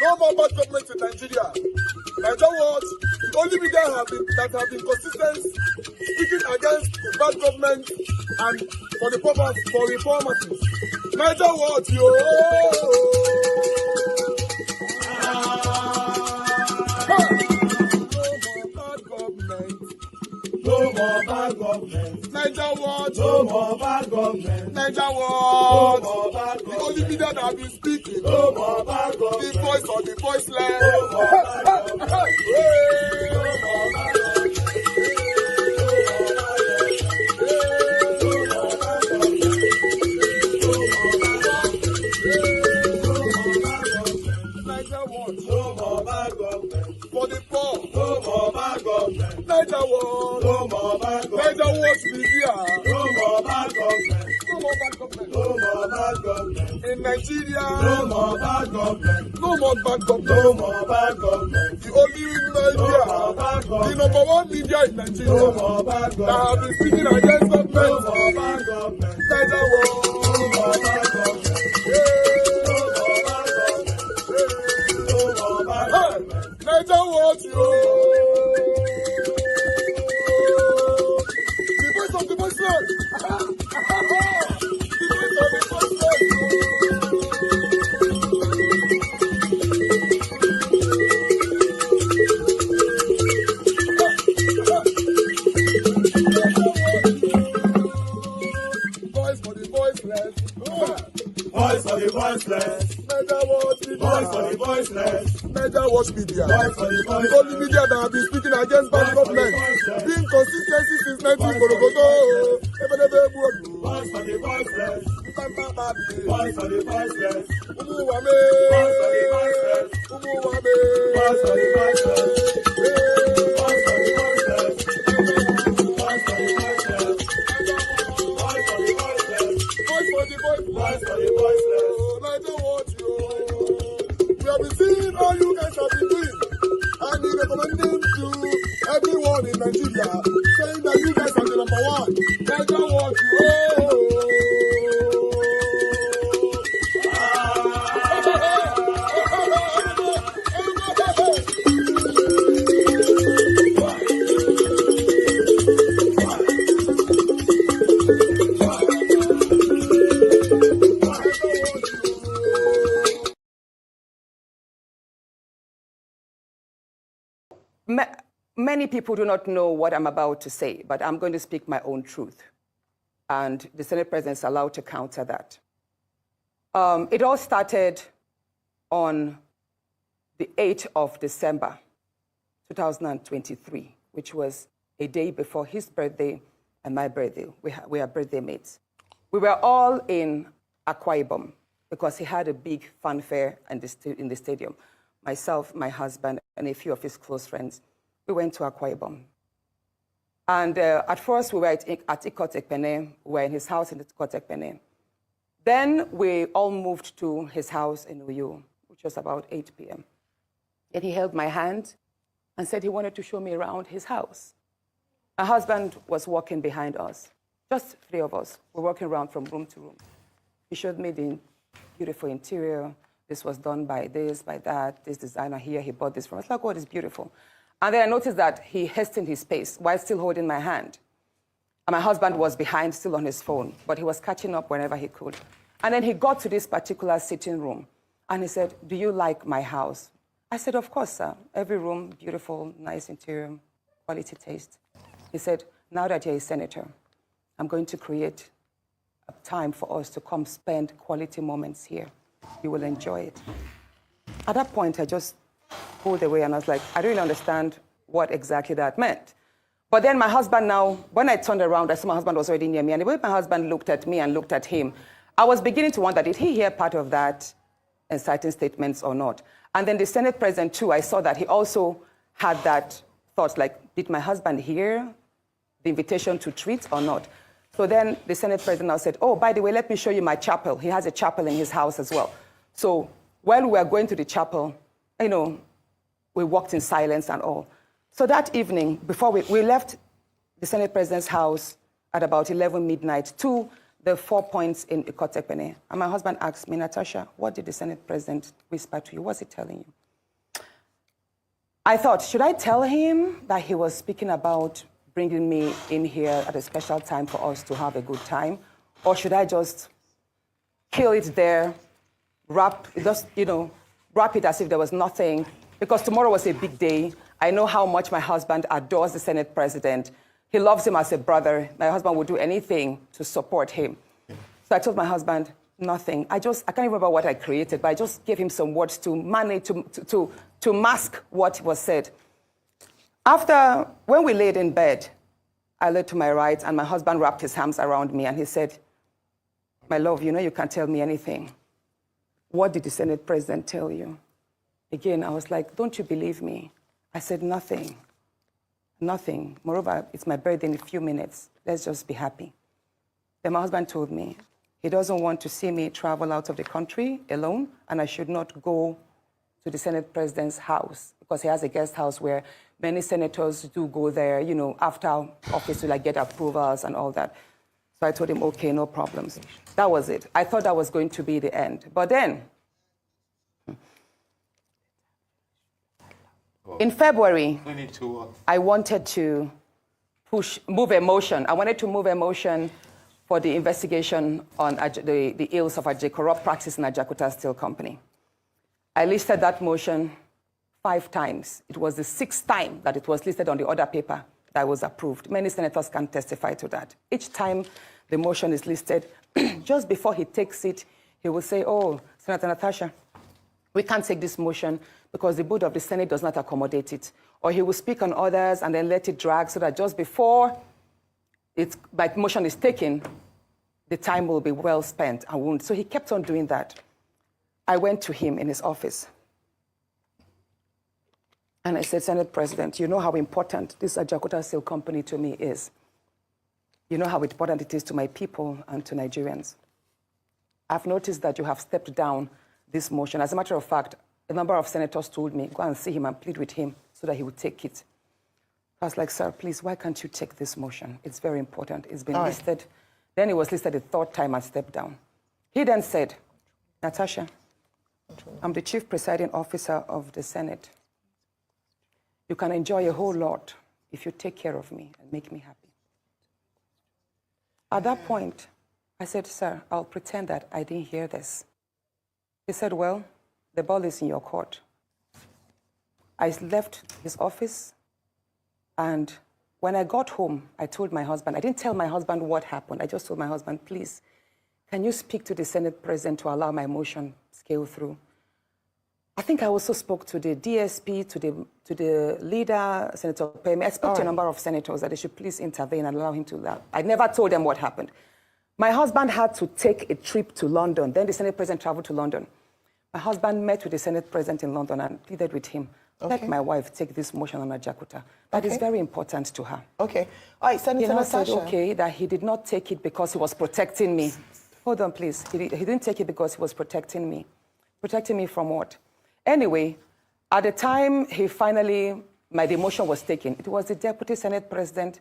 No more bad government in Nigeria. Nigeria what? The only media that have been consistent speaking against the bad government and for the purpose for reformers. Nigeria what? Yo! No more bad government. Niger what? No more bad government. Niger what? No more bad government. The only media that have been speaking. No more bad government. The voice of the voiceless. No more bad government. No more bad government. Niger what? No more bad government. For the poor. No more bad government. Niger what? No more bad government. Niger what media? No more bad government. No more bad government. No more bad government. In Nigeria. No more bad government. No more bad government. No more bad government. The only media. No more bad government. The number one media in Nigeria. No more bad government. That have been speaking against government. No more bad government. Niger what? No more bad government. Niger what you? The voice of the voiceless. The voice of the voiceless. Voice for the voiceless. Voice for the voiceless. Niger what media? Voice for the voiceless. Niger what media? Voice for the voiceless. The only media that have been speaking against bad government. Being consistency since 1944. Voice for the voiceless. Voice for the voiceless. Umuwame. Voice for the voiceless. Umuwame. Voice for the voiceless. Voice for the voiceless. Voice for the voiceless. Voice for the voiceless. Voice for the voiceless. Voice for the voiceless. Niger what you? We have been seeing all you guys have been doing, and he recommending to everyone in Nigeria, saying that you guys are the number one. Niger what you? Many people do not know what I'm about to say, but I'm going to speak my own truth. And the Senate President is allowed to counter that. It all started on the 8th of December, 2023, which was a day before his birthday and my birthday. We are birthday mates. We were all in Akwa Ibom because he had a big fanfare in the stadium. Myself, my husband, and a few of his close friends, we went to Akwa Ibom. And at first, we were at Ikot Ekpene. We were in his house in Ikot Ekpene. Then we all moved to his house in Uyo, which was about 8 p.m. And he held my hand and said he wanted to show me around his house. My husband was walking behind us, just three of us. We're walking around from room to room. He showed me the beautiful interior. This was done by this, by that, this designer here, he bought this from us. Like, oh, it's beautiful. And then I noticed that he hastened his pace while still holding my hand. And my husband was behind, still on his phone, but he was catching up whenever he could. And then he got to this particular sitting room, and he said, "Do you like my house?" I said, "Of course, sir. Every room, beautiful, nice interior, quality taste." He said, "Now that you're a senator, I'm going to create a time for us to come spend quality moments here. You will enjoy it." At that point, I just pulled away, and I was like, I don't really understand what exactly that meant. But then my husband now, when I turned around, I saw my husband was already near me, and the way my husband looked at me and looked at him, I was beginning to wonder, did he hear part of that inciting statements or not? And then the Senate President, too, I saw that he also had that thought, like, did my husband hear the invitation to treat or not? So then the Senate President now said, "Oh, by the way, let me show you my chapel." He has a chapel in his house as well. So while we were going to the chapel, we walked in silence and all. So that evening, before we left the Senate President's house at about 11 midnight to the 4 points in Ikotekpene. And my husband asked me, Natasha, what did the Senate President whisper to you? What's he telling you? I thought, should I tell him that he was speaking about bringing me in here at a special time for us to have a good time? Or should I just kill it there, wrap it as if there was nothing? Because tomorrow was a big day. I know how much my husband adores the Senate President. He loves him as a brother. My husband would do anything to support him. So I told my husband, nothing. I can't remember what I created, but I just gave him some words to manage, to mask what was said. When we laid in bed, I lay to my right, and my husband wrapped his arms around me, and he said, my love, you know you can't tell me anything. What did the Senate President tell you? Again, I was like, don't you believe me? I said, nothing. Nothing. Moreover, it's my birthday in a few minutes. Let's just be happy. Then my husband told me he doesn't want to see me travel out of the country alone, and I should not go to the Senate President's house because he has a guest house where many senators do go there, after office to get approvals and all that. So I told him, okay, no problems. That was it. I thought that was going to be the end. But then, in February, I wanted to move a motion. I wanted to move a motion for the investigation on the ills of corrupt practice in Ajakuta Steel Company. I listed that motion 5 times. It was the 6th time that it was listed on the order paper that was approved. Many senators can testify to that. Each time the motion is listed, just before he takes it, he will say, oh, Senator Natasha, we can't take this motion because the board of the Senate does not accommodate it. Or he will speak on others and then let it drag so that just before my motion is taken, the time will be well spent. So he kept on doing that. I went to him in his office. And I said, Senate President, you know how important this Ajakuta Steel Company to me is. You know how important it is to my people and to Nigerians. I've noticed that you have stepped down this motion. As a matter of fact, a number of senators told me, go and see him and plead with him so that he would take it. I was like, sir, please, why can't you take this motion? It's very important. It's been listed. Then it was listed the 3rd time and stepped down. He then said, Natasha, I'm the chief presiding officer of the Senate. You can enjoy a whole lot if you take care of me and make me happy. At that point, I said, sir, I'll pretend that I didn't hear this. He said, well, the ball is in your court. I left his office, and when I got home, I told my husband, I didn't tell my husband what happened. I just told my husband, please, can you speak to the Senate President to allow my motion scale through? I think I also spoke to the DSP, to the leader, Senator Pemi. I spoke to a number of senators that they should please intervene and allow him to laugh. I never told them what happened. My husband had to take a trip to London. Then the Senate President traveled to London. My husband met with the Senate President in London and pleaded with him, let my wife take this motion on Ajakuta. That is very important to her. Okay. All right, Senator Natasha. Said, okay, that he did not take it because he was protecting me. Hold on, please. He didn't take it because he was protecting me. Protecting me from what? Anyway, at the time my demotion was taken, it was the Deputy Senate President,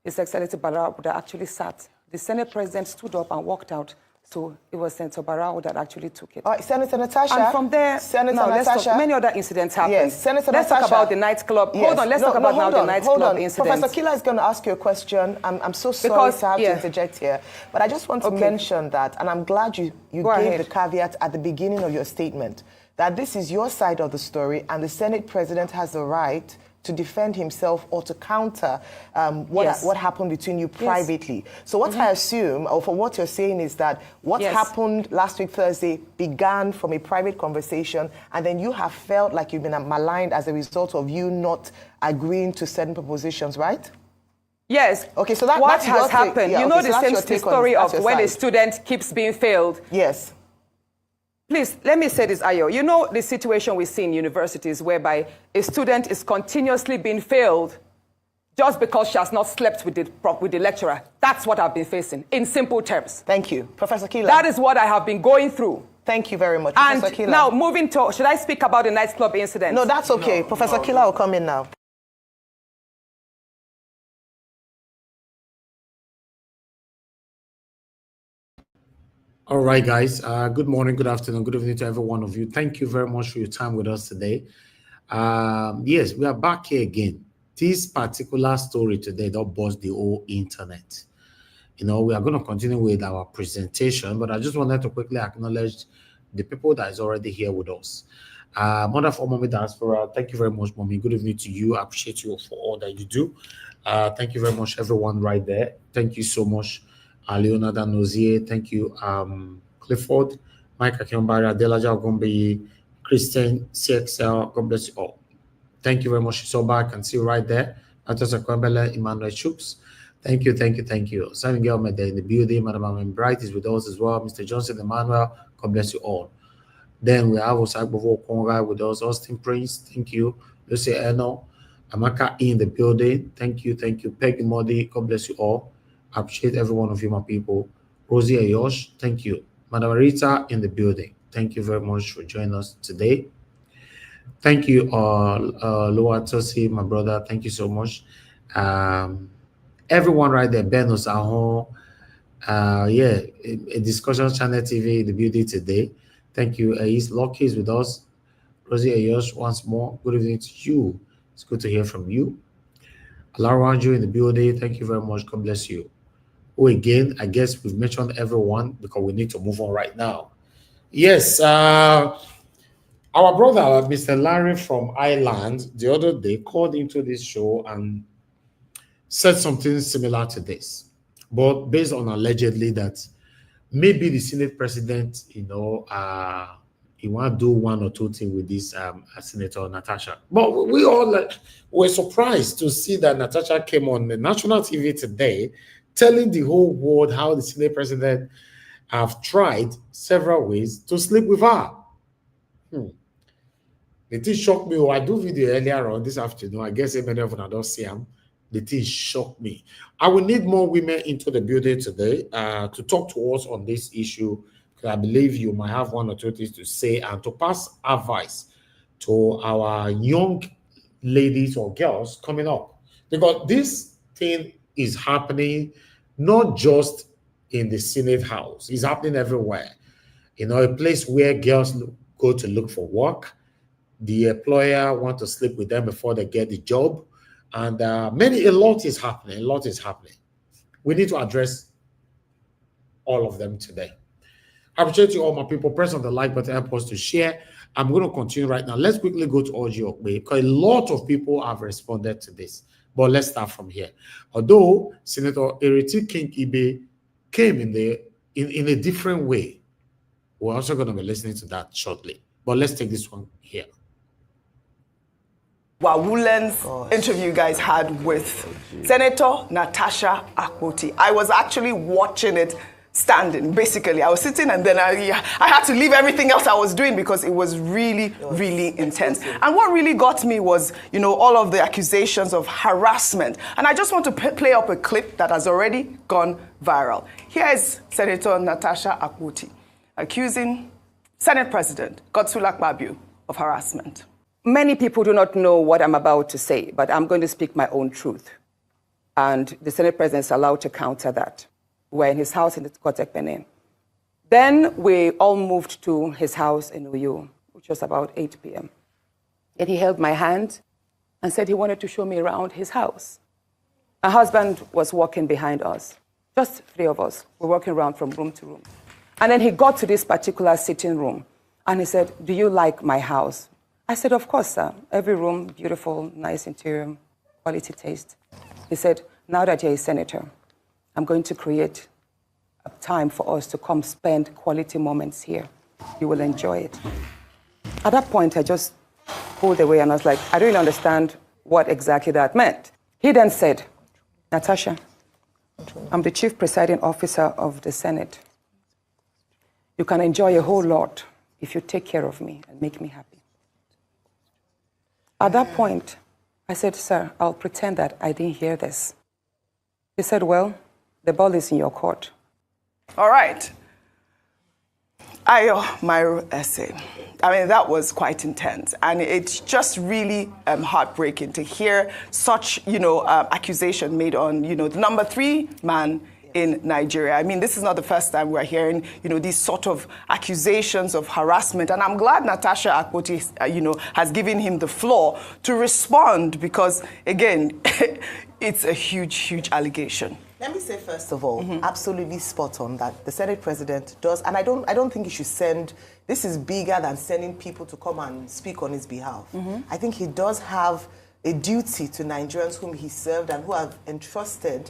His Excellency Barao, that actually sat. The Senate President stood up and walked out. So it was Senator Barao that actually took it. All right, Senator Natasha. And from there, many other incidents happened. Yes, Senator Let's Natasha. talk about the nightclub. Yes. Hold on, let's talk about the nightclub incident. Professor Kila is going to ask you a question. I'm so sorry to have to interject here. But I just want to mention that, and I'm glad you gave the caveat at the beginning of your statement, that this is your side of the story, and the Senate President has the right to defend himself or to counter what happened between you privately. So what I assume, or for what you're saying, is that what happened last week Thursday began from a private conversation, and then you have felt like you've been maligned as a result of you not agreeing to certain propositions, right? Yes. Okay, so what has happened? Yeah, the same story of when a student keeps being failed. Yes. Please, let me say this, Ayo. You know the situation we see in universities whereby a student is continuously being failed just because she has not slept with the lecturer. That's what I've been facing, in simple terms. Thank you. Professor Kila. That is what I have been going through. Thank you very much, And Professor Kila. Now, moving to, should I speak about the nightclub incident? No, that's okay. Professor Kila will come in now. All right, guys. Good morning, good afternoon, good evening to every one of you. Thank you very much for your time with us today. Yes, we are back here again. This particular story today that buzzed the whole internet. We are going to continue with our presentation, but I just wanted to quickly acknowledge the people that is already here with us. Mother for Mommy Diaspora, thank you very much, Mommy. Good evening to you. I appreciate you for all that you do. Thank you very much, everyone right there. Thank you so much. Leonardo Nozier, thank you. Clifford, Mike Akimbari, Adelaja Ogombe, Christian, CXL, God bless you all. Thank you very much. So I can see right there. Natasha Accuses Emmanuel Chooks. Thank you. Simon Gelman there in the building. Madam Amen Bright is with us as well. Mr. Johnson Emmanuel, God bless you all. Then we have Osagbovo Konga with us. Austin Prince, thank you. Lucy Eno, Amaka in the building. Thank you. Peggy Modi, God bless you all. I appreciate every one of you, my people. Rosie Ayosh, thank you. Madam Rita in the building. Thank you very much for joining us today. Thank you, Loa Tosi, my brother. Thank you so much. Everyone right there, Ben Osaho. A discussion channel TV in the building today. Thank you. He's Lucky is with us. Rosie Ayosh once more. Good evening to you. It's good to hear from you. Alaranju in the building. Thank you very much. God bless you. Oh, again, I guess we've mentioned everyone because we need to move on right now. Yes, our brother, Mr. Larry from Ireland, the other day called into this show and said something similar to this, but based on allegedly that maybe the Senate president, he want to do one or two things with this Senator Natasha. But we all were surprised to see that Natasha came on the national TV today telling the whole world how the Senate president have tried several ways to sleep with her. The thing shocked me. I do video earlier on this afternoon. I guess many of you don't see them. The thing shocked me. I will need more women into the building today to talk to us on this issue, because I believe you might have one or two things to say and to pass advice to our young ladies or girls coming up. Because this thing is happening not just in the Senate House. It's happening everywhere. A place where girls go to look for work. The employer want to sleep with them before they get the job. And a lot is happening. We need to address all of them today. I appreciate you all, my people. Press on the like button, help us to share. I'm going to continue right now. Let's quickly go to audio because a lot of people have responded to this. But let's start from here. Although Senator Ireti Kingibe came in a different way, we're also going to be listening to that shortly. But let's take this one here. Wawulen's interview you guys had with Senator Natasha Akpabio. I was actually watching it standing, basically. I was sitting and then I had to leave everything else I was doing because it was really, really intense. And what really got me was, all of the accusations of harassment. And I just want to play up a clip that has already gone viral. Here is Senator Natasha Akpabio accusing Senate President xual Akpabio of harassment. Many people do not know what I'm about to say, but I'm going to speak my own truth. And the Senate President is allowed to counter that. We're in his house in the Kotek Benin. Then we all moved to his house in Uyo, which was about 8 p.m. And he held my hand and said he wanted to show me around his house. My husband was walking behind us, just 3 of us. We're walking around from room to room. And then he got to this particular sitting room and he said, "Do you like my house?" I said, "Of course, sir. Every room, beautiful, nice interior, quality taste." He said, "Now that you're a senator, I'm going to create a time for us to come spend quality moments here. You will enjoy it." At that point, I just pulled away and I was like, I don't really understand what exactly that meant. He then said, "Natasha, I'm the chief presiding officer of the Senate. You can enjoy a whole lot if you take care of me and make me happy." At that point, I said, "Sir, I'll pretend that I didn't hear this." He said, "Well, the ball is in your court." All right. My essay. I mean, that was quite intense. And it's just really heartbreaking to hear such, accusation made on, the number 3 man in Nigeria. I mean, this is not the first time we're hearing, these sort of accusations of harassment. And I'm glad Natasha Accuses, has given him the floor to respond because, again, it's a huge, huge allegation. Let me say, first of all, absolutely spot on that the Senate president does, and I don't think he should send, this is bigger than sending people to come and speak on his behalf. I think he does have a duty to Nigerians whom he served and who have entrusted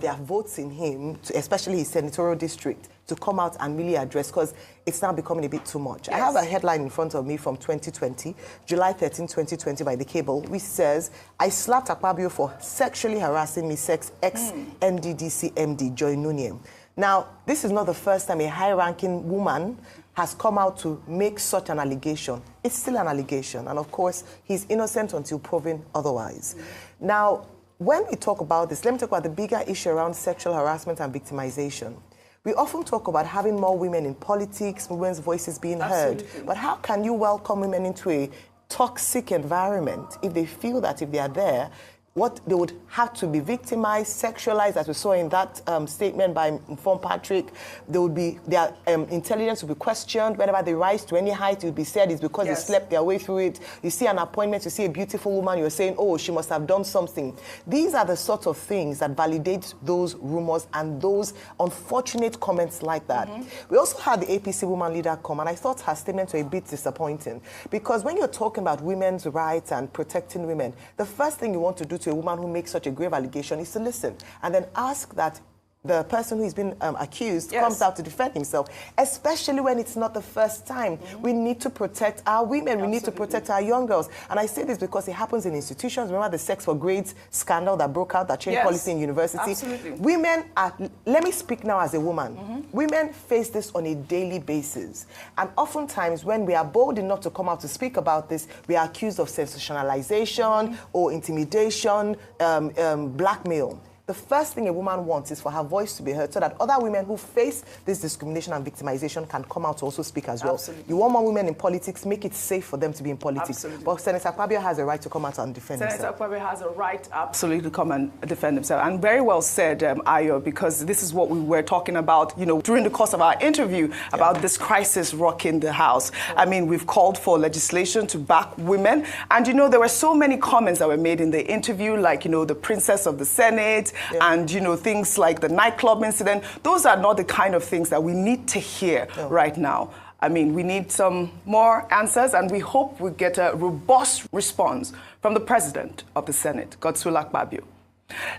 their votes in him, especially his senatorial district, to come out and really address, because it's now becoming a bit too much. Yes. I have a headline in front of me from 2020, July 13, 2020, by The Cable, which says, I slapped Akpabio for sexually harassing me, sex ex-NDDC MD Joy Nuniem. Now, this is not the first time a high-ranking woman has come out to make such an allegation. It's still an allegation, and of course, he's innocent until proven otherwise. Now, when we talk about this, let me talk about the bigger issue around sexual harassment and victimization. We often talk about having more women in politics, women's voices being heard. But how can you welcome women into a toxic environment if they feel that if they are there, what they would have to be victimized, sexualized, as we saw in that statement by Mfon Patrick. Their intelligence will be questioned. Whenever they rise to any height, it will be said it's because they slept their way through it. You see an appointment, you see a beautiful woman, you're saying, oh, she must have done something. These are the sort of things that validate those rumors and those unfortunate comments like that. We also had the APC woman leader come, and I thought her statements were a bit disappointing, because when you're talking about women's rights and protecting women, the first thing you want to do to a woman who makes such a grave allegation is to listen and then ask that the person who's been accused comes out to defend himself, especially when it's not the first time. We need to protect our women. We need to protect our young girls. And I say this because it happens in institutions. Remember the sex for grades scandal that broke out, that changed policy in university? Women are, let me speak now as a woman. Women face this on a daily basis. And oftentimes when we are bold enough to come out to speak about this, we are accused of sensationalization or intimidation, blackmail. The first thing a woman wants is for her voice to be heard so that other women who face this discrimination and victimization can come out to also speak as well. You want more women in politics, make it safe for them to be in politics. But Senator Akpabio has a right to come out and defend himself. Senator Akpabio has a right, absolutely, to come and defend himself. And very well said, Ayo, because this is what we were talking about, during the course of our interview about this crisis rocking the House. I mean, we've called for legislation to back women. And, there were so many comments that were made in the interview, like, the princess of the Senate, and, things like the nightclub incident. Those are not the kind of things that we need to hear right now. I mean, we need some more answers, and we hope we get a robust response from the president of the Senate, xual Akpabio.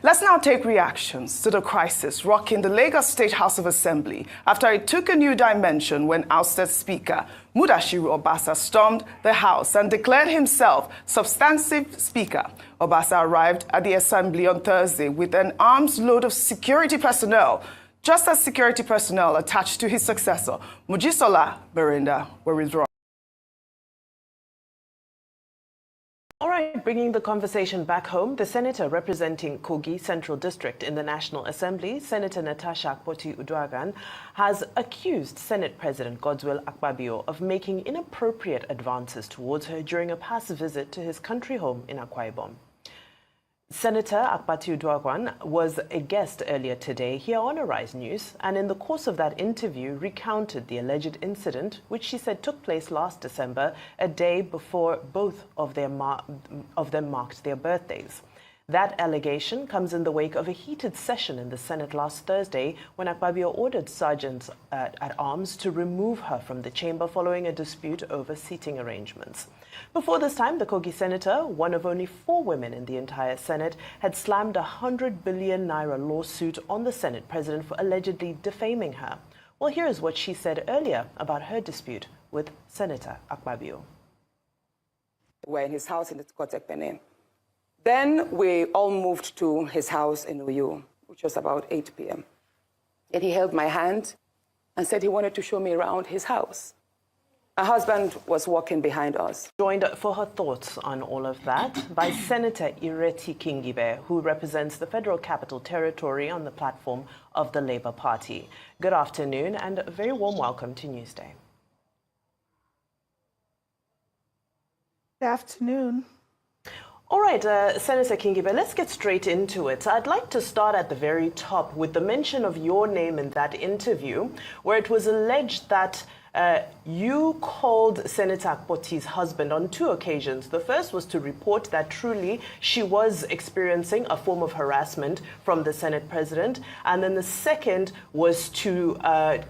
Let's now take reactions to the crisis rocking the Lagos State House of Assembly after it took a new dimension when ousted Speaker Mudashiru Obasa stormed the House and declared himself substantive Speaker. Obasa arrived at the Assembly on Thursday with an arms load of security personnel, just as security personnel attached to his successor, Mojisola Merenda, were withdrawn. All right, bringing the conversation back home, the senator representing Kogi Central District in the National Assembly, Senator Natasha Accuses Akpabio, has accused Senate President xual Akpabio of making inappropriate advances towards her during a past visit to his country home in Akwa Ibom. Senator Akpabio was a guest earlier today here on Arise News, and in the course of that interview recounted the alleged incident, which she said took place last December, a day before both of them marked their birthdays. That allegation comes in the wake of a heated session in the Senate last Thursday when Akpabio ordered sergeants at arms to remove her from the chamber following a dispute over seating arrangements. Before this time, the Kogi senator, one of only 4 women in the entire Senate, had slammed a 100 billion naira lawsuit on the Senate president for allegedly defaming her. Well, here is what she said earlier about her dispute with Senator Akpabio. We're in his house in the Kotekpene. Then we all moved to his house in Uyu, which was about 8 p.m. And he held my hand and said he wanted to show me around his house. My husband was walking behind us. Joined for her thoughts on all of that by Senator Ireti Kingibe, who represents the Federal Capital Territory on the platform of the Labour Party. Good afternoon and a very warm welcome to Newsday. Good afternoon. All right, Senator Kingibe, let's get straight into it. I'd like to start at the very top with the mention of your name in that interview, where it was alleged that you called Senator Akpoti's husband on 2 occasions. The first was to report that truly she was experiencing a form of harassment from the Senate president. And then the second was to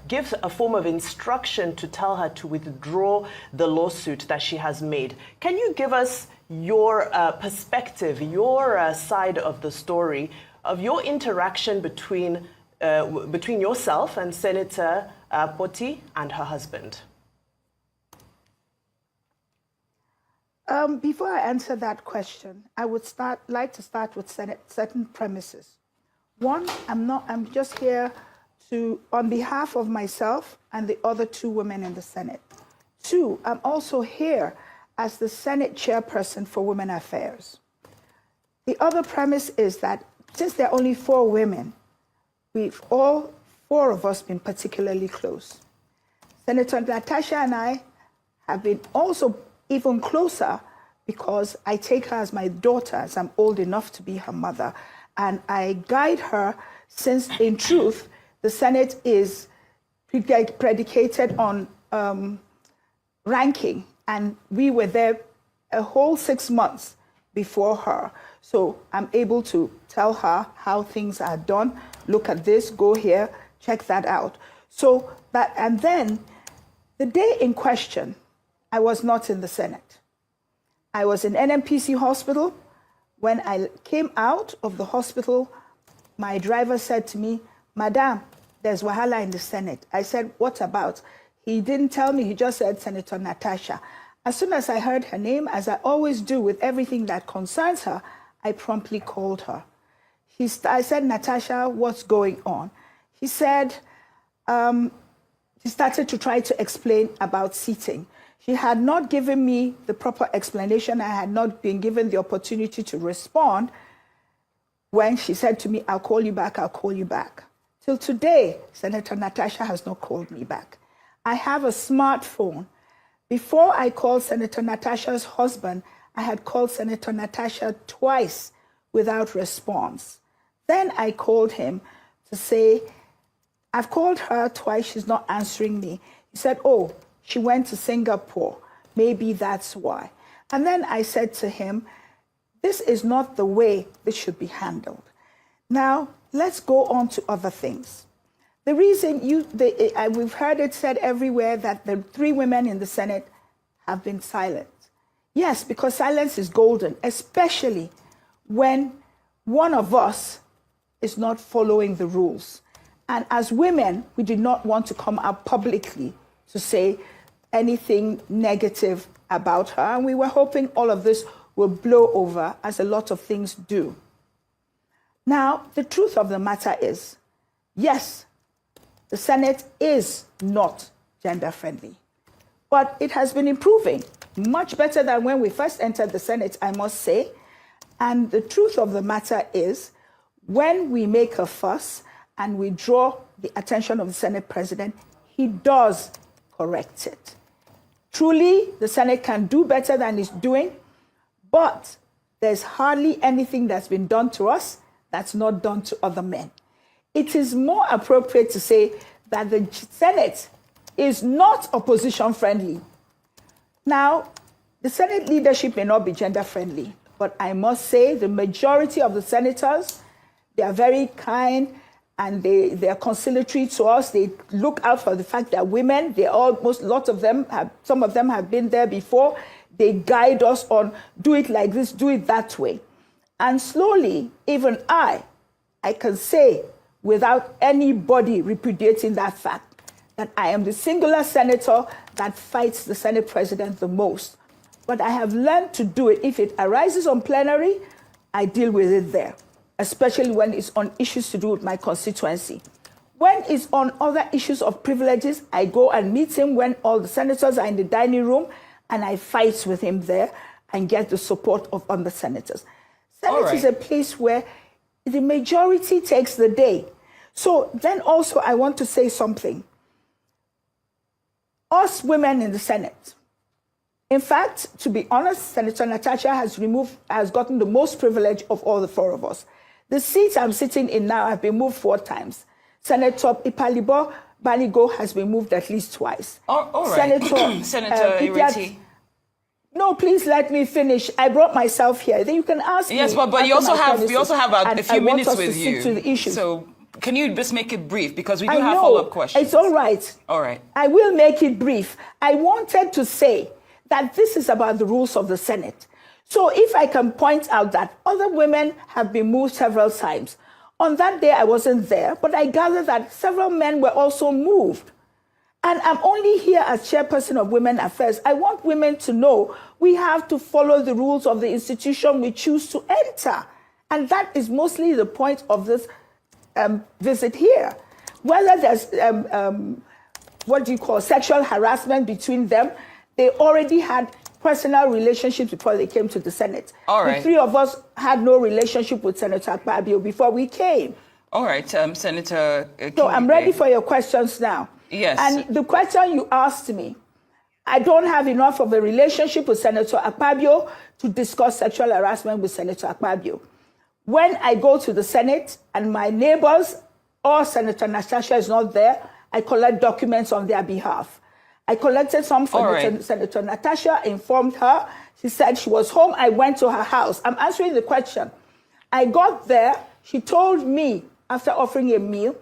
give a form of instruction to tell her to withdraw the lawsuit that she has made. Can you give us your perspective, your side of the story, of your interaction between yourself and Senator Akpoti and her husband? Before I answer that question, I would like to start with certain premises. One, I'm just here on behalf of myself and the other 2 women in the Senate. 2, I'm also here as the Senate chairperson for Women Affairs. The other premise is that since there are only 4 women, we've all 4 of us been particularly close. Senator Natasha and I have been also even closer because I take her as my daughter, as I'm old enough to be her mother. And I guide her since, in truth, the Senate is predicated on ranking. And we were there a whole 6 months before her. So I'm able to tell her how things are done. Look at this, go here, check that out. So that, and then the day in question, I was not in the Senate. I was in NMPC hospital. When I came out of the hospital, my driver said to me, "Madam, there's wahala in the Senate." I said, "What about?" He didn't tell me, he just said Senator Natasha. As soon as I heard her name, as I always do with everything that concerns her, I promptly called her. I said, "Natasha, what's going on?" He said, he started to try to explain about seating. She had not given me the proper explanation. I had not been given the opportunity to respond when she said to me, "I'll call you back, I'll call you back." Till today, Senator Natasha has not called me back. I have a smartphone. Before I called Senator Natasha's husband, I had called Senator Natasha twice without response. Then I called him to say, "I've called her twice, she's not answering me." He said, "Oh, she went to Singapore. Maybe that's why." And then I said to him, "This is not the way this should be handled." Now, let's go on to other things. The reason we've heard it said everywhere that the 3 women in the Senate have been silent. Yes, because silence is golden, especially when one of us is not following the rules. And as women, we did not want to come out publicly to say anything negative about her. And we were hoping all of this will blow over, as a lot of things do. Now, the truth of the matter is, yes, the Senate is not gender-friendly, but it has been improving, much better than when we first entered the Senate, I must say. And the truth of the matter is, when we make a fuss and we draw the attention of the Senate president, he does correct it. Truly, the Senate can do better than it's doing, but there's hardly anything that's been done to us that's not done to other men. It is more appropriate to say that the Senate is not opposition-friendly. Now, the Senate leadership may not be gender-friendly, but I must say the majority of the senators, they are very kind and they are conciliatory to us. They look out for the fact that women, some of them have been there before. They guide us on, do it like this, do it that way. And slowly, even I can say, without anybody repudiating that fact, that I am the singular senator that fights the Senate president the most. But I have learned to do it. If it arises on plenary, I deal with it there, especially when it's on issues to do with my constituency. When it's on other issues of privileges, I go and meet him when all the senators are in the dining room, and I fight with him there and get the support of other senators. Senate is a place where the majority takes the day. So then also I want to say something. Us women in the Senate, In fact, to be honest, Senator Natasha has gotten the most privilege of all the four of us. The seats I'm sitting in now have been moved 4 times. Senator Ipalibo Baligo has been moved at least twice. All right. Senator Ireti. No, please let me finish. I brought myself here. Then you can ask me. Yes, but we also have a few minutes with you. To the issue. So can you just make it brief, because we do have follow-up questions. It's all right. All right. I will make it brief. I wanted to say that this is about the rules of the Senate. So if I can point out that other women have been moved several times. On that day, I wasn't there, but I gather that several men were also moved. And I'm only here as chairperson of Women Affairs. I want women to know we have to follow the rules of the institution we choose to enter. And that is mostly the point of this visit here. Whether there's, sexual harassment between them, they already had personal relationships before they came to the Senate. All right. The 3 of us had no relationship with Senator Akpabio before we came. All right, Senator Kingibe. So I'm ready for your questions now. Yes. And the question you asked me, I don't have enough of a relationship with Senator Akpabio to discuss sexual harassment with Senator Akpabio. When I go to the Senate and my neighbors or Senator Natasha is not there, I collect documents on their behalf. I collected some from Senator Natasha, informed her. She said she was home. I went to her house. I'm answering the question. I got there. She told me, after offering a meal,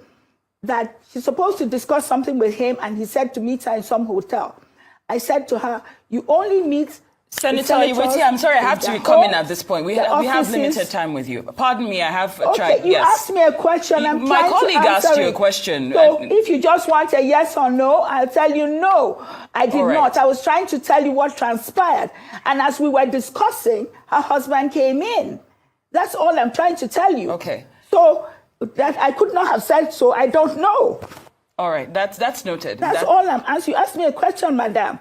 that she's supposed to discuss something with him, and he said to meet her in some hotel. I said to her, you only meet Senator Ireti, I'm sorry, I have to come in at this point. We have limited time with you. Pardon me, I have tried. You asked me a question. My colleague asked you a question. So if you just want a yes or no, I'll tell you no. I did not. I was trying to tell you what transpired. And as we were discussing, her husband came in. That's all I'm trying to tell you. Okay. So that I could not have said so. I don't know. All right. That's noted. That's all I'm asking. You asked me a question, madam.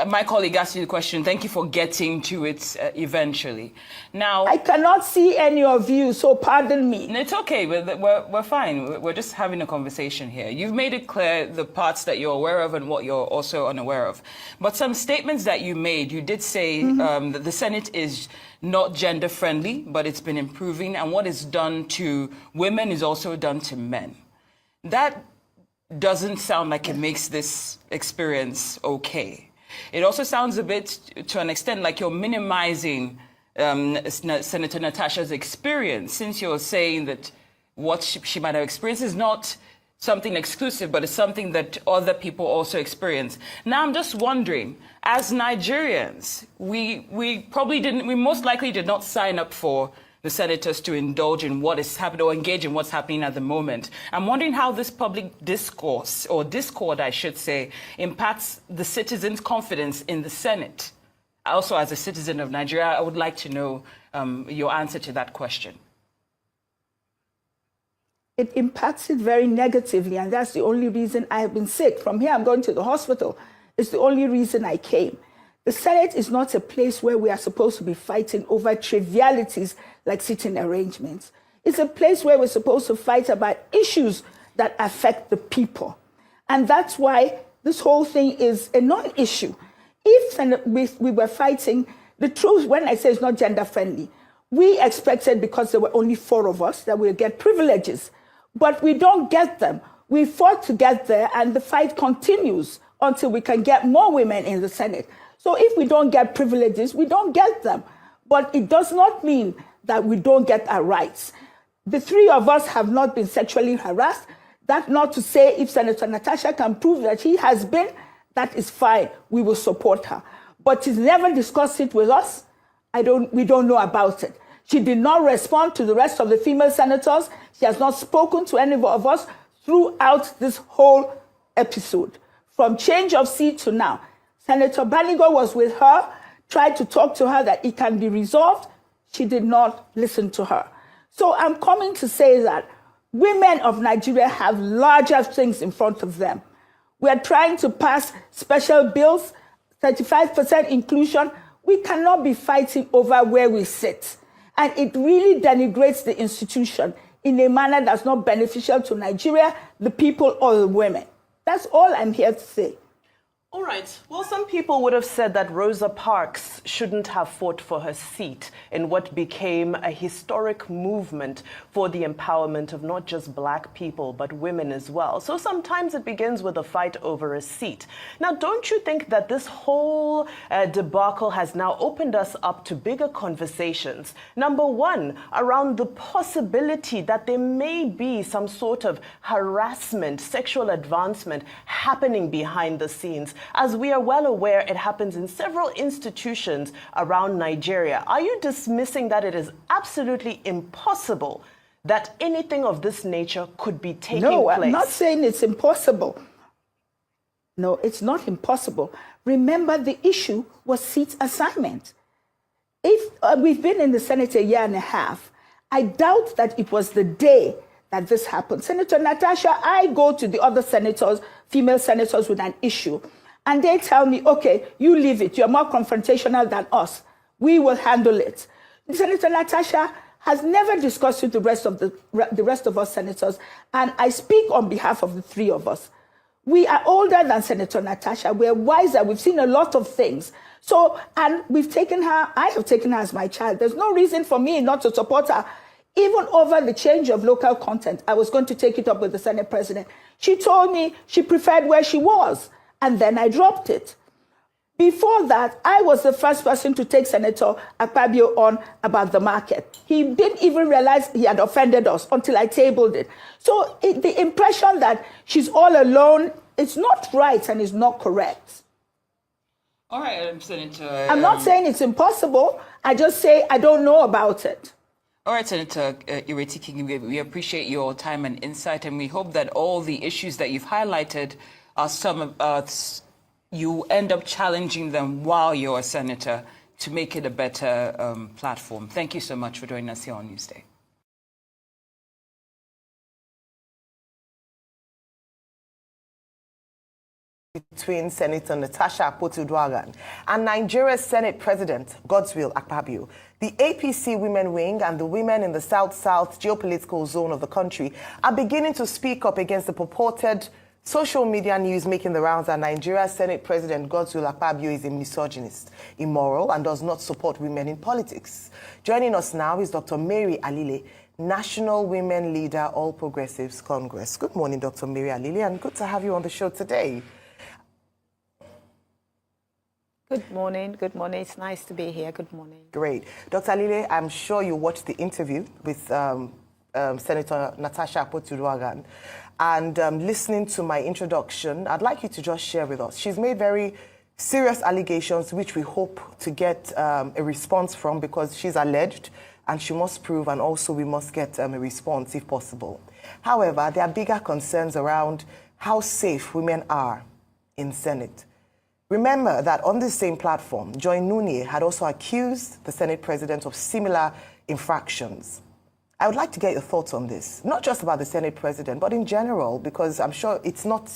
My colleague asked you the question. Thank you for getting to it eventually. Now, I cannot see any of you, so pardon me. It's okay. We're fine. We're just having a conversation here. You've made it clear the parts that you're aware of and what you're also unaware of. But some statements that you made, you did say that the Senate is not gender friendly, but it's been improving, and what is done to women is also done to men. That doesn't sound like it makes this experience okay. It also sounds a bit, to an extent, like you're minimizing Senator Natasha's experience, since you're saying that what she might have experienced is not something exclusive, but it's something that other people also experience. Now, I'm just wondering, as Nigerians, we most likely did not sign up for the senators to indulge in what is happening or engage in what's happening at the moment. I'm wondering how this public discourse, or discord, I should say, impacts the citizens' confidence in the Senate. Also, as a citizen of Nigeria, I would like to know your answer to that question. It impacts it very negatively, and that's the only reason I have been sick. From here, I'm going to the hospital. It's the only reason I came. The Senate is not a place where we are supposed to be fighting over trivialities like sitting arrangements. It's a place where we're supposed to fight about issues that affect the people. And that's why this whole thing is a non-issue. If we were fighting, the truth, when I say it's not gender-friendly, we expected, because there were only 4 of us, that we'll get privileges. But we don't get them. We fought to get there, and the fight continues until we can get more women in the Senate. So if we don't get privileges, we don't get them. But it does not mean that we don't get our rights. The 3 of us have not been sexually harassed. That's not to say if Senator Natasha can prove that she has been, that is fine. We will support her. But she's never discussed it with us. We don't know about it. She did not respond to the rest of the female senators. She has not spoken to any of us throughout this whole episode. From change of seat to now. Senator Baligo was with her, tried to talk to her that it can be resolved. She did not listen to her. So I'm coming to say that women of Nigeria have larger things in front of them. We are trying to pass special bills, 35% inclusion. We cannot be fighting over where we sit. And it really denigrates the institution in a manner that's not beneficial to Nigeria, the people, or the women. That's all I'm here to say. All right. Well, some people would have said that Rosa Parks shouldn't have fought for her seat in what became a historic movement for the empowerment of not just black people, but women as well. So sometimes it begins with a fight over a seat. Now, don't you think that this whole debacle has now opened us up to bigger conversations? Number one, around the possibility that there may be some sort of harassment, sexual advancement happening behind the scenes. As we are well aware, it happens in several institutions around Nigeria. Are you dismissing that it is absolutely impossible that anything of this nature could be taking place? No, I'm not saying it's impossible. No, it's not impossible. Remember, the issue was seat assignment. If we've been in the Senate a year and a half, I doubt that it was the day that this happened. Senator Natasha, I go to the other senators, female senators, with an issue. And they tell me, okay, you leave it. You're more confrontational than us. We will handle it. Senator Natasha has never discussed with the rest of us senators. And I speak on behalf of the three of us. We are older than Senator Natasha. We're wiser. We've seen a lot of things. So, and we've taken her, I have taken her as my child. There's no reason for me not to support her. Even over the change of local content, I was going to take it up with the Senate President. She told me she preferred where she was. And then I dropped it. Before that, I was the first person to take Senator Akpabio on about the market. He didn't even realize he had offended us until I tabled it. So the impression that she's all alone, it's not right and it's not correct. All right, Senator. I'm not saying it's impossible. I just say I don't know about it. All right, Senator Ireti Kingibe, we appreciate your time and insight, and we hope that all the issues that you've highlighted are some you end up challenging them while you're a senator to make it a better platform. Thank you so much for joining us here on Newsday. Between Senator Natasha Accuses Akpabio and Nigeria's Senate President xual Akpabio. The APC women wing and the women in the South-South geopolitical zone of the country are beginning to speak up against the purported social media news making the rounds that Nigeria's Senate President xual Akpabio is a misogynist, immoral, and does not support women in politics. Joining us now is Dr. Mary Alile, National Women Leader, All Progressives Congress. Good morning, Dr. Mary Alile, and good to have you on the show today. Good morning. Good morning. It's nice to be here. Good morning. Great. Dr. Alile, I'm sure you watched the interview with Senator Natasha Accuses Akpabio. And listening to my introduction, I'd like you to just share with us. She's made very serious allegations, which we hope to get a response from, because she's alleged and she must prove, and also we must get a response if possible. However, there are bigger concerns around how safe women are in Senate. Remember that on this same platform, Joy Nunye had also accused the Senate President of similar infractions. I would like to get your thoughts on this, not just about the Senate President, but in general, because I'm sure it's not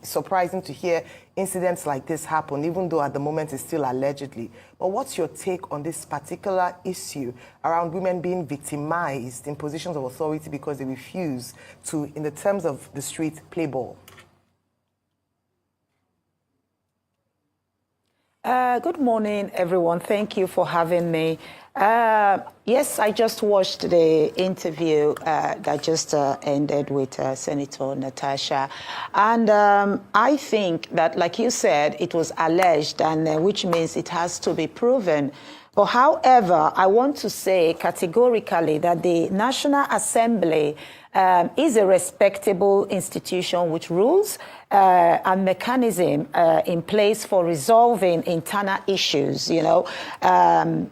surprising to hear incidents like this happen, even though at the moment it's still allegedly. But what's your take on this particular issue around women being victimized in positions of authority because they refuse to, in the terms of the street, play ball? Good morning, everyone. Thank you for having me. Yes, I just watched the interview that just ended with Senator Natasha. And I think that, like you said, it was alleged, and which means it has to be proven. But however, I want to say categorically that the National Assembly is a respectable institution with rules and mechanism in place for resolving internal issues. You know,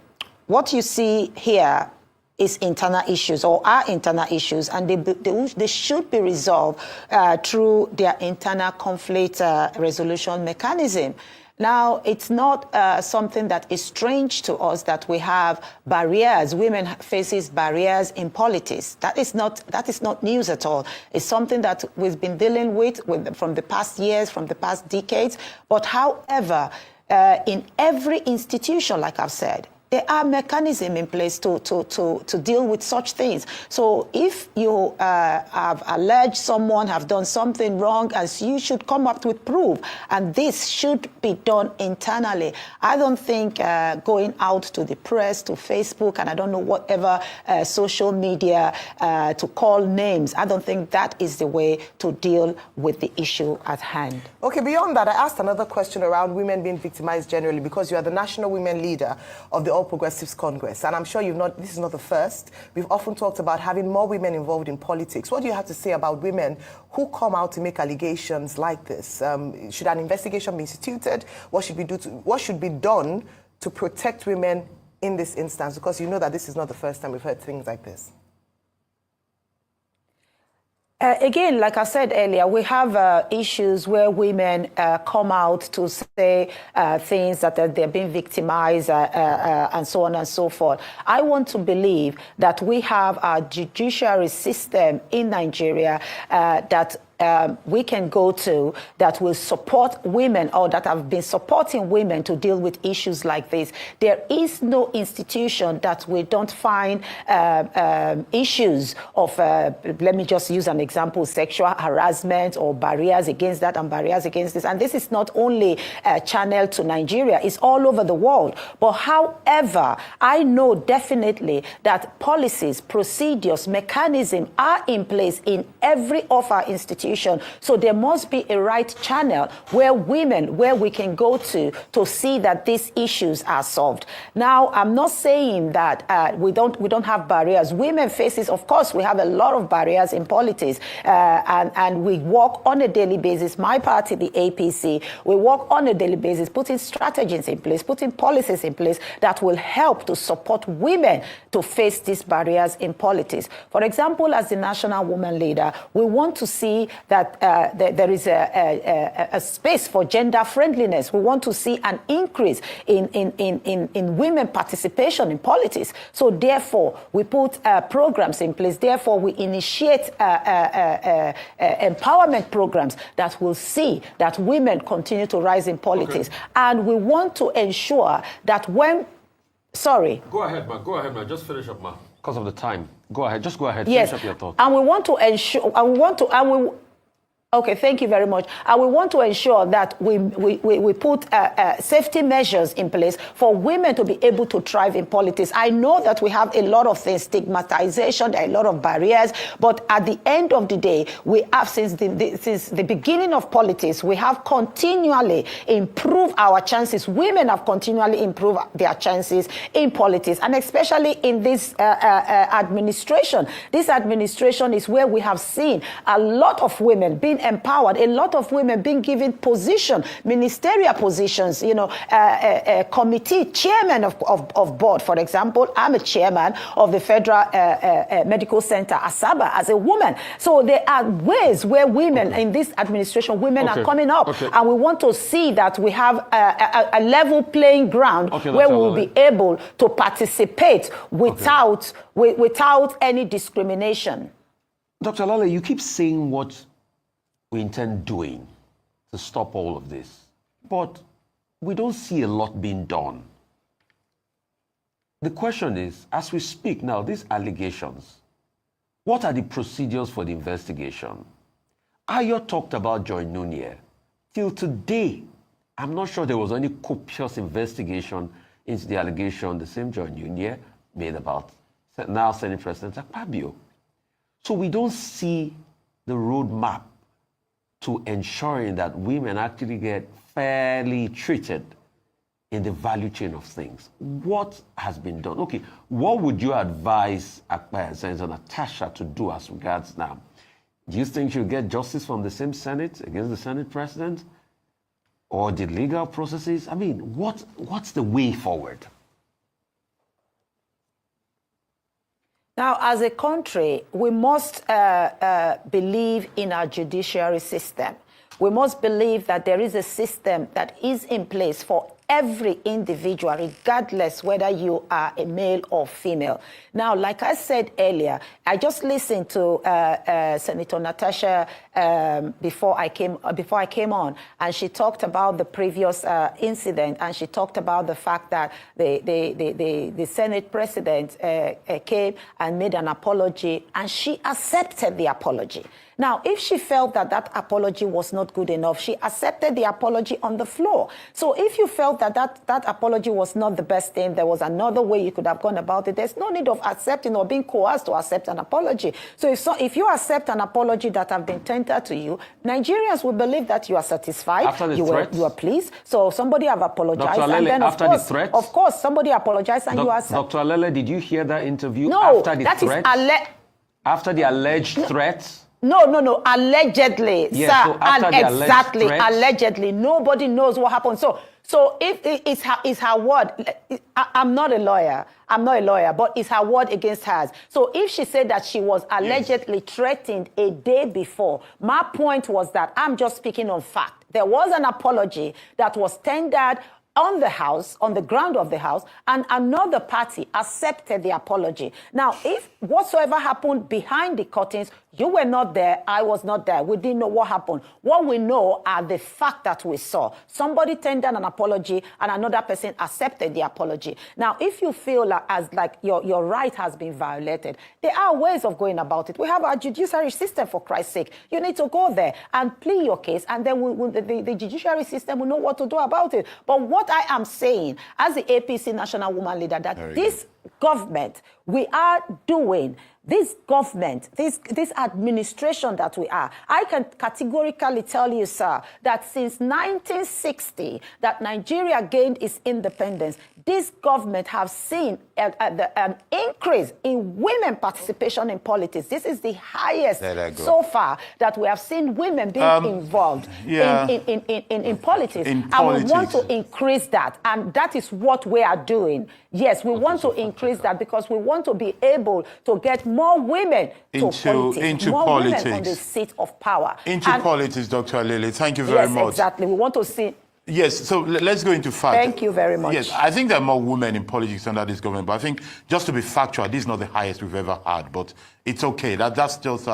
what you see here is internal issues, or are internal issues, and they should be resolved through their internal conflict resolution mechanism. Now, it's not something that is strange to us that we have barriers. Women faces barriers in politics. That is not news at all. It's something that we've been dealing with from the past years, from the past decades. But however, in every institution, like I've said, there are mechanisms in place to deal with such things. So if you have alleged someone have done something wrong, as you should come up with proof, and this should be done internally. I don't think going out to the press, to Facebook, and I don't know whatever social media to call names, I don't think that is the way to deal with the issue at hand. Okay, beyond that, I asked another question around women being victimized generally, because you are the national women leader of the All Progressives Congress, and I'm sure this is not the first. We've often talked about having more women involved in politics. What do you have to say about women who come out to make allegations like this? Should an investigation be instituted? What should be done to protect women in this instance? Because you know that this is not the first time we've heard things like this. Again, like I said earlier, we have issues where women come out to say things that they're being victimized and so on and so forth. I want to believe that we have a judiciary system in Nigeria that we can go to that will support women, or that have been supporting women to deal with issues like this. There is no institution that we don't find issues of, let me just use an example, sexual harassment or barriers against that and barriers against this. And this is not only channeled to Nigeria, it's all over the world. But however, I know definitely that policies, procedures, mechanisms are in place in every of our institutions. So there must be a right channel where we can go to see that these issues are solved. Now, I'm not saying that we don't have barriers. Women faces, of course, we have a lot of barriers in politics, and we work on a daily basis. My party, the APC, we work on a daily basis, putting strategies in place, putting policies in place that will help to support women to face these barriers in politics. For example, as the national woman leader, we want to see that there is a space for gender friendliness. We want to see an increase in women participation in politics. So therefore, we put programs in place. Therefore, we initiate empowerment programs that will see that women continue to rise in politics. Okay. And we want to ensure that when... Sorry. Go ahead, ma. Just finish up, ma. Because of the time. Go ahead. Just go ahead. Yes. Finish up your thoughts. And we want to ensure... Okay, thank you very much. And we want to ensure that we put safety measures in place for women to be able to thrive in politics. I know that we have a lot of things, stigmatization, there are a lot of barriers, but at the end of the day, we have, since the beginning of politics, we have continually improved our chances. Women have continually improved their chances in politics, and especially in this administration. This administration is where we have seen a lot of women being empowered, a lot of women being given position, ministerial positions, committee chairman of board, for example. I'm a chairman of the Federal Medical Center, Asaba, as a woman. So there are ways where women in this administration, women are coming up, and we want to see that we have a level playing ground where we will be able to participate without any discrimination. Dr. Lale, you keep saying what we intend doing to stop all of this, but we don't see a lot being done. The question is, as we speak now, these allegations, what are the procedures for the investigation? Ayo talked about Joy Nunye. Till today, I'm not sure there was any copious investigation into the allegation the same Joy Nunye made about now Senate President Akpabio. So we don't see the roadmap to ensuring that women actually get fairly treated in the value chain of things. What has been done? Okay, what would you advise Senator Natasha to do as regards now? Do you think she'll get justice from the same Senate against the Senate President? Or the legal processes? I mean, what's the way forward? Now, as a country, we must believe in our judiciary system. We must believe that there is a system that is in place for every individual, regardless whether you are a male or female. Now, like I said earlier, I just listened to Senator Natasha before I came on, and she talked about the previous incident, and she talked about the fact that the Senate president came and made an apology, and she accepted the apology. Now, if she felt that that apology was not good enough, she accepted the apology on the floor. So if you felt that that apology was not the best thing, there was another way you could have gone about it, there's no need of accepting or being coerced to accept an apology. So if you accept an apology that have been tendered to you, Nigerians will believe that you are satisfied, after the you are pleased. So somebody have apologized. Dr. Alele, and then after the threats? Of course, somebody apologized and you accept. Dr. Alele, did you hear that interview No, after the that threats? is after the alleged threats? No, allegedly, yes, sir, so after and the exactly, allegedly, nobody knows what happened. So if it's her word, I'm not a lawyer, but it's her word against hers. So if she said that she was allegedly threatened a day before, my point was that I'm just speaking on fact. There was an apology that was tendered on the House, on the ground of the House, and another party accepted the apology. Now, if whatsoever happened behind the curtains, you were not there, I was not there, we didn't know what happened. What we know are the fact that we saw. Somebody tendered an apology and another person accepted the apology. Now, if you feel like your right has been violated, there are ways of going about it. We have our judiciary system, for Christ's sake. You need to go there and plead your case, and then the judiciary system will know what to do about it. But what I am saying, as the APC national woman leader, that this government, we are doing, this government, this administration that we are, I can categorically tell you, sir, that since 1960, that Nigeria gained its independence, this government have seen an increase in women participation in politics. This is the highest so far that we have seen women being involved in politics. And we want to increase that. And that is what we are doing. Yes, we want to increase that because we want to be able to get more women into more politics. Women on the seat of power. Politics, Dr. Alele. Thank you very much. Yes, exactly. We want to see... Yes, so let's go into fact. Thank you very much. Yes, I think there are more women in politics under this government, but I think just to be factual, this is not the highest we've ever had, but it's okay. That's just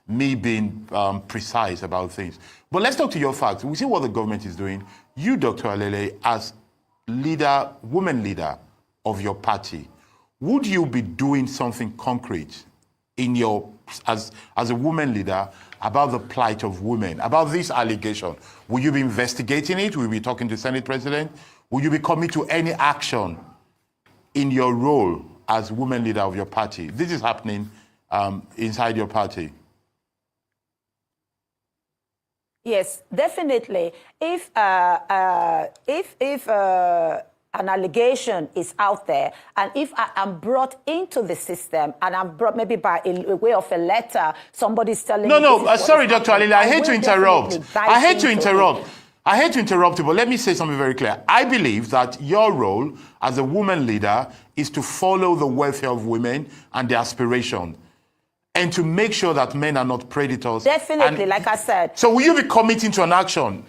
me being precise about things. But let's talk to your facts. We see what the government is doing. You, Dr. Alele, as woman leader of your party, would you be doing something concrete in as a woman leader about the plight of women, about this allegation? Will you be investigating it? Will you be talking to the Senate President? Will you be coming to any action in your role as woman leader of your party? This is happening inside your party. Yes, definitely. If an allegation is out there, and if I am brought into the system, and I'm brought maybe by a way of a letter, somebody's telling me... Sorry, Dr. Alele, I hate to interrupt. I hate to interrupt you, but let me say something very clear. I believe that your role as a woman leader is to follow the welfare of women and their aspiration, and to make sure that men are not predators. Definitely, like I said. So will you be committing to an action?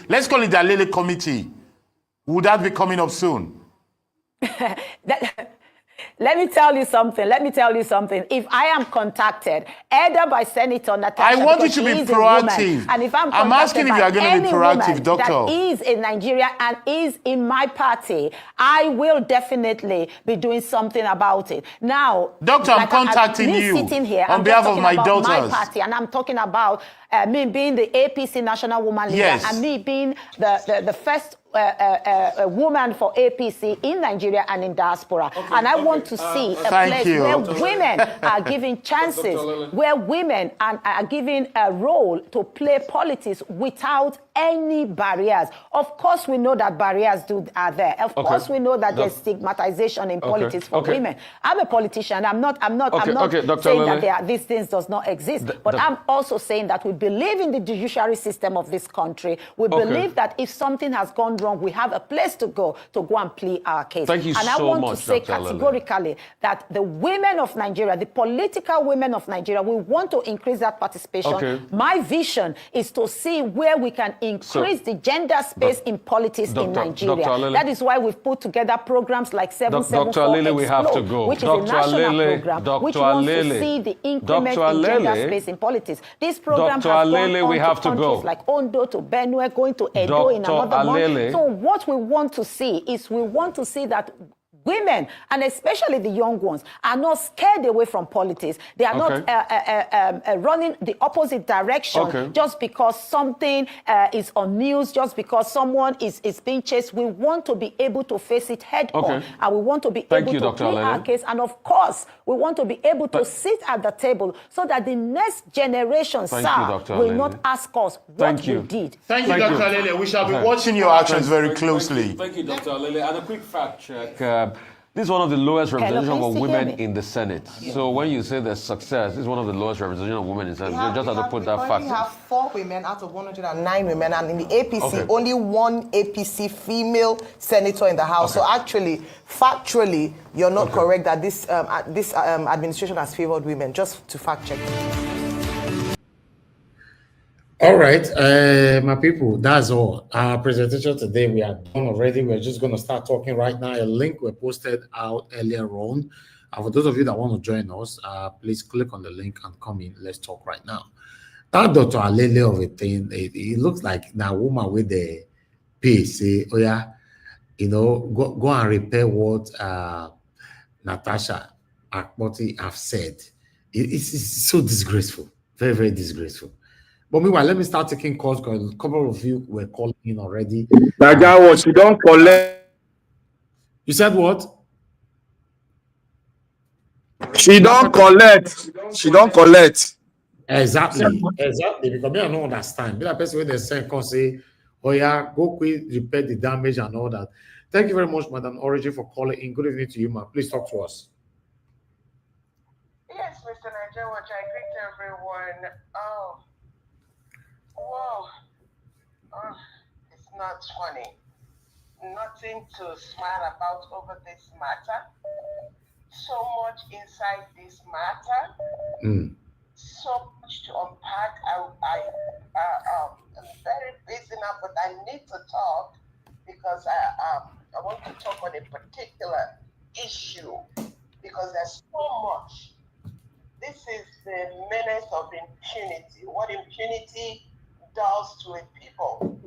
Let's call it the Alele Committee. Would that be coming up soon? Let me tell you something. If I am contacted, either by Senator Natasha, I want you to be proactive. And if I'm asking if you are going to be proactive, Doctor. That is in Nigeria and is in my party, I will definitely be doing something about it. Now, Doctor, I'm contacting you sitting here, on behalf of my daughters. My party, and I'm talking about me being the APC national woman leader, and me being the first a woman for APC in Nigeria and in diaspora. And I want to see a place where women are given chances, where women are given a role to play politics without any barriers. Of course, we know that barriers are there. Of course, we know that there's stigmatization in politics for women. I'm a politician. I'm not saying that these things does not exist. But I'm also saying that we believe in the judiciary system of this country. We believe that if something has gone wrong, we have a place to go and plead our case. Thank you so much, And I want to say categorically that the women of Nigeria, the political women of Nigeria, we want to increase that participation. My vision is to see where we can increase the gender space in politics in Nigeria. That is why we've put together programs like 774 we have to go. which is a national program which wants to see the increment in gender space in politics. This program has gone on to countries like Ondo to Benue, going to Edo in another month. So what we want to see is that women, and especially the young ones, are not scared away from politics. They are not running the opposite direction just because something is on news, just because someone is being chased. We want to be able to face it head on, and we want to be able to plead our case. And of course, we want to be able to sit at the table so that the next generation, will not ask us what we did. Thank you, Dr. Alele. We shall be watching your actions very closely. Thank you, Dr. Alele. And a quick fact check. This is one of the lowest representation of women in the Senate. So when you say there's success, this is one of the lowest representation of women in the Senate. You just have to put that fact. We have 4 women out of 109 women, and in the APC, only 1 APC female senator in the House. So actually, factually, you're not correct that this administration has favored women. Just to fact check. All right, my people, that's all. Our presentation today, we are done already. We're just going to start talking right now. A link was posted out earlier on. For those of you that want to join us, please click on the link and come in. Let's talk right now. That Dr. Alele of a thing, it looks like now woman with the pay say, oh yeah, go and repair what Natasha Accuses have said. It's so disgraceful, very, very disgraceful. But meanwhile, let me start taking calls because a couple of you were calling in already. That guy was, she don't collect. You said what? She don't collect. She don't collect. Exactly. Exactly. Because me, I don't understand. That person when they say, oh yeah, go quick, repair the damage and all that. Thank you very much, Madam Origin, for calling in. Good evening to you, ma. Please talk to us. Yes, Mr. Nigeria, which I greet everyone. Whoa, it's not funny. Nothing to smile about over this matter. So much inside this matter. So much to unpack. I'm very busy now, but I need to talk because I want to talk on a particular issue because there's so much. This is the menace of impunity. What impunity does to a people.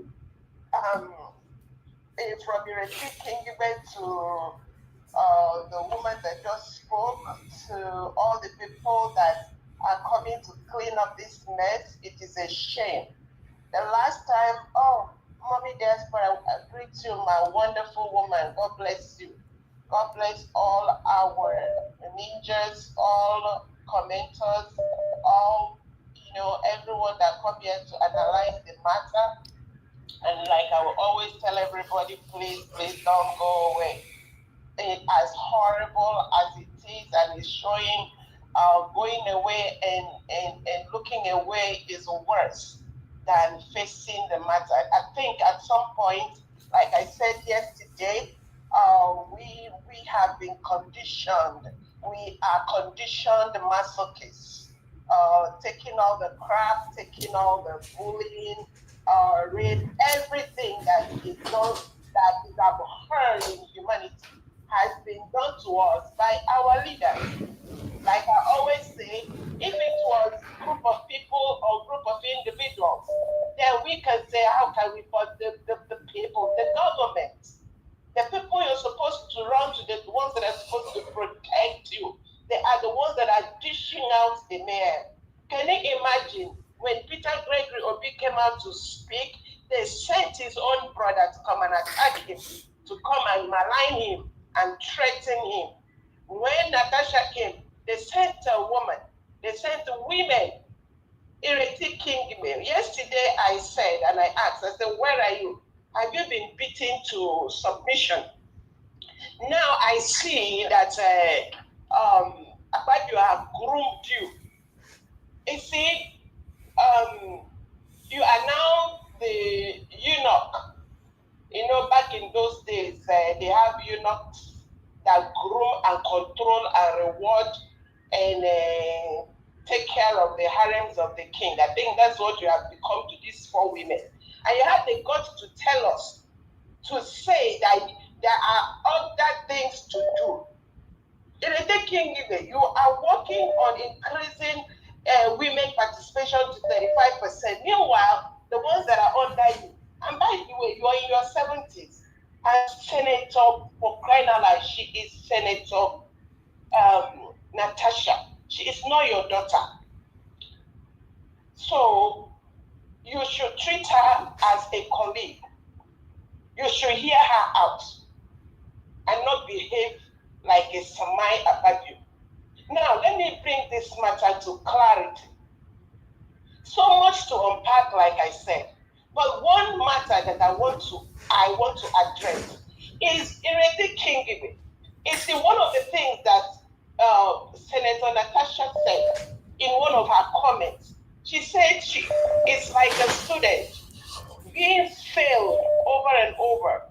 From Ireti Kingibe to the woman that just spoke, to all the people that are coming to clean up this mess, it is a shame. The last time, Mommy Diaspora, I greet you, my wonderful woman. God bless you. God bless all our ninjas, all commenters, all everyone that come here to analyze the matter. And like I will always tell everybody, please don't go away. As horrible as it is, and it's showing going away and looking away is worse than facing the matter. I think at some point, like I said yesterday, we have been conditioned. We are conditioned masochists. Taking all the crap, taking all the bullying, rape, everything that is done, that is abhorrent in humanity, has been done to us by our leaders. Like I always say, if it was a group of people or group of individuals, then we can say, how can we, but the people, the government, the people you're supposed to run to, the ones that are supposed to protect you, they are the ones that are dishing out the mayor. Can you imagine when Peter Gregory Obi came out to speak, they sent his own brother to come and attack him, to come and malign him and threaten him. When Natasha came, they sent a woman, they sent women. Ireti Kingibe. Yesterday I said, and I asked, I said, where are you? Have you been beaten to submission? Now I see that Akpabio have groomed you. You see, you are now the eunuch. You know, back in those days, they have eunuchs that groom and control and reward and take care of the harems of the king. I think that's what you have become to these 4 women. And you have the guts to tell us, to say that there are other things to do. Ireti Kingibe, you are working on increasing women participation to 35%. Meanwhile, the ones that are under you, and by the way, you are in your 70s, and Senator, for crying out loud, she is Senator Natasha. She is not your daughter. So you should treat her as a colleague. You should hear her out and not behave like a Samai Akpabio. Now, let me bring this matter to clarity. So much to unpack, like I said. But one matter that I want to address is Ireti Kingibe. It's one of the things that Senator Natasha said in one of her comments. She said she is like a student being failed over and over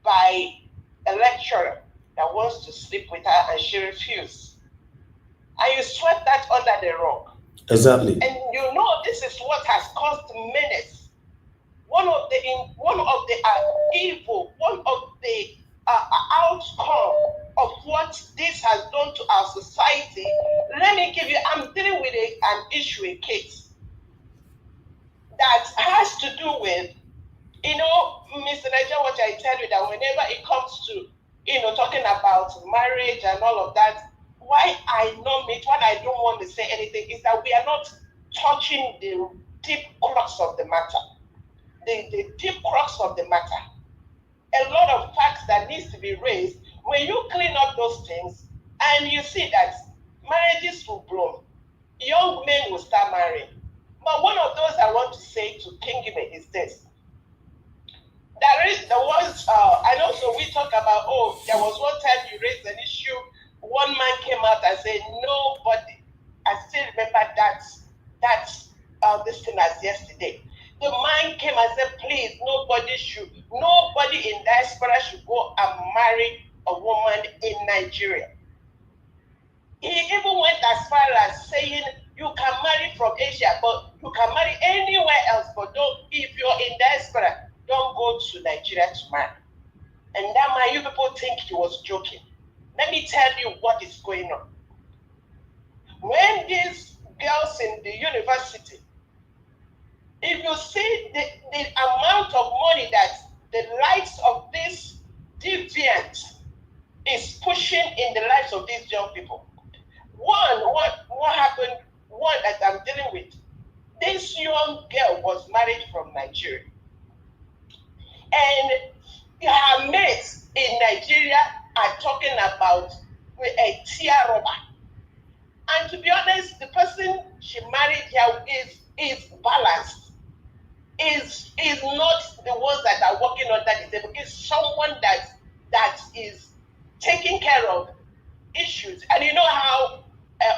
by a lecturer that wants to sleep with her and she refused. And you swept that under the rug. Exactly. And you know this is what has caused menace. One of the evil, one of the outcome of what this has done to our society. Let me give you, I'm dealing with an issue, a case that has to do with, Mr. Niger, what I tell you that whenever it comes to, talking about marriage and all of that, why I don't want to say anything is that we are not touching the deep crux of the matter. The deep crux of the matter. A lot of facts that needs to be raised. When you clean up those things and you see that marriages will bloom, young men will start marrying. But one of those I want to say to Kingibe is this. And also we talk about, there was one time you raised an issue, one man came out and said, nobody, I still remember this thing as yesterday. The man came and said, please, nobody in diaspora should go and marry a woman in Nigeria. He even went as far as saying, you can marry from Asia, but you can marry anywhere else, but if you're in diaspora, don't go to Nigeria to marry. And that man, you people think he was joking. Let me tell you what is going on. When these girls in the university, if you see the amount of money that the likes of this deviant is pushing in the lives of these young people. What happened, one that I'm dealing with, this young girl was married from Nigeria. And her mates in Nigeria are talking about a tear rubber. And to be honest, the person she married here is balanced. Is not the ones that are working on that table. It's someone that is taking care of issues. And you know how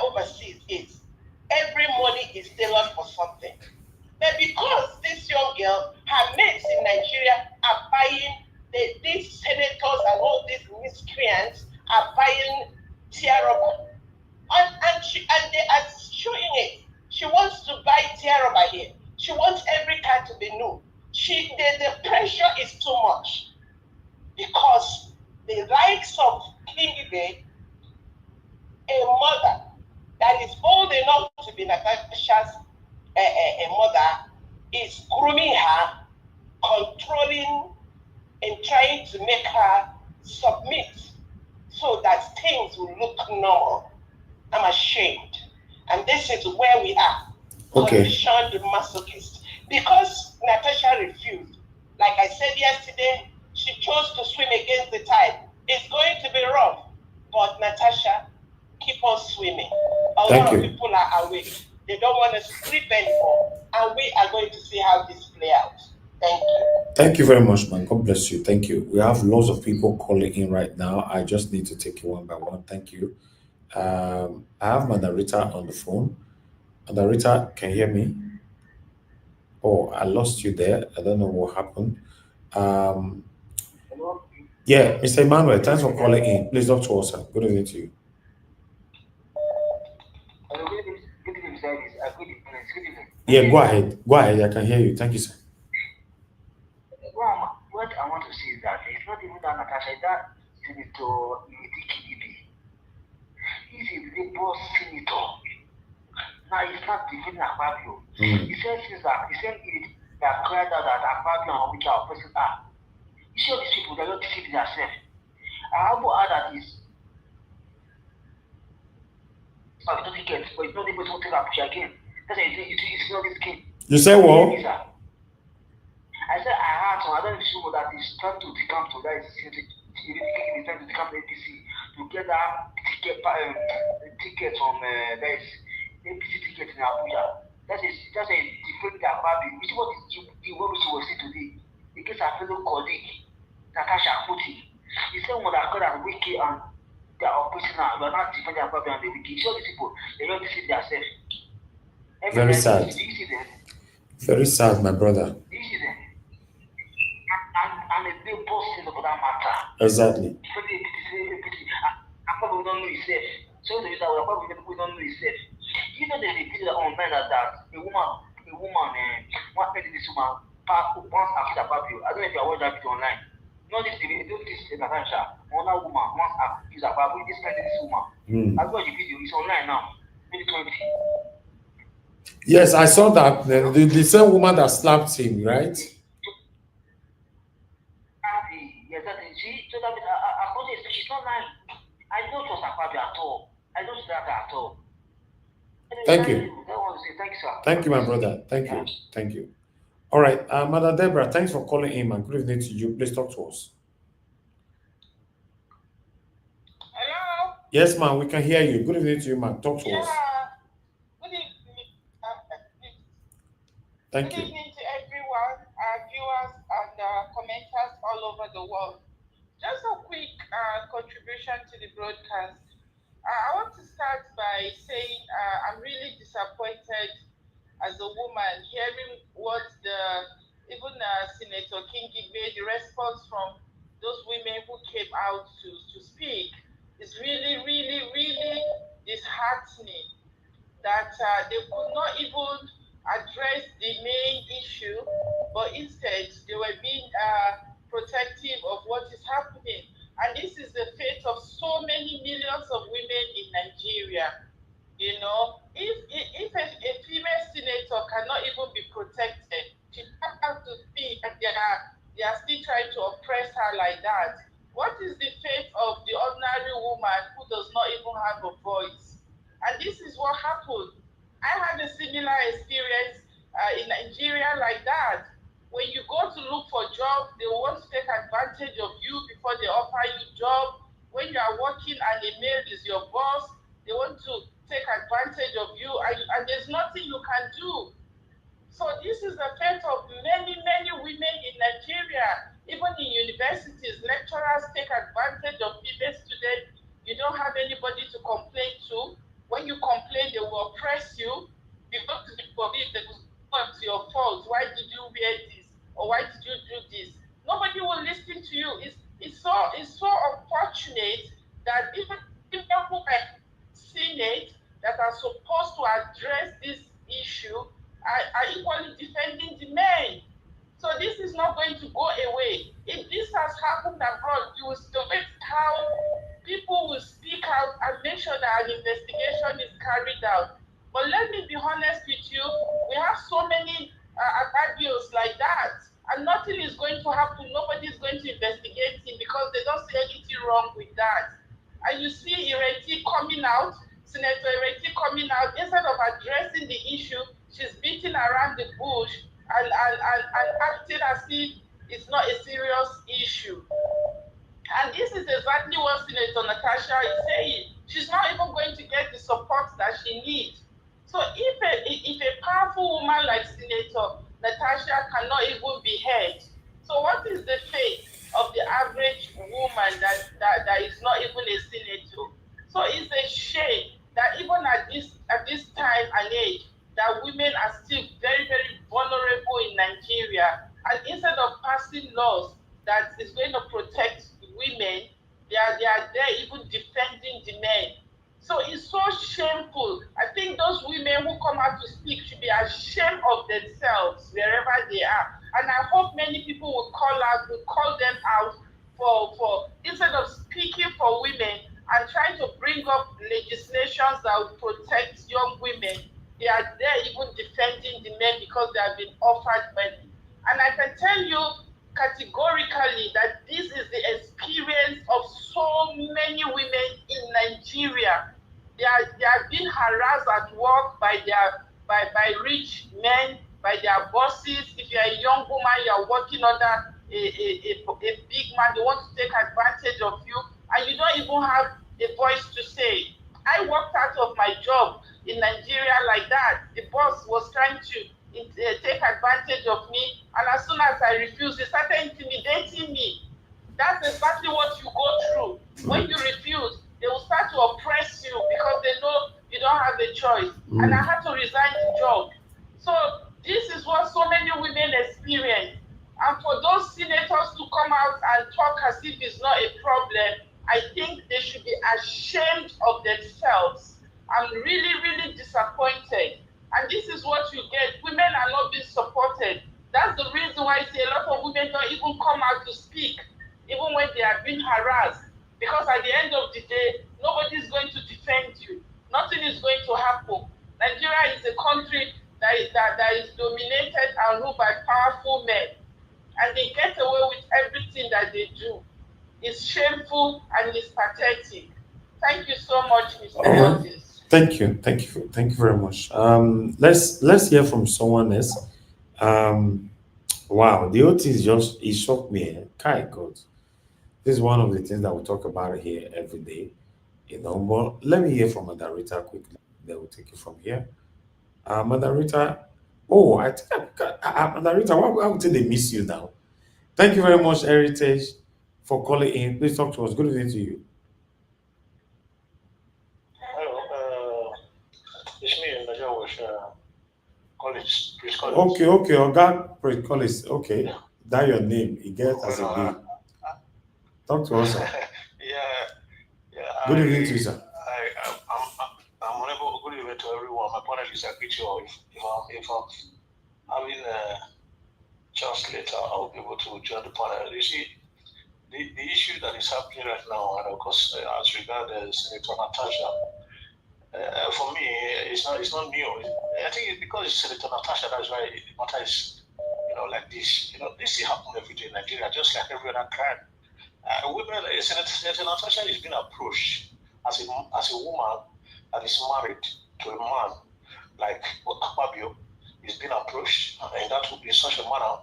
overseas is. Every money is tailored for something. But because this young girl, her mates in Nigeria are buying, these senators and all these miscreants are buying tear rubber. And they are showing it. She wants to buy tear rubber here. She wants every car to be new. The pressure is too much. Because the likes of Kingibe, a mother that is old enough to be Natasha's a mother, is grooming her, controlling, and trying to make her submit so that things will look normal. I'm ashamed. And this is where we are. Okay. Conditioned masochist. Because Natasha refused. Like I said yesterday, she chose to swim against the tide. It's going to be rough. But Natasha, keep on swimming. A lot of people are awake. They don't want to sleep anymore. And we are going to see how this play out. Thank you. Thank you very much, man. God bless you. Thank you. We have lots of people calling in right now. I just need to take it one by one. Thank you. I have Madarita on the phone. Madarita, can you hear me? Oh, I lost you there. I don't know what happened. Yeah, Mr. Emmanuel, thanks for calling in. Please talk to us, sir. Good evening to you. Yeah, go ahead. Go ahead. I can hear you. Thank you, sir. what I want to say is that it's not even that Natasha, it's that Senator Ireti Kingibe. He's a Labour senator. Now he's not defending Akpabio. He said that cried out that Akpabio and Wike are oppressive. You see all these people, they're not deceiving themselves. I will add that is but it's not able to take a push again. That's why it's not this game. You say what? I said I had some other issue that is trying to decamp to that is trying to decamp APC to get that ticket from that is APC ticket in Abuja. That's a different Akpabio. Which is what she was saying today. Against our fellow colleague, Natasha Accuses. He said what I call that Wike and they are operating now. You are not defending Akpabio and the Wike. You show these people, they don't deceive themselves. Very sad. Very sad, my brother. And a big boss for that matter. Exactly. Akpabio don't know himself. So the reason why Akpabio don't know himself. You know there's a video online that a woman wants this woman once accused Akpabio. I don't know if you are watching that video online. Not this Natasha. Another woman once accused Akpabio. This kind of this woman. I watched the video. It's online now. 2020. Yes, I saw that. The same woman that slapped him, right? Yes, that is. She's not lying. I don't trust Akpabio at all. I don't trust that at all. Thank you. Thank you, sir. Thank you, my brother. Thank you. Thank you. All right, Mother Deborah, thanks for calling in, and good evening to you. Please talk to us. Hello? Yes, ma'am, we can hear you. Good evening to you, ma'am. Talk to us. Good evening. Thank Good you. evening to everyone, our viewers and commenters all over the world. Just a quick contribution to the broadcast. I want to start by saying I'm really disappointed as a woman hearing what even Senator Kingibe, the response from those women who came out to speak is really, really, really disheartening that they could not even address the main issue, but instead they were being protective of what is happening. And this is the fate of so many millions of women in Nigeria. You know, if a female senator cannot even be protected, she can't have to speak, and they are still trying to oppress her like that. What is the fate of the ordinary woman who does not even have a voice? And this is what happened. I had a similar experience in Nigeria like that. When you go to look for a job, they want to take advantage of you before they offer you a job. When you are working and a male is your boss, they want to take advantage of you, and there's nothing you can do. So this is the fate of many, many women in Nigeria. Even in universities, lecturers take advantage of female students. You don't have anybody to complain to. When you complain, they will oppress you. You go to the police, they will go to your fault. Why did you wear this? Or why did you do this? Nobody will listen to you. It's so unfortunate that even people who are Senate that are supposed to address this issue are equally defending the men. So this is not going to go away. If this has happened abroad, you will still wait how people will speak out and make sure that an investigation is carried out. But let me be honest with you, we have so many Akpabios like that, and nothing is going to happen. Nobody is going to investigate him because they don't see anything wrong with that. And you see Ireti coming out, Senator Ireti coming out, instead of addressing the issue, she's beating around the bush and acting as if it's not a serious issue. And this is exactly what Senator Natasha is saying. She's not even going to get the support that she needs. So if a powerful woman like Senator Natasha cannot even be heard, so what is the fate of the average woman that is not even a senator? So it's a shame that even at this time and age, that women are still very, very vulnerable in Nigeria. And instead of passing laws that is going to protect women, they are there even defending the men. So it's so shameful. I think those women who come out to speak should be ashamed of themselves wherever they are. And I hope many people will call them out for instead of speaking for women and trying to bring up legislations that will protect young women, they are there even defending the men because they have been offered money. And I can tell you categorically that this is the experience of so many women in Nigeria. They are being harassed at work by rich men, by their bosses. If you're a young woman, you're working under a big man, they want to take advantage of you, and you don't even have a voice to say. I walked out of my job in Nigeria like that. The boss was trying to take advantage of me, and as soon as I refused, they started intimidating me. That's exactly what you go through. When you refuse, they will start to oppress you because they know you don't have a choice. And I had to resign the job. So this is what so many women experience. And for those senators to come out and talk as if it's not a problem, I think they should be ashamed of themselves. I'm really, really disappointed. And this is what you get. Women are not being supported. That's the reason why I say a lot of women don't even come out to speak, even when they are being harassed. Because at the end of the day, nobody is going to defend you. Nothing is going to happen. Nigeria is a country that is dominated and ruled by powerful men. And they get away with everything that they do. It's shameful and it's pathetic. Thank you so much, Mr. Elvis. Thank you very much. Let's hear from someone else. Wow, the OT it shocked me. Kai God, this is one of the things that we talk about here every day. But let me hear from Madarita quickly. Then we'll take it from here. Madarita, I think Madarita, why would they miss you now? Thank you very much, Heritage, for calling in. Please talk to us. Good evening to you. Hello, it's me, Natasha College. Okay, Oga Prince College. Okay, yeah. That your name. You get as a name. Talk to us, sir. Yeah. Good evening to you, sir. I'm unable. Good evening to everyone. My apologies. I greet you all. If I'm having a chance later, I'll be able to join the panel. You see, the issue that is happening right now, and of course, as regards Senator Natasha, for me, it's not new. I think it's because it's Senator Natasha, that's why the matter is, like this. This is happening every day in Nigeria, just like every other crime. Women, Senator Natasha is being approached as a woman that is married to a man like Akpabio is being approached, and that would be in such a manner.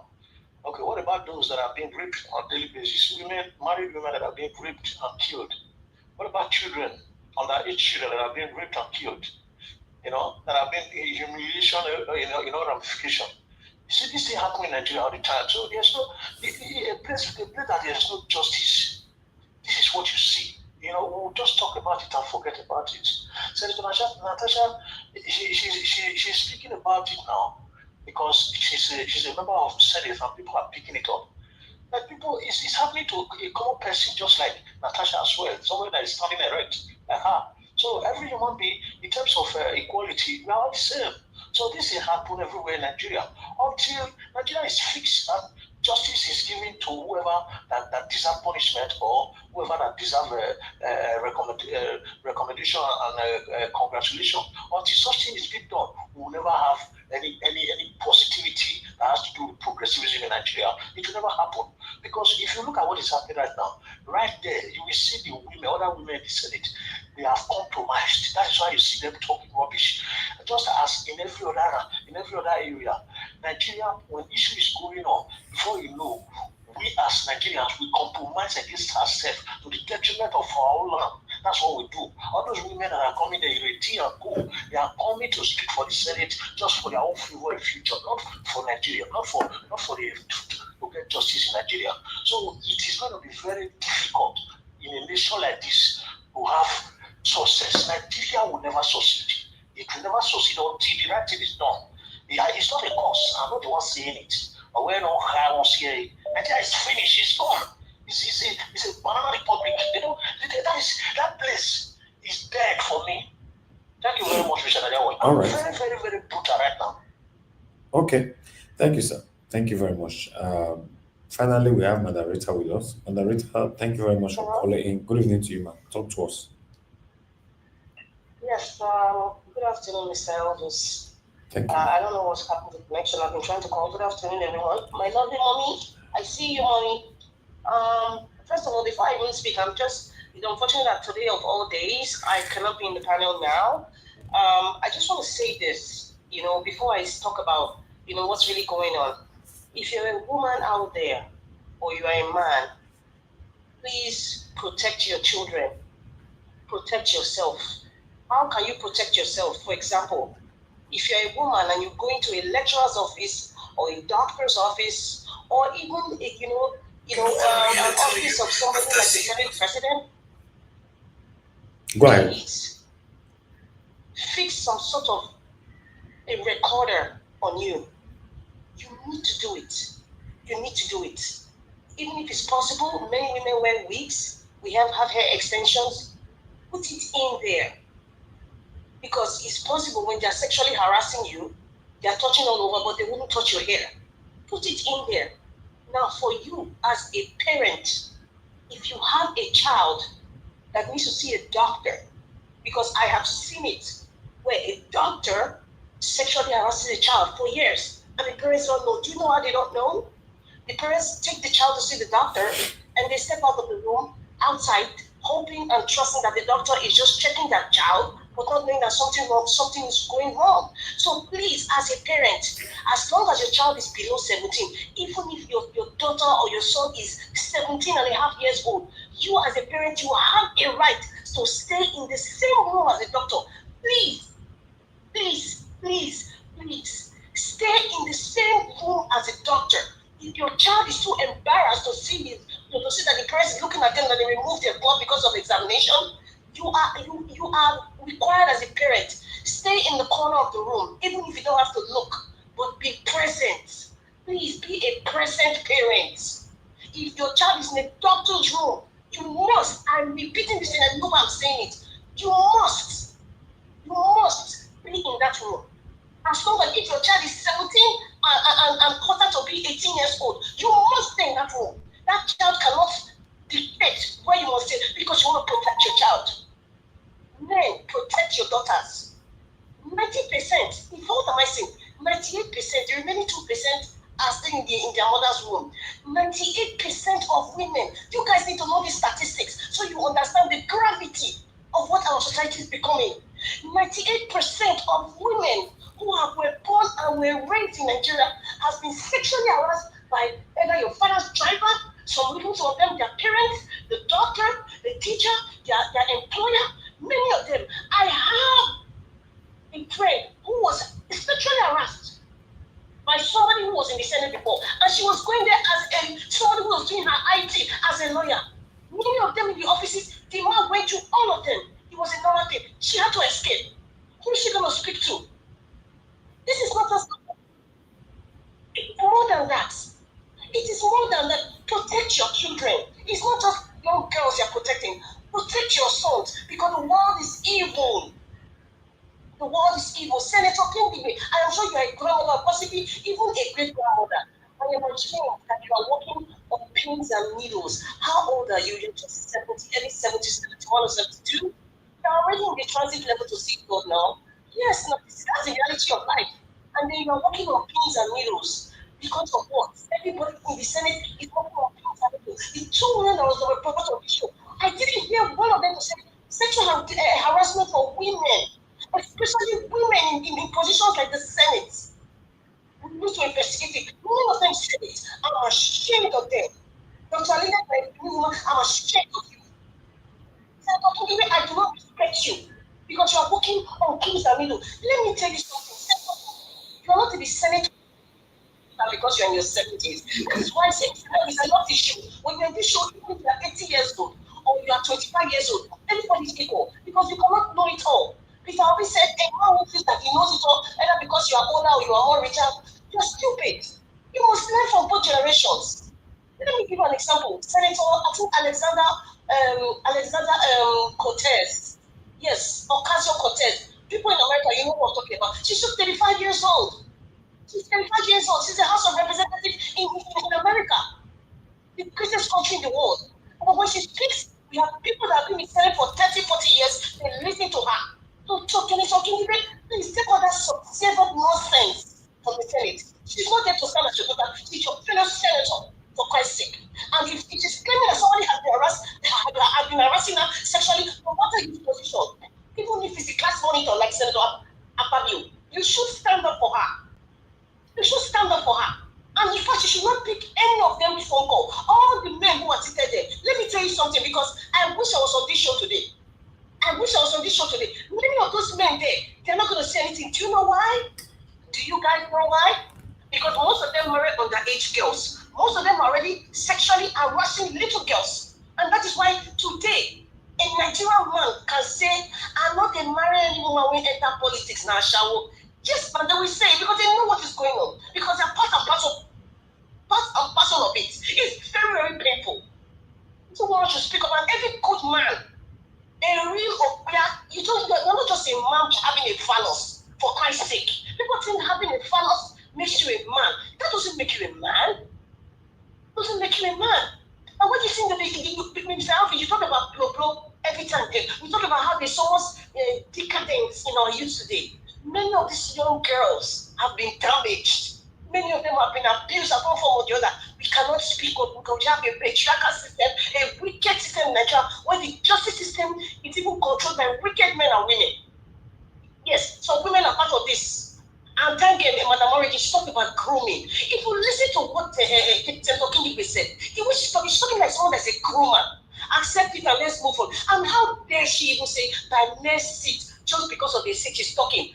Okay, what about those that are being raped on a daily basis? Married women that are being raped and killed. What about children, underage children that are being raped and killed? That have been humiliation, ramification. You see, this thing happen in Nigeria all the time. So there's a place that there's no justice. This is what you see. We'll just talk about it and forget about it. Senator Natasha, she's speaking about it now because she's a member of the Senate and people are picking it up. But it's happening to a common person just like Natasha as well, someone that is standing erect like her. So every human being, in terms of equality, we are all the same. So this will happen everywhere in Nigeria until Nigeria is fixed and justice is given to whoever that deserves punishment or whoever that deserves recommendation and congratulations. Until such thing is being done, we will never have any positivity that has to do with progressivism in Nigeria. It will never happen. Because if you look at what is happening right now, right there, you will see the women, other women in the Senate, they have compromised. That is why you see them talking rubbish. Just as in every other area, Nigeria, when issue is going on, before you know, we as Nigerians, we compromise against ourselves to the detriment of our own land. That's what we do. All those women that are coming, they Ireti and go, they are coming to speak for the Senate just for their own favor and future, not for Nigeria, not for to get justice in Nigeria. So it is going to be very difficult in a nation like this to have success. Nigeria will never succeed. It will never succeed until the right thing is done. It's not a cause. I'm not the one saying it. But when I won't say it, Nigeria is finished. It's done. It's a banana republic. That place is dead for me. Thank you very much, Mr. Nadia. I'm very, very, very brutal right now. Okay. Thank you, sir. Thank you very much. Finally, we have Madam Rita with us. Madam Rita, thank you very much for calling in. Good evening to you, ma'am. Talk to us. Yes, good afternoon, Mr. Elvis. Thank you. I don't know what's happened to the connection. I've been trying to call. Good afternoon, everyone. My lovely mommy, I see you, mommy. First of all, before I even speak, it's unfortunate that today of all days, I cannot be in the panel now. I just want to say this, before I talk about, what's really going on. If you're a woman out there or you are a man, please protect your children. Protect yourself. How can you protect yourself? For example, if you're a woman and you're going to a lecturer's office or a doctor's office or even an office of somebody like the Senate president, go ahead. Please fix some sort of a recorder on you. You need to do it. You need to do it. Even if it's possible, many women wear wigs. We have hair extensions. Put it in there. Because it's possible when they're sexually harassing you, they're touching all over, but they wouldn't touch your hair. Put it in there. Now, for you as a parent, if you have a child that needs to see a doctor, because I have seen it, where a doctor sexually harasses a child for years, and the parents don't know. Do you know how they don't know? The parents take the child to see the doctor, and they step out of the room, outside, hoping and trusting that the doctor is just checking that child, but not knowing that something is going wrong. So please, as a parent, as long as your child is below 17, even if your daughter or your son is 17 and a half years old, you as a parent, you have a right to stay in the same room as the doctor. Please, please, please, please, stay in the same room as a doctor. If your child is too embarrassed to see that the parents is looking at them, that they remove their blood because of examination, you are required as a parent, stay in the corner of the room, even if you don't have to look, but be present. Please be a present parent. If your child is in a doctor's room, you must, I'm repeating this and I know I'm saying it, you must be in that room. As long as if your child is 17 and quarter to be 18 years old, you must stay in that room. That child cannot dictate where you must stay because you want to protect your child. Men, protect your daughters. 90%, what am I saying? 98%, the remaining 2% are staying in their mother's womb. 98% of women, you guys need to know these statistics so you understand the gravity of what our society is becoming. 98% of women who were born and were raised in Nigeria has been sexually harassed by either your father's driver, some of them, their parents, the doctor, the teacher, their employer, many of them. I have a friend who was sexually harassed by somebody who was in the Senate before, and she was going there as somebody who was doing her IT as a lawyer. Many of them in the offices, the man went to all of them. It was a normal thing. She had to escape. Who is she going to speak to? This is not just more than that. It is more than that. Protect your children. It's not just young girls you're protecting. Protect your sons, because the world is evil. The world is evil. Senator Kingibe, I am sure you are a grandmother, possibly even a great grandmother. I am ashamed that you are working on pins and needles. How old are you? You're just 70, early 70s, 71 or 72. You're already in the transit level to see God now. Yes, no, that's the reality of life. And then you're working on pins and needles. Because of what? Everybody in the Senate is working on pins and needles. The two women that were proposed on the show, I didn't hear one of them say sexual harassment for women, especially women in positions like the Senate. We need to investigate it. None of them said it. I'm ashamed of them. Dr. Alina, I'm ashamed of you. Senator Kingibe, I do not respect you because you are working on pins and needles. Let me tell you something. You are not in the Senate because you're in your 70s. That is why I say it's a lot issue. When you're in this show, even if you are 80 years old or you are 25 years old, everybody is equal because you cannot know it all. Peter Obi said, a man who feels that he knows it all, either because you are older or you are more richer, you're stupid. You must learn from both generations. Let me give you an example. Senator, I think Alexander Cortez. Yes, Ocasio-Cortez. People in America, you know what I'm talking about. She's just 35 years old. She's 25 years old. She's a House of Representatives in America, the greatest country in the world. But when she speaks, we have people that have been in the Senate for 30, 40 years, they listen to her. So Senator Kingibe, please take all that sort nonsense from the Senate. She's not there to stand as your daughter. She's your fellow senator, for Christ's sake. And if it is claiming that somebody has been harassing her sexually, no matter his position, even if it's a class monitor like Senator Akpabio, you should stand up for her. You should stand up for her. And in fact, you should not pick any of them phone call. All the men who are seated there. Let me tell you something, because I wish I was on this show today. Many of those men there, they're not going to say anything. Do you know why? Do you guys know why? Because most of them marry underage girls. Most of them are already sexually harassing little girls. And that is why today, a Nigerian man can say, I'm not a married any woman when enter politics now, shall we? Yes, but they will say, because they know what is going on. Because they're part and parcel of it. It's very, very painful. So we want to speak about every good man. A real you're not just a man having a phallus, for Christ's sake. People think having a phallus makes you a man. That doesn't make you a man. And what do you think that Mr. Alfie, you talk about blow every time. We talk about how there's so much decadence in our youth today. Many of these young girls have been damaged. Many of them have been abused at one form or the other. We cannot speak because we have a patriarchal system, a wicked system in Nigeria, where the justice system is even controlled by wicked men and women. Yes, so women are part of this. And thank you, Madam Origi, she talked about grooming. If you listen to what Senator Kingibe said, she's talking like someone that's a groomer. Accept it and let's move on. And how dare she even say by next seat, just because of the seat she's talking.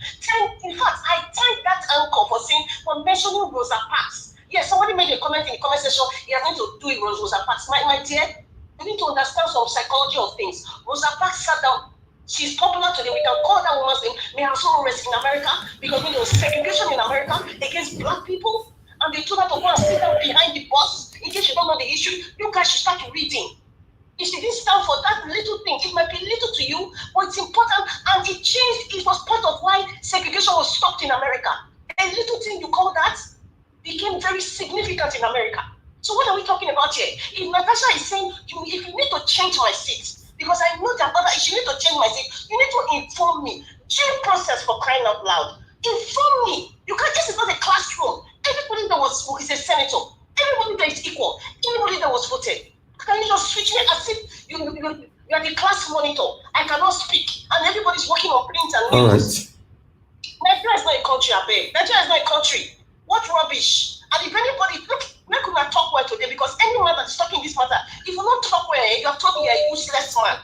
In fact, I thank that uncle for mentioning Rosa Parks. Yes, somebody made a comment in the comment section, he has going to do it with Rosa Parks. My dear, you need to understand some psychology of things. Rosa Parks sat down. She's popular today. We can call that woman's name. May her soul rest in America, because there was segregation in America against black people, and they told her to go and sit down behind the bus. In case you don't know the issue, you guys should start reading. If she didn't stand for that little thing, it might be little to you, but it's important, and it changed. It was part of why segregation was stopped in America. A little thing you call that became very significant in America. So what are we talking about here? If Natasha is saying, if you need to change my seat, because I know that mother, if you need to change my seat, you need to inform me. Due process, for crying out loud. Inform me. You can't, this is not a classroom. Everybody that is a senator. Everybody that is equal. Everybody that was voted. Can you just switch me as if you are the class monitor? I cannot speak, and everybody's working on print and news. All right. Nigeria is not a country, I beg. Nigeria is not a country. What rubbish? And if anybody, look, we could not talk well today, because any man that is talking this matter, if you not talk well, you have told me you're a useless man.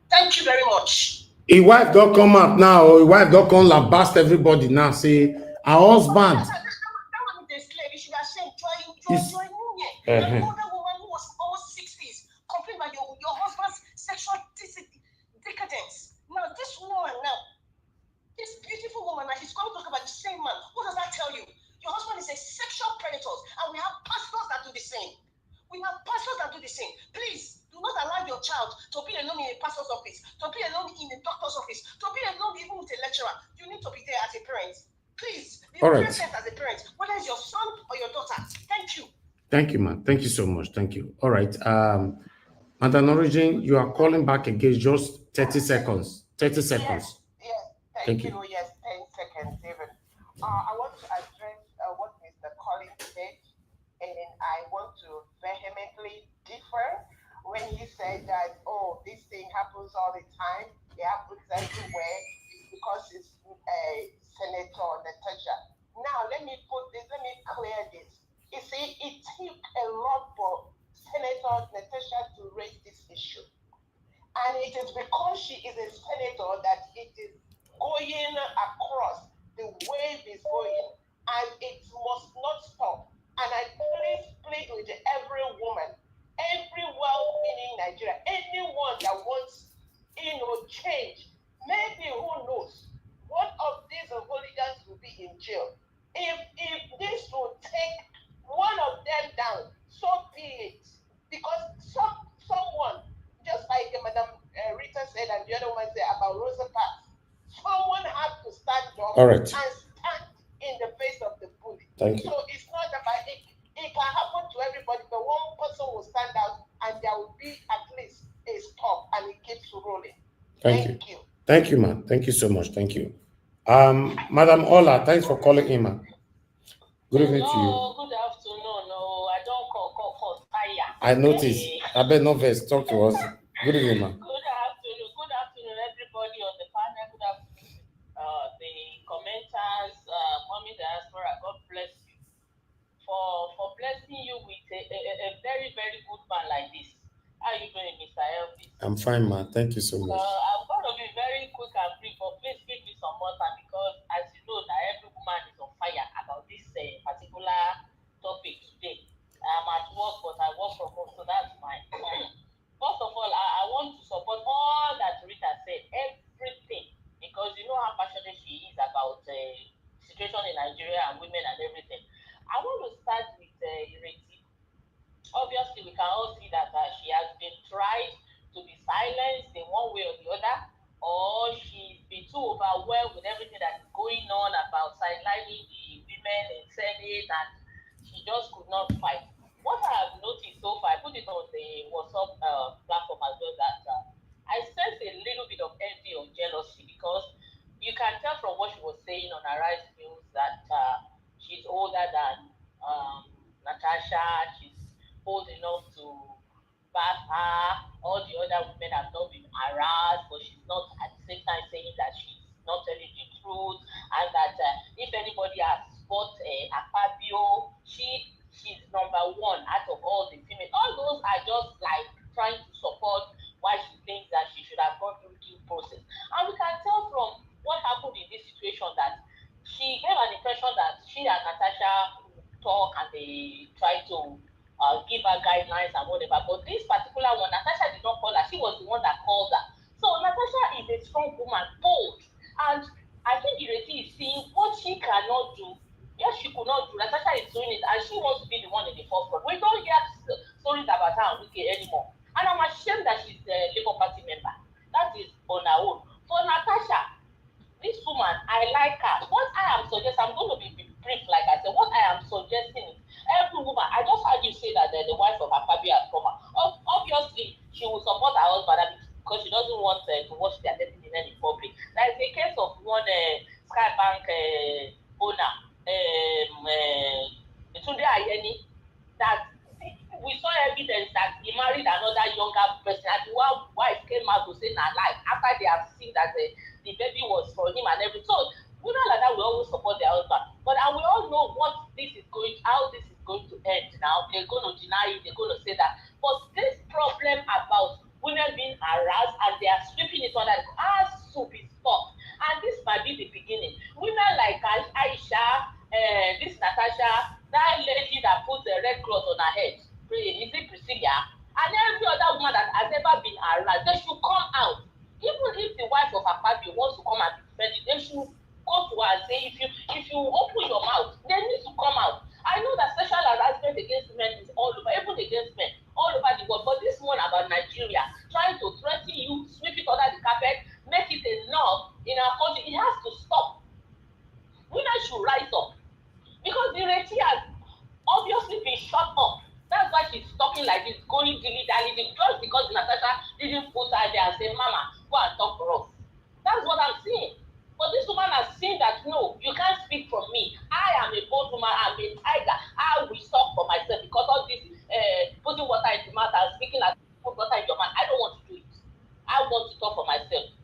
Thank you very much. A wife don't come out now, or a wife don't come lambast everybody now, say, her husband. That one is a slave. You should have said, join an older woman who was almost 60s, complained about your husband's sexual decadence. Now, this woman now, this beautiful woman, now she's going to talk about the same man. What does that tell you? Your husband is a sexual predator, and we have pastors that do the same. Please, do not allow your child to be alone in a pastor's office, to be alone in a doctor's office, to be alone even with a lecturer. You need to be there as a parent. Please, be present as a parent, whether it's your son or your daughter. Thank you. Thank you, man. Thank you so much. Thank you. All right. Madam Origin, you are calling back again. Just 30 seconds. 30 seconds. Yes. Thank you. Yes, 10 seconds even. I want to address what Mr. Collins said, and I want to vehemently differ when he said that, oh, this thing happens all the time. It happens everywhere. It's because it's Senator Natasha. Now, let me clear this. You see, it took a lot for Senator Natasha to raise this issue. And it is because she is a senator that it is going across. The wave is going, and it must not stop. And I plead with every woman, every well-meaning Nigeria, anyone that wants, change. Maybe, who knows, one of these hooligans will be in jail. If this will take one of them down, so be it. Because someone, just like Madam Rita said and the other one said about Rosa Parks, someone had to stand up and stand in the face of the bully. Thank you. So it's not about it. It can happen to everybody, but one person will stand out and there will be at least a stop and it keeps rolling. Thank you. Thank you, man. Thank you so much. Thank you. Madam Ola, thanks for calling in, man. Good evening to you. Good afternoon. No, I don't call fire. I noticed. I bet no verse. Talk to us. Good evening, man. Good afternoon, everybody on the panel. Good afternoon, the commenters, Mommy Diaspora. God bless you for blessing you with a very, very good man like this. How are you doing, Mr. Elvis? I'm fine, man. Thank you so much. I'm going to be very quick and brief, but please give me some more time because, as you know, that every woman is on fire about this particular topic today. I'm at work, but I work from home, so that's fine. First of all, I want to support all that Rita said, everything, because you know how passionate she is about the situation in Nigeria and women and everything. I want to start with Ireti. Obviously, we can all see that she has been tried to be silenced in one way or the other, or she's been too overwhelmed with everything that is going on about sidelining the women in Senate, and she just could not fight. What I have noticed so far, I put it on the WhatsApp platform as well, that I sense a little bit of envy or jealousy, because you can tell from what she was saying on Arise News that she's older than Natasha, she's old enough to bath her. All the other women have not been harassed, but she's not at the same time saying that she's not telling the truth, and that if anybody has fought Akpabio, she's number one out of all the females. All those are just like trying to support why she thinks that she should have gone through due process. And we can tell from what happened in this situation that she gave an impression that she and Natasha talk and they try to give her guidelines and whatever. But this particular one, Natasha did not call her. She was the one that called her. So Natasha is a strong woman, bold. And I think Ireti is seeing what she cannot do. Yes, she could not do. Natasha is doing it, and she wants to be the one in the forefront. We don't hear stories about her and Wiki anymore. And I'm ashamed that she's a Labour Party member. That is on her own. For Natasha, this woman, I like her. What I am suggesting, I'm going to be brief, like I said, what I am suggesting is every woman, I just heard you say that the wife of Akpabio has come out. Obviously, she will support her husband because she doesn't want to watch their dirty linen in public. There is a case of one Skybank owner, Tunde Ayeni, that we saw evidence that he married another younger person, and the wife came out to say na lie after they have seen that the baby was from him and everything. So women like that will always support their husband. But and we all know how this is going to end now. They're going to deny it, they're going to say that. But this problem about women being harassed and they are sweeping it under has to be stopped. And this might be the beginning. Women like Aisha, this Natasha, that lady that put the red cloth on her head, is it Priscilla? And every other woman that has ever been harassed, they should come out. Even if the wife of Akpabio wants to come and defend it, they should go to her and say, if you open your mouth, they need to come out. I know that sexual harassment against men is all over, even against men, all over the world. But this one about Nigeria, trying to threaten you, sweep it under the carpet, make it a norm in our country, it has to stop. Women should rise up. Because the Ireti has obviously been shut up. That's why she's talking like this, going dilly-dally, just because Natasha didn't put her there and say, Mama, go and talk for us. That's what I'm saying. But this woman has seen that, no, you can't speak for me. I am a bold woman, I'm a tiger. I will talk for myself because all this putting water in the mouth and speaking like put water in your mouth, I don't want to do it. I want to talk for myself.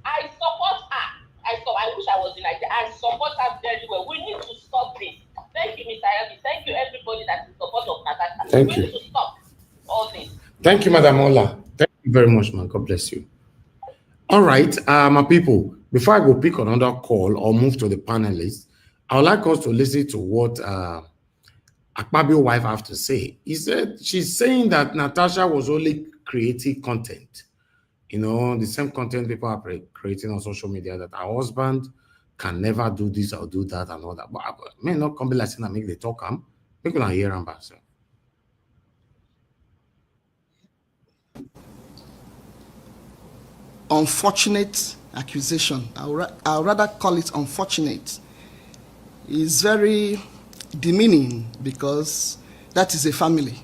I support her. I wish I was in Nigeria. I support her very well. We need to stop this. Thank you, Mr. Elvis. Thank you, everybody that is in support of Natasha. Thank you. We need to stop all this. Thank you, Madam Ola. Thank you very much, man. God bless you. All right, my people, before I go pick another call or move to the panelists, I would like us to listen to what Akpabio's wife have to say. She's saying that Natasha was only creating content. You know, the same content people are creating on social media, that our husband can never do this or do that and all that. But I may not come be like saying that make the talk people are hearing about so. Unfortunate accusation. I'll rather call it unfortunate. It's very demeaning because that is a family.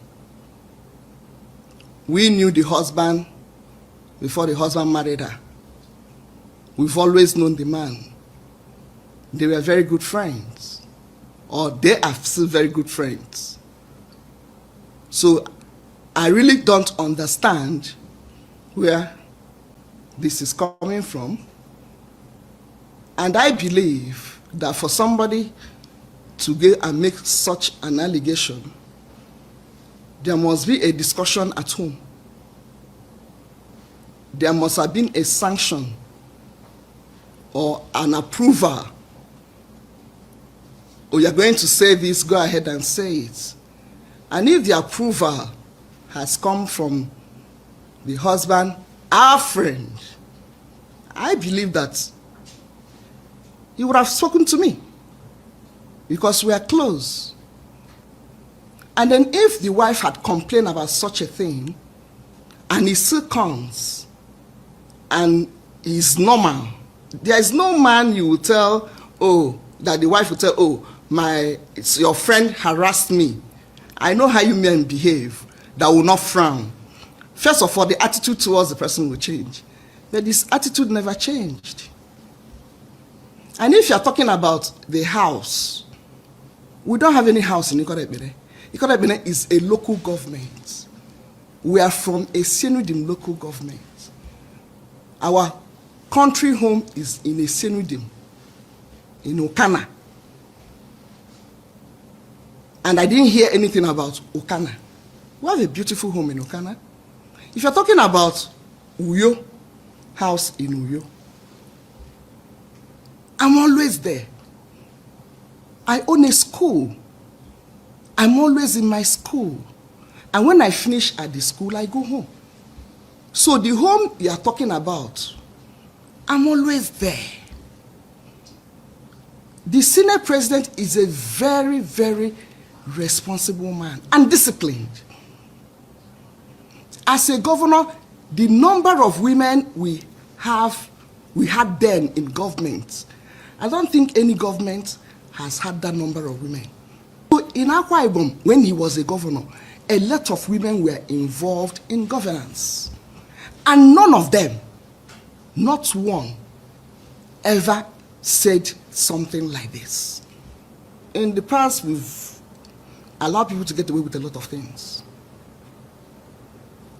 We knew the husband before the husband married her. We've always known the man. They were very good friends, or they are still very good friends. So I really don't understand where this is coming from. And I believe that for somebody to go and make such an allegation, there must be a discussion at home. There must have been a sanction or an approval. Oh, you're going to say this, go ahead and say it. And if the approval has come from the husband, our friend, I believe that he would have spoken to me because we are close. And then if the wife had complained about such a thing, and he still comes, and he's normal, there is no man you will tell, oh, that the wife will tell, oh, your friend harassed me. I know how you men behave, that will not frown. First of all, the attitude towards the person will change. But this attitude never changed. And if you're talking about the house, we don't have any house in Ikorebene. Ikorebene is a local government. We are from a Senudim local government. Our country home is in a Senudim, in Okana. And I didn't hear anything about Okana. We have a beautiful home in Okana. If you're talking about Uyo, house in Uyo, I'm always there. I own a school. I'm always in my school. And when I finish at the school, I go home. So the home you are talking about, I'm always there. The Senate president is a very, very responsible man and disciplined. As a governor, the number of women we had then in government, I don't think any government has had that number of women. So in Akwa Ibom, when he was a governor, a lot of women were involved in governance. And none of them, not one, ever said something like this. In the past, we've allowed people to get away with a lot of things.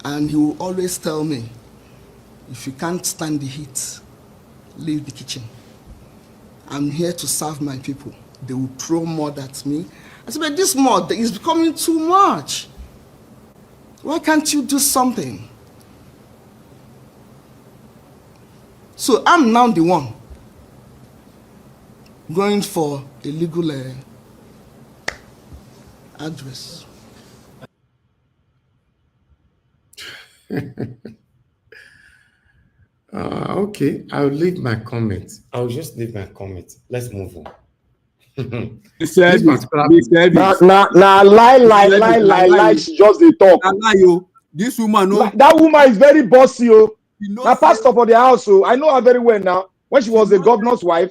And he will always tell me, if you can't stand the heat, leave the kitchen. I'm here to serve my people. They will throw mud at me. I said, but this mud is becoming too much. Why can't you do something? So I'm now the one going for a legal address. Okay, I'll leave my comments. I'll just leave my comments. Let's move on. Lie. She just the talk. This woman, that woman is very bossy. Now, pastor for the house. I know her very well now. When she was the governor's wife,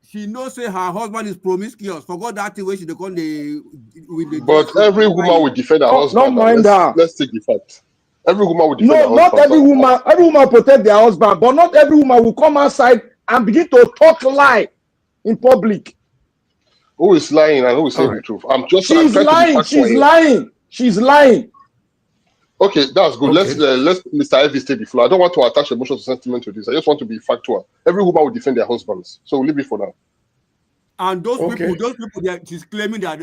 she knows say her husband is promiscuous. Forgot that thing where she call the. But every woman will defend her husband. Don't mind her. Let's take the fact. Every woman will defend her husband. No, not every woman. Every woman protect their husband, but not every woman will come outside and begin to talk lie in public. Who is lying and who is saying the truth? She's lying. She's lying. She's lying. Okay, that's good. Okay. Let's Mr. Ivy take the floor. I don't want to attach emotional sentiment to this. I just want to be factual. Every woman will defend their husbands. So we'll leave it for now. And those people that she's claiming that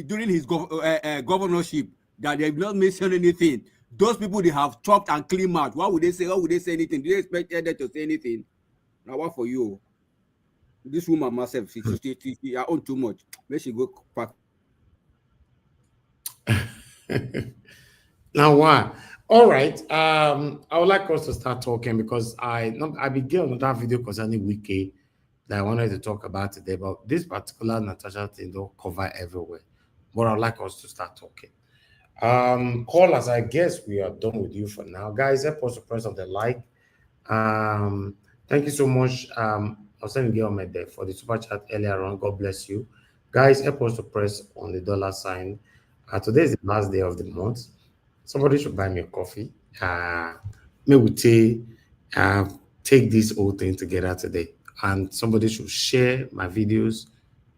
during his governorship that they've not mentioned anything. Those people, they have chopped and clean mouth. Why would they say? Why would they say anything? Do they expect them to say anything? Now what for you? This woman myself, she own too much. Maybe she go back. Now why? All right. I would like us to start talking because I began another video concerning Wiki that I wanted to talk about today, but this particular Natasha thing don't cover everywhere. But I'd like us to start talking. Callers, I guess we are done with you for now. Guys, help us to press on the like. Thank you so much. I was saying Gilman there for the super chat earlier on. God bless you. Guys, help us to press on the dollar sign. Today is the last day of the month. Somebody should buy me a coffee. May we take this whole thing together today. And somebody should share my videos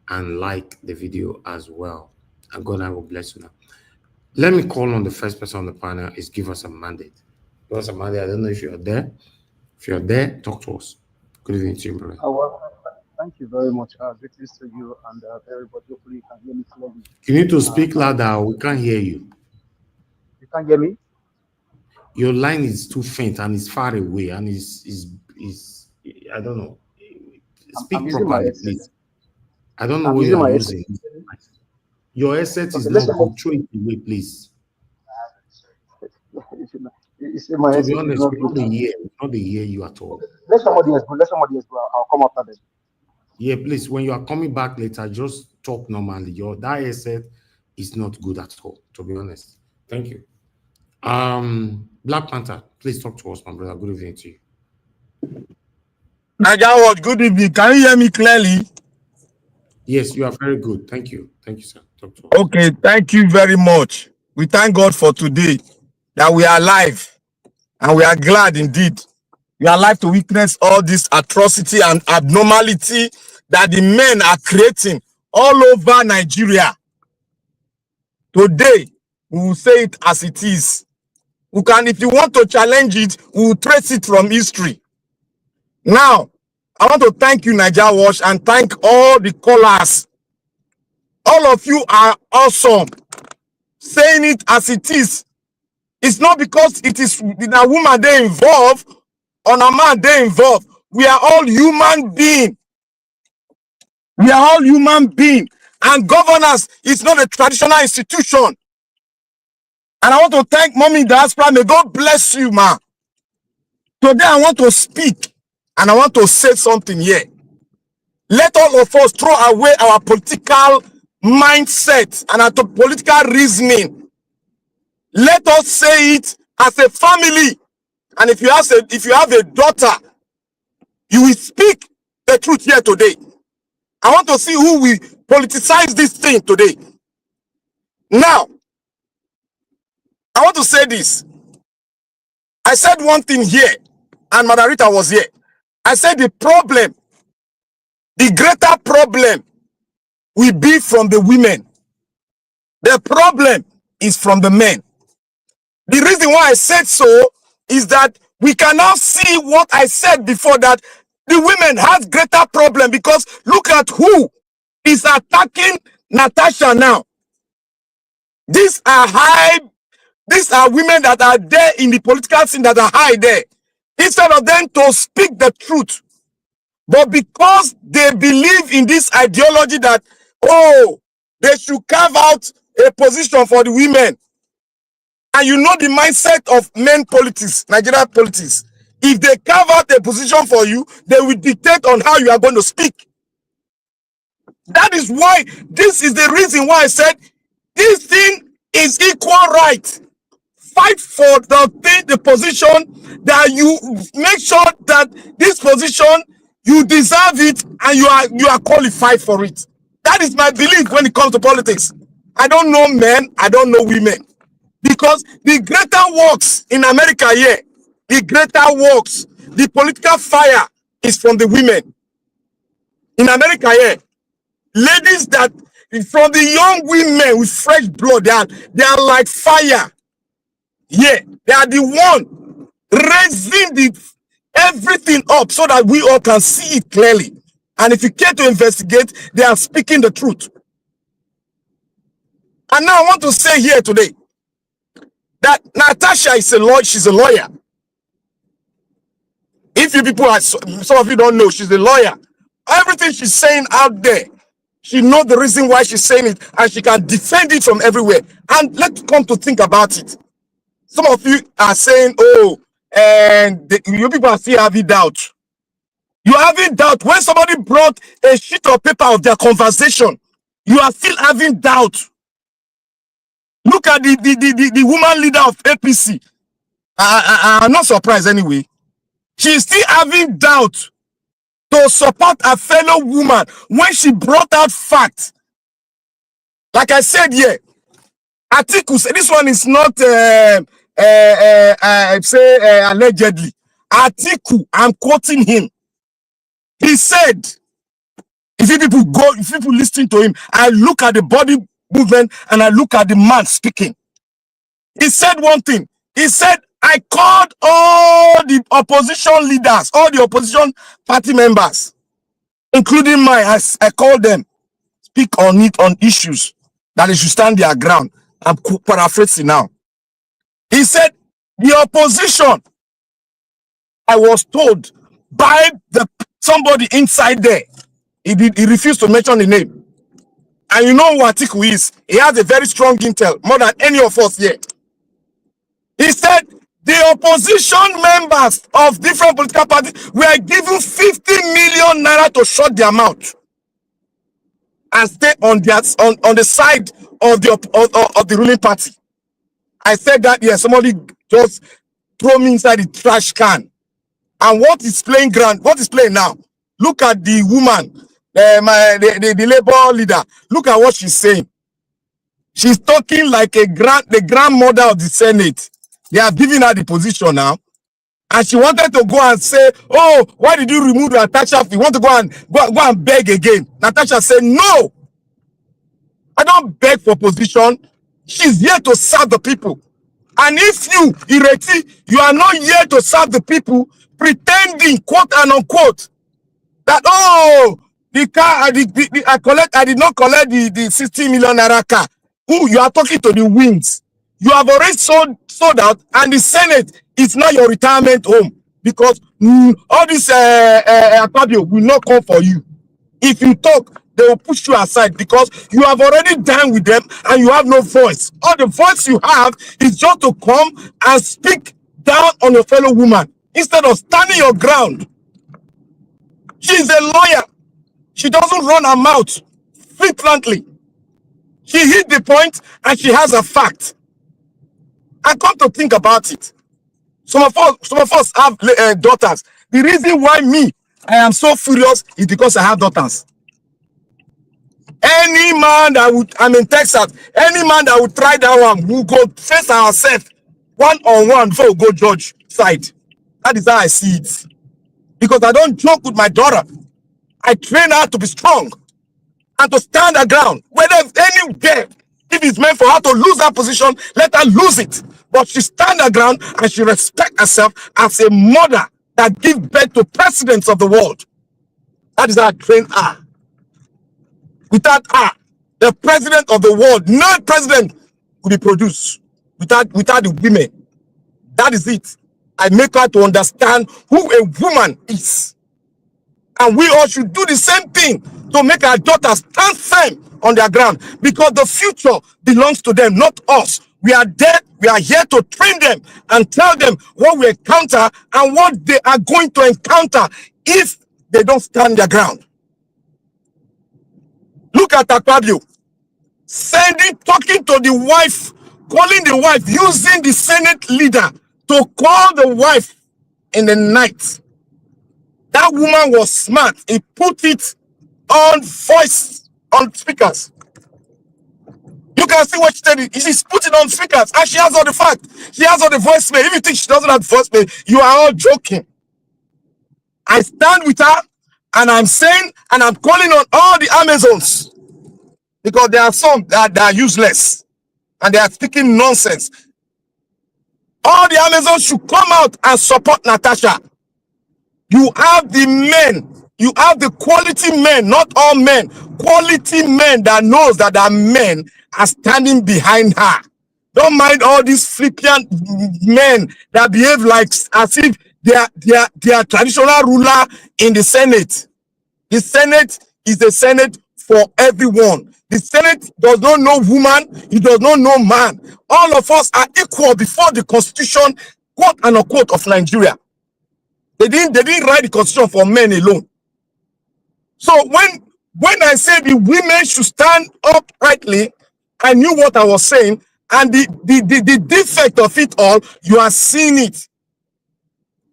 and like the video as well. And God, I will bless you now. Let me call on the first person on the panel. Is give us a mandate. Give us a mandate. I don't know if you're there. If you're there, talk to us. Good evening to you, brother. Thank you very much. Greetings to you and everybody. Hopefully you can hear me clearly. You need to speak louder. We can't hear you. You can't hear me? Your line is too faint and it's far away and is I don't know. Speak properly, please. I don't know what you are using. Your headset is not good. Throw it away, please. To be honest, we not hear you at all. Let somebody else go. I'll come after them. Yeah, please. When you are coming back later, just talk normally. That headset is not good at all, to be honest. Thank you. Black Panther, please talk to us, my brother. Good evening to you. Naija, good evening. Can you hear me clearly? Yes, you are very good. Thank you. Thank you, sir. Talk to us. Okay, thank you very much. We thank God for today that we are alive and we are glad indeed. We are alive to witness all this atrocity and abnormality that the men are creating all over Nigeria. Today, we will say it as it is. We can, if you want to challenge it, we will trace it from history. Now, I want to thank you, Naija Watch, and thank all the callers. All of you are awesome. Saying it as it is. It's not because it is a woman they involved or a man they involved. We are all human beings. We are all human beings. And governance is not a traditional institution. And I want to thank Mommy Diaspora. May God bless you, ma. Today I want to speak and I want to say something here. Let all of us throw away our political mindset and our political reasoning. Let us say it as a family. And if you have a daughter, you will speak the truth here today. I want to see who will politicize this thing today. Now, I want to say this. I said one thing here, and Margarita was here. I said the problem, the greater problem will be from the women. The problem is from the men. The reason why I said so is that we can now see what I said before, that the women have greater problem, because look at who is attacking Natasha now. These are women that are there in the political scene, that are high there. Instead of them to speak the truth, but because they believe in this ideology that, oh, they should carve out a position for the women. And you know the mindset of men politics, Nigerian politics. If they carve out a position for you, they will dictate on how you are going to speak. That is why, this is the reason why I said, this thing is equal right. Fight for the position that you make sure that this position, you deserve it and you are qualified for it. That is my belief when it comes to politics. I don't know men, I don't know women. Because the greater works in America here, the greater works, the political fire is from the women. In America here, ladies that, from the young women with fresh blood, they are like fire. Yeah, they are the one raising everything up so that we all can see it clearly. And if you care to investigate, they are speaking the truth. And now I want to say here today that Natasha is a lawyer. She's a lawyer. If you people are, some of you don't know, she's a lawyer. Everything she's saying out there, she knows the reason why she's saying it, and she can defend it from everywhere. And let's come to think about it. Some of you are saying, oh, and you people are still having doubt. You're having doubt when somebody brought a sheet of paper of their conversation. You are still having doubt. Look at the woman leader of APC. I'm not surprised anyway. She's still having doubt to support a fellow woman when she brought out facts Like I said here, Atiku, this one is not allegedly. Atiku, I'm quoting him. He said, if people listen to him, I look at the body movement and I look at the man speaking. He said one thing. He said, I called all the opposition leaders, all the opposition party members, including mine. I called them, speak on it, on issues that they should stand their ground. I'm paraphrasing now. He said, the opposition, I was told by somebody inside there. He refused to mention the name. And you know what Atiku is. He has a very strong intel, more than any of us here. He said the opposition members of different political parties were given 50 million naira to shut their mouth and stay on the side of the ruling party. I said that, yeah, somebody just throw me inside the trash can. And what is playing now? Look at the woman, the labor leader. Look at what she's saying. She's talking like the grandmother of the Senate. They are giving her the position now. And she wanted to go and say, oh, why did you remove Natasha? You want to go and beg again. Natasha said, no. I don't beg for position. She's here to serve the people. And if you, Ireti, you are not here to serve the people, pretending, quote and unquote, that, oh, the car, I did not collect the 60 million naira car. Who you are talking to the winds. You have already sold out, and the Senate is not your retirement home, because all this Akpabio will not come for you. If you talk, they will push you aside because you have already done with them and you have no voice. All the voice you have is just to come and speak down on your fellow woman instead of standing your ground. She's a lawyer. She doesn't run her mouth flippantly. She hit the point and she has a fact. I come to think about it. Some of us have daughters. The reason why I am so furious is because I have daughters. Any man that I'm in Texas, any man that would try that one, will go face ourselves one-on-one before we go judge side. That is how I see it. Because I don't joke with my daughter. I train her to be strong and to stand her ground. Whether anywhere, if it's meant for her to lose that position, let her lose it. But she stand her ground and she respect herself as a mother that gives birth to presidents of the world. That is how I train her. Without her, the president of the world, no president will be produced without the women. That is it. I make her to understand who a woman is. And we all should do the same thing to make our daughters stand firm on their ground, because the future belongs to them, not us. We are there, we are here to train them and tell them what we encounter and what they are going to encounter if they don't stand their ground. Look at Akpabio talking to the wife, calling the wife, using the Senate leader to call the wife in the night. That woman was smart. He put it on voice, on speakers. You can see what she said. She's putting on speakers and she has all the facts. She has all the voicemail. If you think she doesn't have voicemail, you are all joking. I stand with her and I'm saying, and I'm calling on all the Amazons, because there are some that are useless and they are speaking nonsense. All the Amazons should come out and support Natasha. You have the men, you have the quality men, not all men, quality men that knows that our men are standing behind her. Don't mind all these flippant men that behave like as if they are traditional ruler in the Senate. The Senate is the Senate for everyone. The Senate does not know woman, it does not know man. All of us are equal before the Constitution, quote and unquote, of Nigeria. They didn't write the Constitution for men alone. So when I say the women should stand uprightly, I knew what I was saying, and the defect of it all, you are seeing it.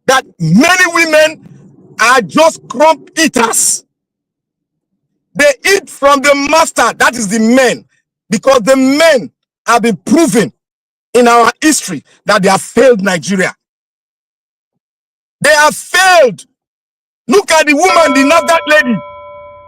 That many women are just crumb eaters. They eat from the master, that is the men. because the men have been proven in our history that they have failed Nigeria. They have failed. Look at the woman, the NAFDAC lady.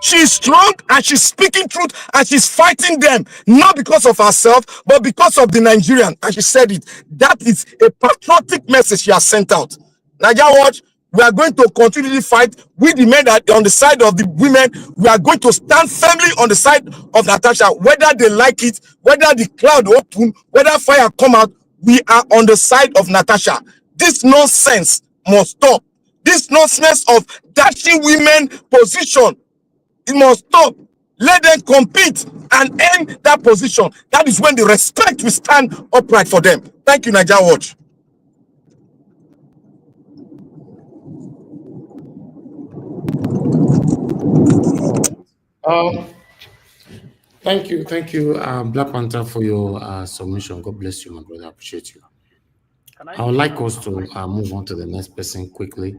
She's strong and she's speaking truth and she's fighting them, not because of herself, but because of the Nigerian. And she said it. That is a patriotic message she has sent out. Nigeria Watch, we are going to continually fight with the men that on the side of the women. We are going to stand firmly on the side of Natasha, whether they like it, whether the cloud open, whether fire come out. We are on the side of Natasha. This nonsense must stop. This nonsense of dashing women position, it must stop. Let them compete and end that position. That is when the respect will stand upright for them. Thank you, Nigeria Watch. Thank you, Black Panther, for your submission. God bless you, my brother. I appreciate you. I would like us to move on to the next person quickly.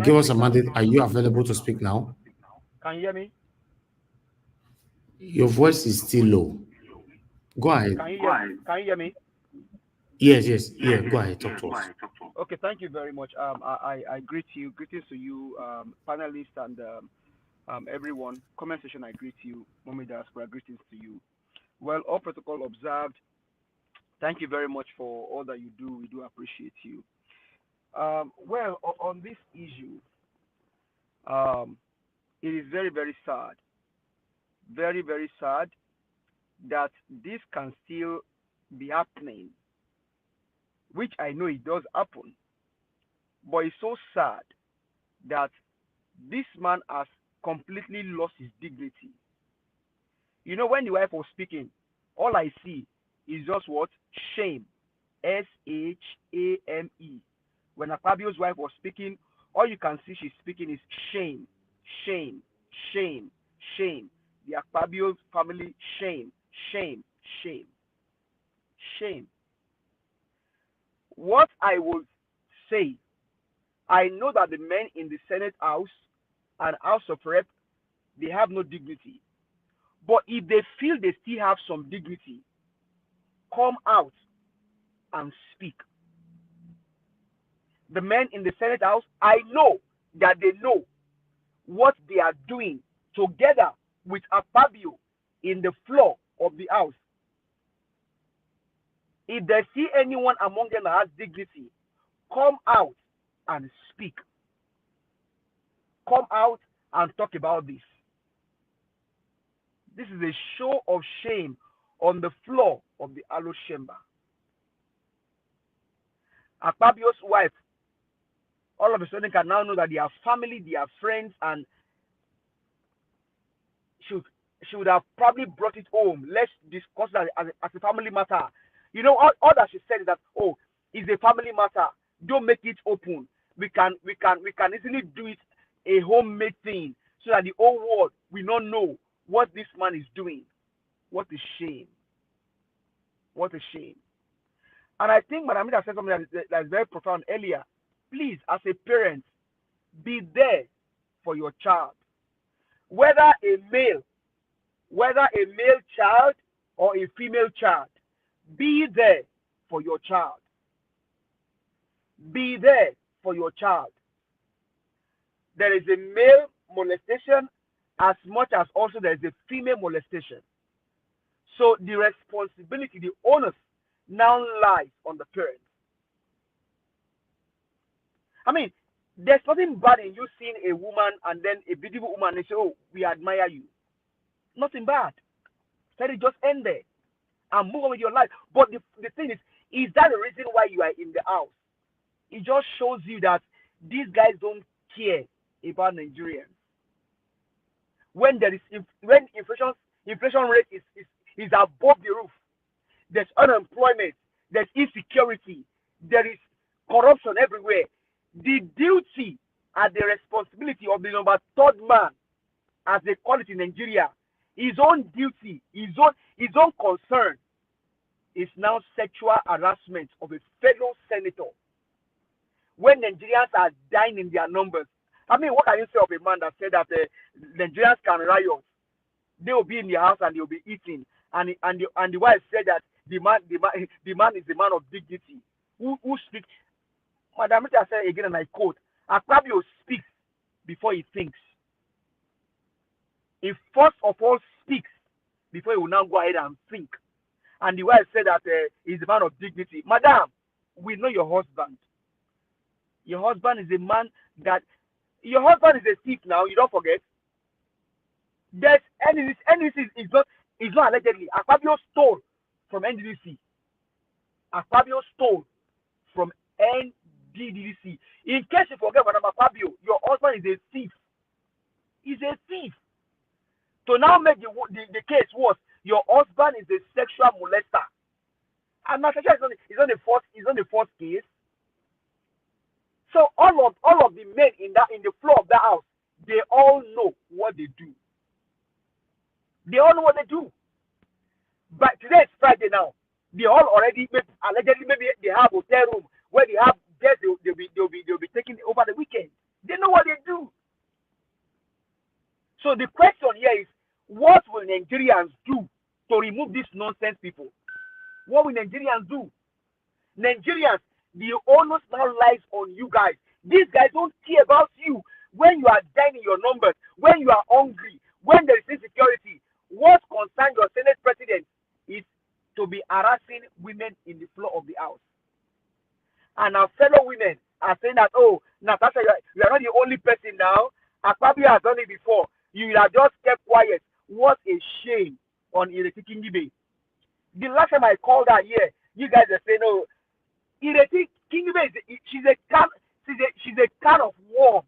Give us a mandate. Are you available to speak now? Can you hear me? Your voice is still low. Go ahead. Can you hear me? Yes. Yeah, go ahead. Talk to us. Okay, thank you very much. I greet you. Greetings to you, panelists and everyone. Comment section, I greet you. Mommy Diaspora, greetings to you. Well, all protocol observed. Thank you very much for all that you do. We do appreciate you. Well, on this issue, it is very, very sad. Very, very sad that this can still be happening, which I know it does happen. But it's so sad that this man has completely lost his dignity. You know, when the wife was speaking, all I see is just what? Shame. Shame. When Akpabio's wife was speaking, all you can see she's speaking is shame. Shame. Shame. Shame. The Akpabio family, shame. Shame. Shame. Shame. What I would say, I know that the men in the Senate House and House of Rep, they have no dignity. But if they feel they still have some dignity, come out and speak. The men in the Senate House, I know that they know what they are doing together with Akpabio in the floor of the House. If they see anyone among them that has dignity, come out and speak. Come out and talk about this. This is a show of shame on the floor of the Alo chamber. Akpabio's wife, all of a sudden, can now know that they are family, they are friends, and she would have probably brought it home. Let's discuss that as a family matter. You know, all that she said is that, oh, it's a family matter. Don't make it open. We can easily do it a homemade thing so that the whole world will not know what this man is doing. What a shame. What a shame. And I think Madam Amida said something that is very profound earlier. Please, as a parent, be there for your child. Whether a male child or a female child, be there for your child. Be there for your child. There is a male molestation as much as also there is a female molestation. So the responsibility, the onus now lies on the parents. I mean, there's nothing bad in you seeing a woman and then a beautiful woman and say, oh, we admire you. Nothing bad. Let it just end there and move on with your life. But the thing is that the reason why you are in the house? It just shows you that these guys don't care about Nigerians. When there is when inflation rate is above the roof, there's unemployment, there's insecurity, there is corruption everywhere. The duty and the responsibility of the number third man, as they call it in Nigeria, his own duty, his own concern is now sexual harassment of a fellow senator. When Nigerians are dying in their numbers, I mean, what can you say of a man that said that Nigerians can riot? They will be in their house and they will be eating, and the wife said that the man is a man of dignity. Who speaks? Madam Rita said again, and I quote: Akpabio speaks before he thinks. He first of all speaks before he will now go ahead and think. And the wife said that he's a man of dignity. Madam, we know your husband. Your husband is a man that... Your husband is a thief now, you don't forget. There's NDDC is not allegedly. Akpabio stole from NDDC. Akpabio stole from NDDC. In case you forget, Madam Akpabio, your husband is a thief. He's a thief. To now make the case worse, your husband is a sexual molester. And Natasha is on the first case. So all of the men in the floor of that house, they all know what they do. They all know what they do. But today is Friday now. They all already allegedly maybe they have a hotel room where they have guests they'll be taking over the weekend. They know what they do. So the question here is, what will Nigerians do to remove these nonsense people? What will Nigerians do? Nigerians, the onus now lies on you guys. These guys don't care about you when you are down in your numbers, when you are hungry, when there is insecurity. What concerns your Senate president is to be harassing women in the floor of the house. And our fellow women are saying that, oh, Natasha, you are not the only person now. Akpabio has done it before. You have just kept quiet. What a shame on Ireti Kingibe. The last time I called her here, you guys are saying, oh, Ireti Kingibe, she's a can of worm.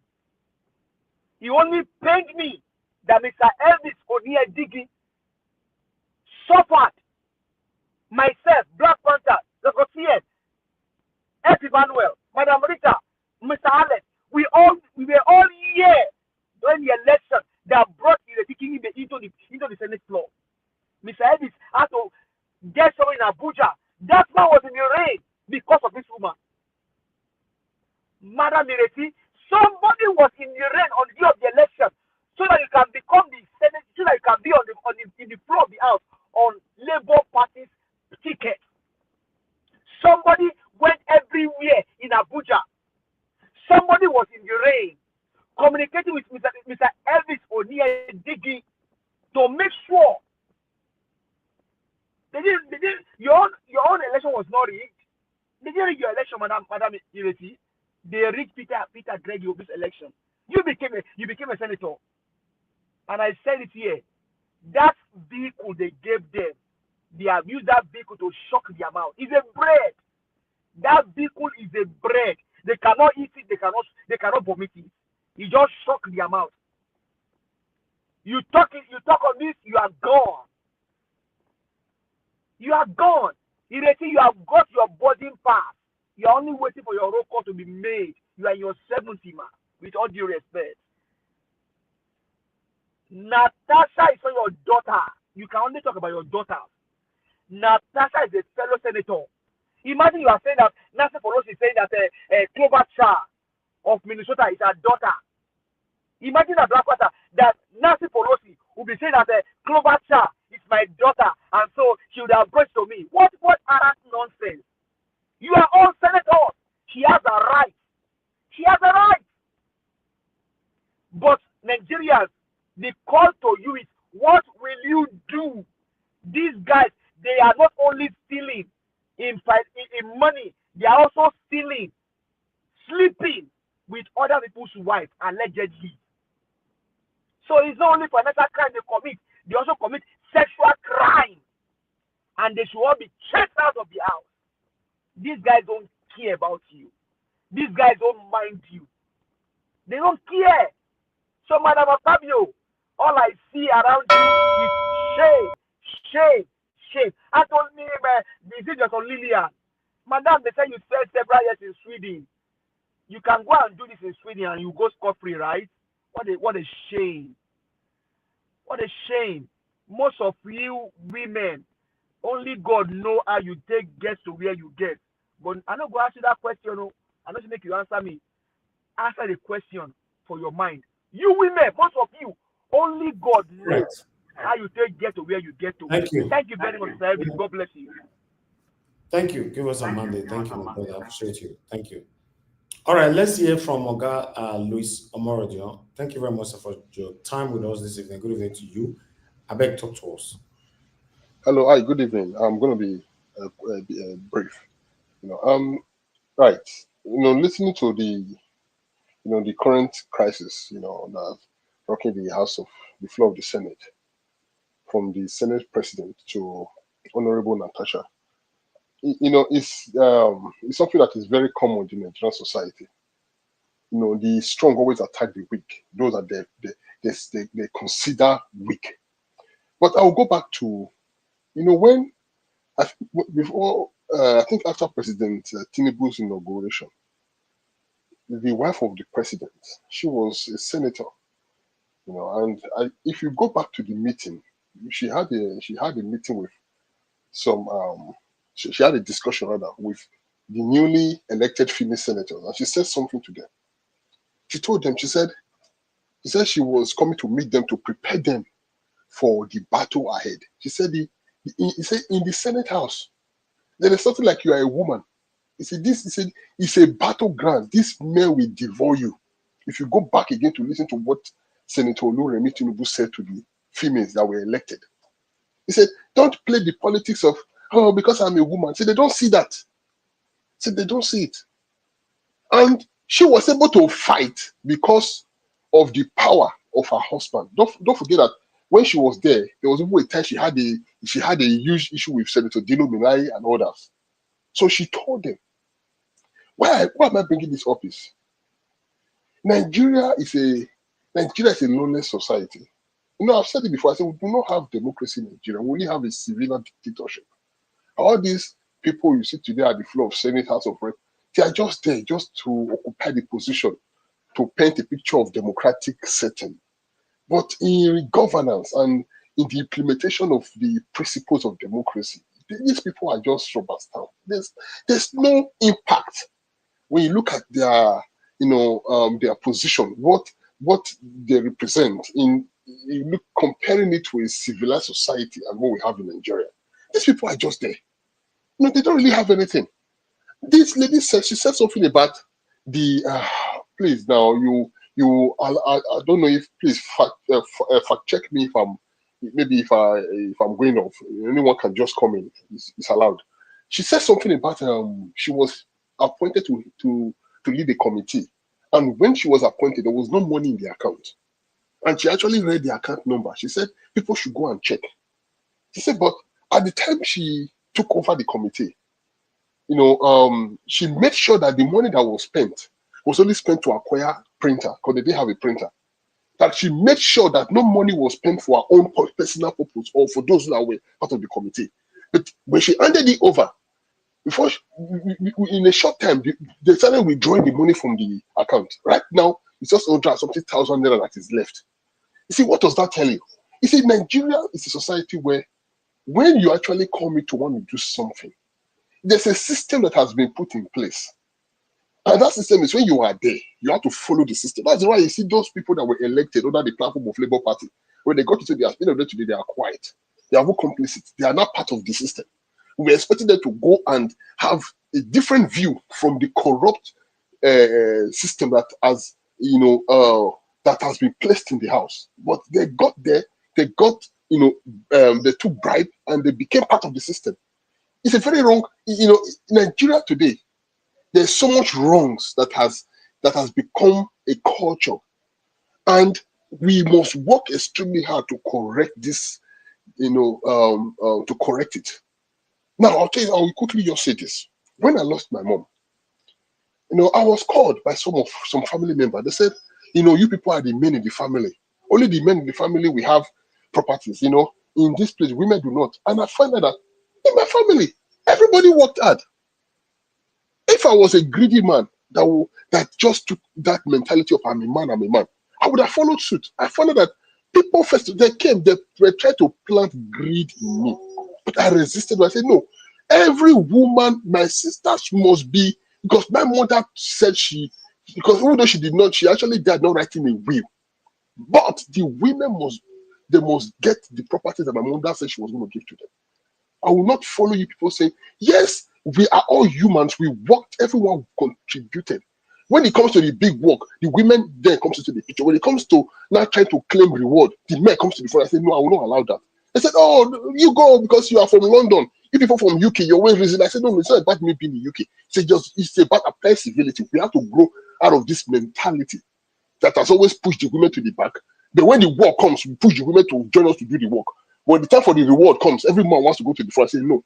It only pained me that Mr. Elvis Onyedigi suffered. Myself, Black Panther, Dr. T.S., F. Emmanuel, Madam Rita, Mr. Alex, we were all here during the election that brought Ireti Kingibe into the Senate floor. Mr. Elvis had to get someone in Abuja. That man was in the rain because of this woman. Madam Ireti, somebody was in the rain on the day of the election so that you can become the Senate, so that you can be in the floor of the house on Labour Party's ticket. Somebody went everywhere in Abuja. Somebody was in the rain communicating with Mr. Elvis Onyedigi to make sure your own election was not rigged. They didn't rig your election, Madam Ireti. They rigged Peter Greg Obi's election. You became a senator. And I said it here. That vehicle they gave them, they have used that vehicle to shock their mouth. It's a bread. That vehicle is a bread. They cannot eat it, they cannot vomit it. You just shock their mouth. You talk on this, you are gone. You are gone. Ireti, you have got your boarding pass. You are only waiting for your roll call to be made. You are in your 70, man, with all due respect. Natasha is not your daughter. You can only talk about your daughter. Natasha is a fellow senator. Imagine you are saying that Nancy Pelosi is saying that Clover Char of Minnesota is her daughter. Imagine that Blackwater, that Nancy Pelosi will be saying that Clover Char is my daughter, and so she would have brought to me. What arrant nonsense? You are all senators. She has a right. She has a right. But Nigerians, the call to you is, what will you do? These guys, they are not only stealing in money, they are also stealing, sleeping with other people's wives, allegedly. So it's not only financial crime they commit, they also commit sexual crime. And they should all be chased out of the house. These guys don't care about you. These guys don't mind you. They don't care. So, Madam Acquabio, all I see around you is shame, shame, shame. I told me, this is just on Lillian. Madam, they say you spent several years in Sweden. You can go and do this in Sweden and you go scot-free, right? What a shame. What a shame. Most of you women, only God know how you get to where you get. But I'm not going to ask you that question. I'm not going to make you answer me. Answer the question for your mind. You women, most of you, only God knows how how you take get to where you get to. Thank you. Thank you very much, sir. God bless you. Thank you. Give us a mandate. Thank you, my brother. I appreciate you. Thank you. All right, let's hear from Oga Luis Omorodio. Thank you very much for your time with us this evening. Good evening to you. I beg, talk to us. Hello, hi, good evening. I'm going to be brief. Right. Listening to the current crisis, that's rocking the floor of the Senate, from the Senate President to Honorable Natasha. It's something that is very common in Nigerian society. The strong always attack the weak, those that they consider weak. But I'll go back to, when before I think after President Tinubu's inauguration, the wife of the president, she was a senator, and if you go back to the meeting, she had a meeting with some she had a discussion rather with the newly elected female senators, and she said something to them. She told them, she said she was coming to meet them to prepare them for the battle ahead. She said he said in the Senate House, there is something like you are a woman. He said it's a battleground. This man will devour you. If you go back again to listen to what Senator Oluremi Tinubu said to the females that were elected, he said, don't play the politics of, oh, because I'm a woman. See, they don't see that. See, they don't see it. And she was able to fight because of the power of her husband. Don't forget that when she was there was even a time she had a huge issue with Senator Dino Minai and others. So she told them, why am I bringing this up? Is Nigeria is a lawless society. I've said it before. I said we do not have democracy in Nigeria. We only have a civilian dictatorship. All these people you see today at the floor of Senate, House of Rep, they are just there just to occupy the position, to paint a picture of democratic setting. But in governance and in the implementation of the principles of democracy, these people are just rubber stamp. There's no impact when you look at their their position, what they represent comparing it to a civilized society and what we have in Nigeria. These people are just there. They don't really have anything. This lady said, she said something about the please now I don't know if please fact check me if I'm going off. Anyone can just come in. It's allowed. She said something about she was appointed to lead the committee, and when she was appointed, there was no money in the account, and she actually read the account number. She said people should go and check. She said, but at the time she took over the committee, she made sure that the money that was spent was only spent to acquire printer, because they didn't have a printer. That she made sure that no money was spent for her own personal purpose or for those that were part of the committee. But when she handed it over, in a short time, they started withdrawing the money from the account. Right now, it's just 100,000 naira that is left. You see, what does that tell you? You see, Nigeria is a society where when you actually call me to want to do something, there's a system that has been put in place. And that system is when you are there, you have to follow the system. That's why you see those people that were elected under the platform of Labour Party, when they got into the aspect of the today, they are quiet. They are not complicit. They are not part of the system. We're expecting them to go and have a different view from the corrupt system that has, that has been placed in the house. But they got there, they got, they took bribe and they became part of the system. It's a very wrong, Nigeria today, there's so much wrongs that has become a culture, and we must work extremely hard to correct this, to correct it. Now, I will quickly just say this. When I lost my mom, I was called by some family members. They said, you people are the men in the family. Only the men in the family we have properties. In this place, women do not. And I find out that in my family, everybody worked hard. If I was a greedy man that just took that mentality of I'm a man, I would have followed suit. I found out that people first, they were trying to plant greed in me. But I resisted. I said, no, every woman, my sister must be, because my mother said because even though she did not, she actually died not writing a will. But the they must get the properties that my mother said she was going to give to them. I will not follow you people saying, yes, we are all humans. We worked, everyone contributed. When it comes to the big work, the women then comes into the picture. When it comes to now trying to claim reward, the men comes to the front and say, no, I will not allow that. They said, oh, you go because you are from London. You people from UK, you're always reason. I said, no, it's not about me being in the UK. It's about applying civility. We have to grow out of this mentality that has always pushed the women to the back. But when the work comes, we push the women to join us to do the work. When the time for the reward comes, every man wants to go to the front and say, no.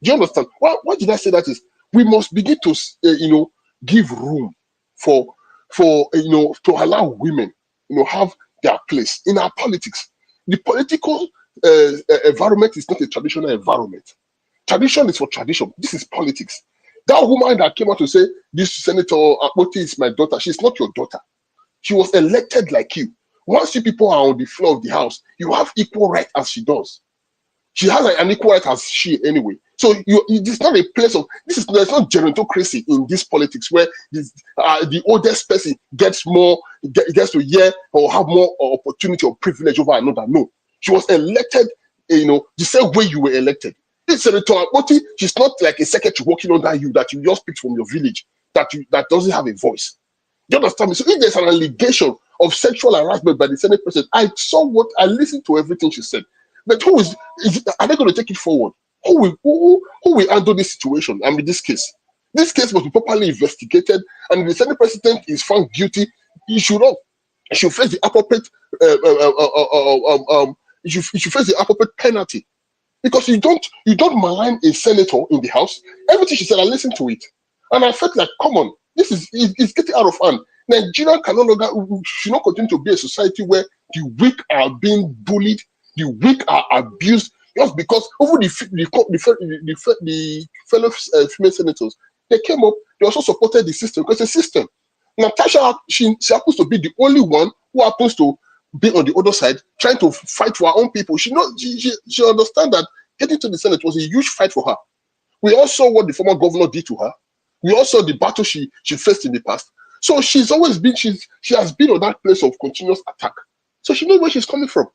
Do you understand? Why did I say that is? We must begin to, give room for to allow women, have their place in our politics. The political environment is not a traditional environment. Tradition is for tradition. This is politics. That woman that came out to say, this Senator Akpoti is my daughter, she's not your daughter. She was elected like you. Once you people are on the floor of the house, you have equal right as she does. She has an equal right as she anyway. So it's not a place of there's not gerontocracy in this politics where the oldest person gets to hear or have more opportunity or privilege over another. No, she was elected, the same way you were elected. This Senator Akpoti, she's not like a secretary working under you that you just picked from your village that doesn't have a voice. Do you understand me? So if there's an allegation of sexual harassment by the Senate President, I listened to everything she said. But are they going to take it forward? Who will handle this situation? I mean, this case must be properly investigated, and if the Senate President is found guilty, he should face the appropriate penalty. Because you don't malign a senator in the House. Everything she said, I listened to it, and I felt like, come on, it's getting out of hand. Nigeria should not continue to be a society where the weak are being bullied, the weak are abused, just because over the fellow female senators, they came up, they also supported the system because the system. Natasha, she happens to be the only one who happens to be on the other side, trying to fight for her own people. She understands that getting to the Senate was a huge fight for her. We all saw what the former governor did to her. We all saw the battle she faced in the past. So she's always been, she has been on that place of continuous attack. So she knows where she's coming from.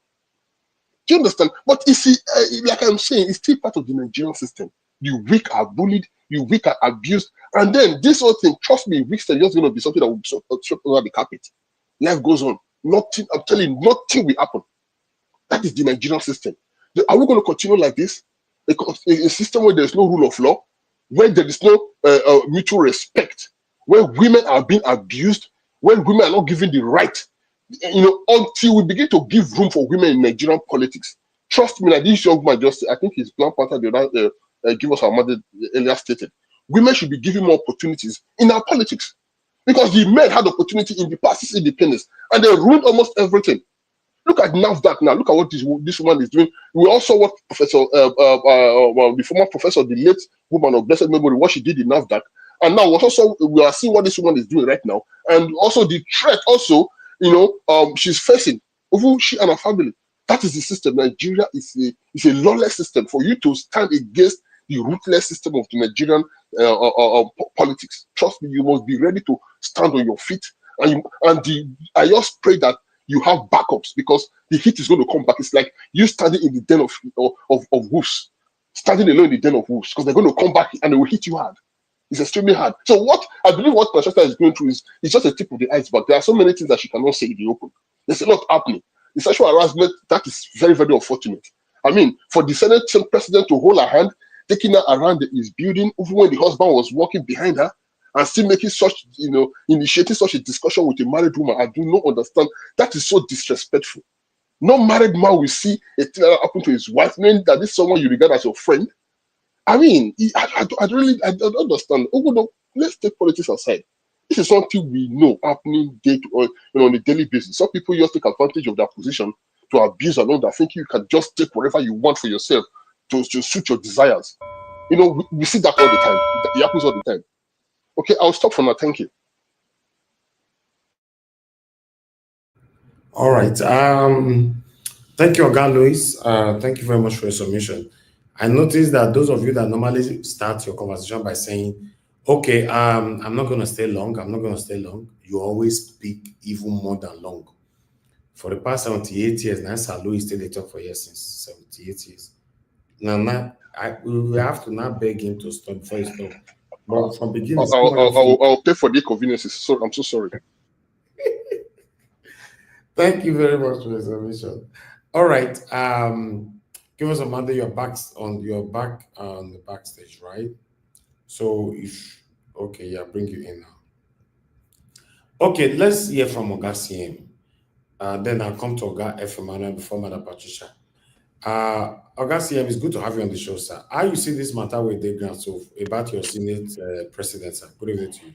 Do you understand? But you see, like I'm saying, it's still part of the Nigerian system. The weak are bullied, the weak are abused, and then this whole thing, trust me, weak is just going to be something that will be swept under the carpet. Life goes on. Nothing, I'm telling you, nothing will happen. That is the Nigerian system. Are we going to continue like this? A system where there's no rule of law, where there is no mutual respect, where women are being abused, where women are not given the right, until we begin to give room for women in Nigerian politics. Trust me, like this young man just, I think his Black Panther give us our mother earlier stated, women should be given more opportunities in our politics. Because the men had opportunity in the past, since independence, and they ruined almost everything. Look at NAFDAC now. Look at what this woman is doing. We also what Professor, the former professor, the late woman of blessed memory, what she did in NAFDAC, and now we are seeing what this woman is doing right now, and also the threat also, she's facing over she and her family. That is the system. Nigeria is a lawless system. For you to stand against the ruthless system of the Nigerian politics, trust me, you must be ready to stand on your feet. I just pray that you have backups, because the heat is going to come back. It's like you standing in the den of wolves, standing alone in the den of wolves, because they're going to come back and they will hit you hard. It's extremely hard. So what I believe what Natasha is going through is just a tip of the iceberg. There are so many things that she cannot say in the open. There's a lot happening. The sexual harassment, that is very, very unfortunate. I mean, for the Senate President to hold her hand, taking her around his building, even when the husband was walking behind her, and still making such, initiating such a discussion with a married woman, I do not understand. That is so disrespectful. No married man will see a thing that happen to his wife, knowing that this is someone you regard as your friend. I mean, I don't understand. Let's take politics aside. This is something we know happening on a daily basis. Some people just take advantage of their position to abuse another, think you can just take whatever you want for yourself to suit your desires. We see that all the time. It happens all the time. Okay, I'll stop for now. Thank you. All right. Thank you, Oga Louis. Thank you very much for your submission. I noticed that those of you that normally start your conversation by saying, okay, I'm not going to stay long. I'm not going to stay long. You always speak even more than long. For the past 78 years, now Salo is still the talk for years since 78 years. Now we have to now beg him to stop before he stop. But from beginning, I'll pay for the inconveniences. So I'm so sorry. Thank you very much for your submission. All right. Give us a Monday. You're back on the backstage, right? So okay, yeah, bring you in now. Okay, let's hear from Oga CM. Then I'll come to Oga F. Emmanuel before Madam Patricia. Oga CM, it's good to have you on the show, sir. How you see this matter with the grant about your Senate president, sir? Good evening to you.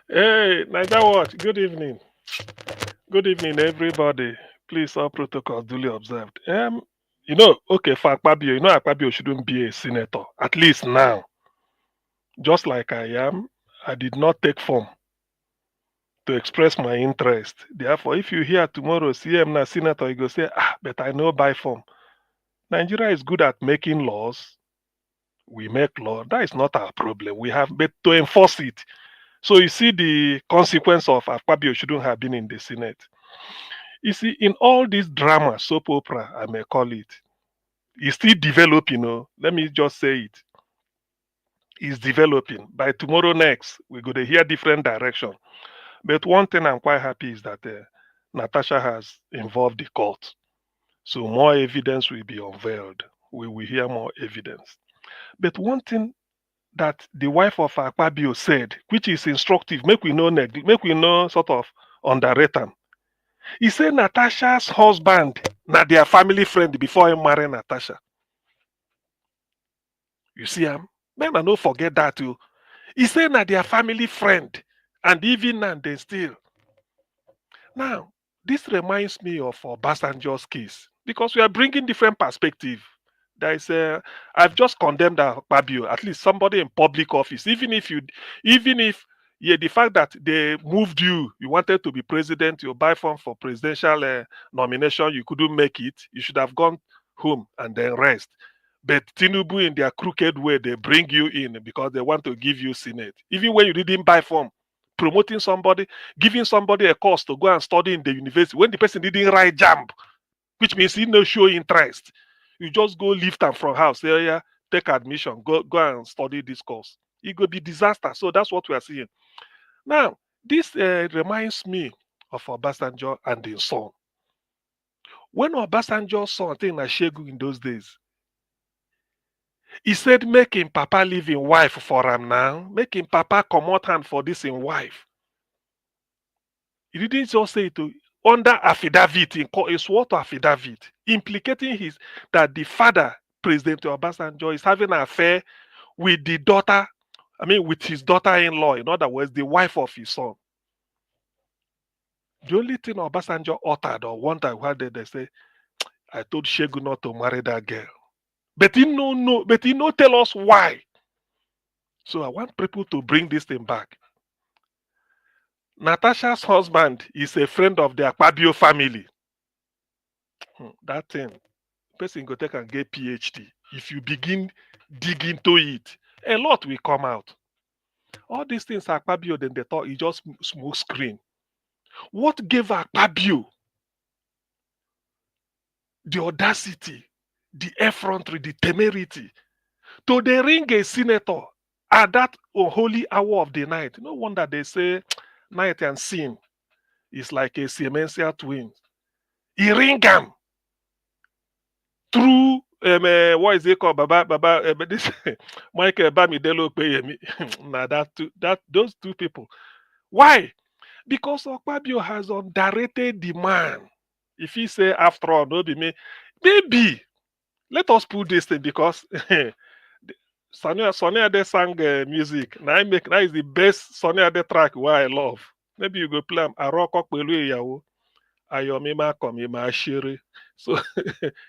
Hey, Naija Watch, good evening. Good evening, everybody. Please, all protocols duly observed. Okay, for Akpabio, Akpabio shouldn't be a senator, at least now. Just like I am, I did not take form to express my interest. Therefore, if you hear tomorrow, CM na senator, you go say, but I know by form. Nigeria is good at making laws. We make law. That is not our problem. We have but to enforce it. So you see the consequence of Akpabio shouldn't have been in the Senate. You see, in all this drama, soap opera, I may call it, it's still developing, let me just say it. It's developing. By tomorrow next, we're going to hear different direction. But one thing I'm quite happy is that Natasha has involved the court. So more evidence will be unveiled. We will hear more evidence. But one thing that the wife of Akpabio said, which is instructive, make we know sort of underrate them. He said Natasha's husband, na their family friend before he marry Natasha. You see, men I don't forget that too. He said na their family friend, and even now they still. Now, this reminds me of Obasanjo's case because we are bringing different perspective. There is I've just condemned Akpabio, at least somebody in public office, even if the fact that they moved you wanted to be president, you buy form for presidential nomination, you couldn't make it, you should have gone home and then rest. But Tinubu, in their crooked way, they bring you in because they want to give you Senate. Even when you didn't buy form, promoting somebody, giving somebody a course to go and study in the university, when the person didn't write JAMB, which means he no show interest. You just go lift them from house, say, yeah, take admission, go and study this course. It could be disaster. So that's what we are seeing. Now, this reminds me of Obasanjo and his son. When Obasanjo's son, I think Shegu in those days, he said, make him papa leave him wife for him now. Make him papa come out hand for this in wife. He didn't just say it under affidavit, in court, a swore to affidavit, implicating that the father, President Obasanjo, is having an affair with the daughter, with his daughter-in-law, in other words, the wife of his son. The only thing Obasanjo uttered, or one time they say, I told Shegu not to marry that girl. But he no tell us why. So I want people to bring this thing back. Natasha's husband is a friend of the Akpabio family. That thing, person go take and get PhD. If you begin dig into it, a lot will come out. All these things Akpabio, then they thought he just smoke screen. What gave Akpabio the audacity, the effrontery, the temerity to the ring a senator at that unholy hour of the night? No wonder they say night and sin is like a siamesial twin. He ring him through what is it called? This Michael Bamidele Opeyemi. Now those two people. Why? Because Akpabio has underrated the man. If he say after all, no be me, maybe let us put this thing because Sonny Ade sang music. Now is the best Sonny Ade track where I love. Maybe you go play him Aroko Pelu Yawo. Ayomima Komima Shiri. So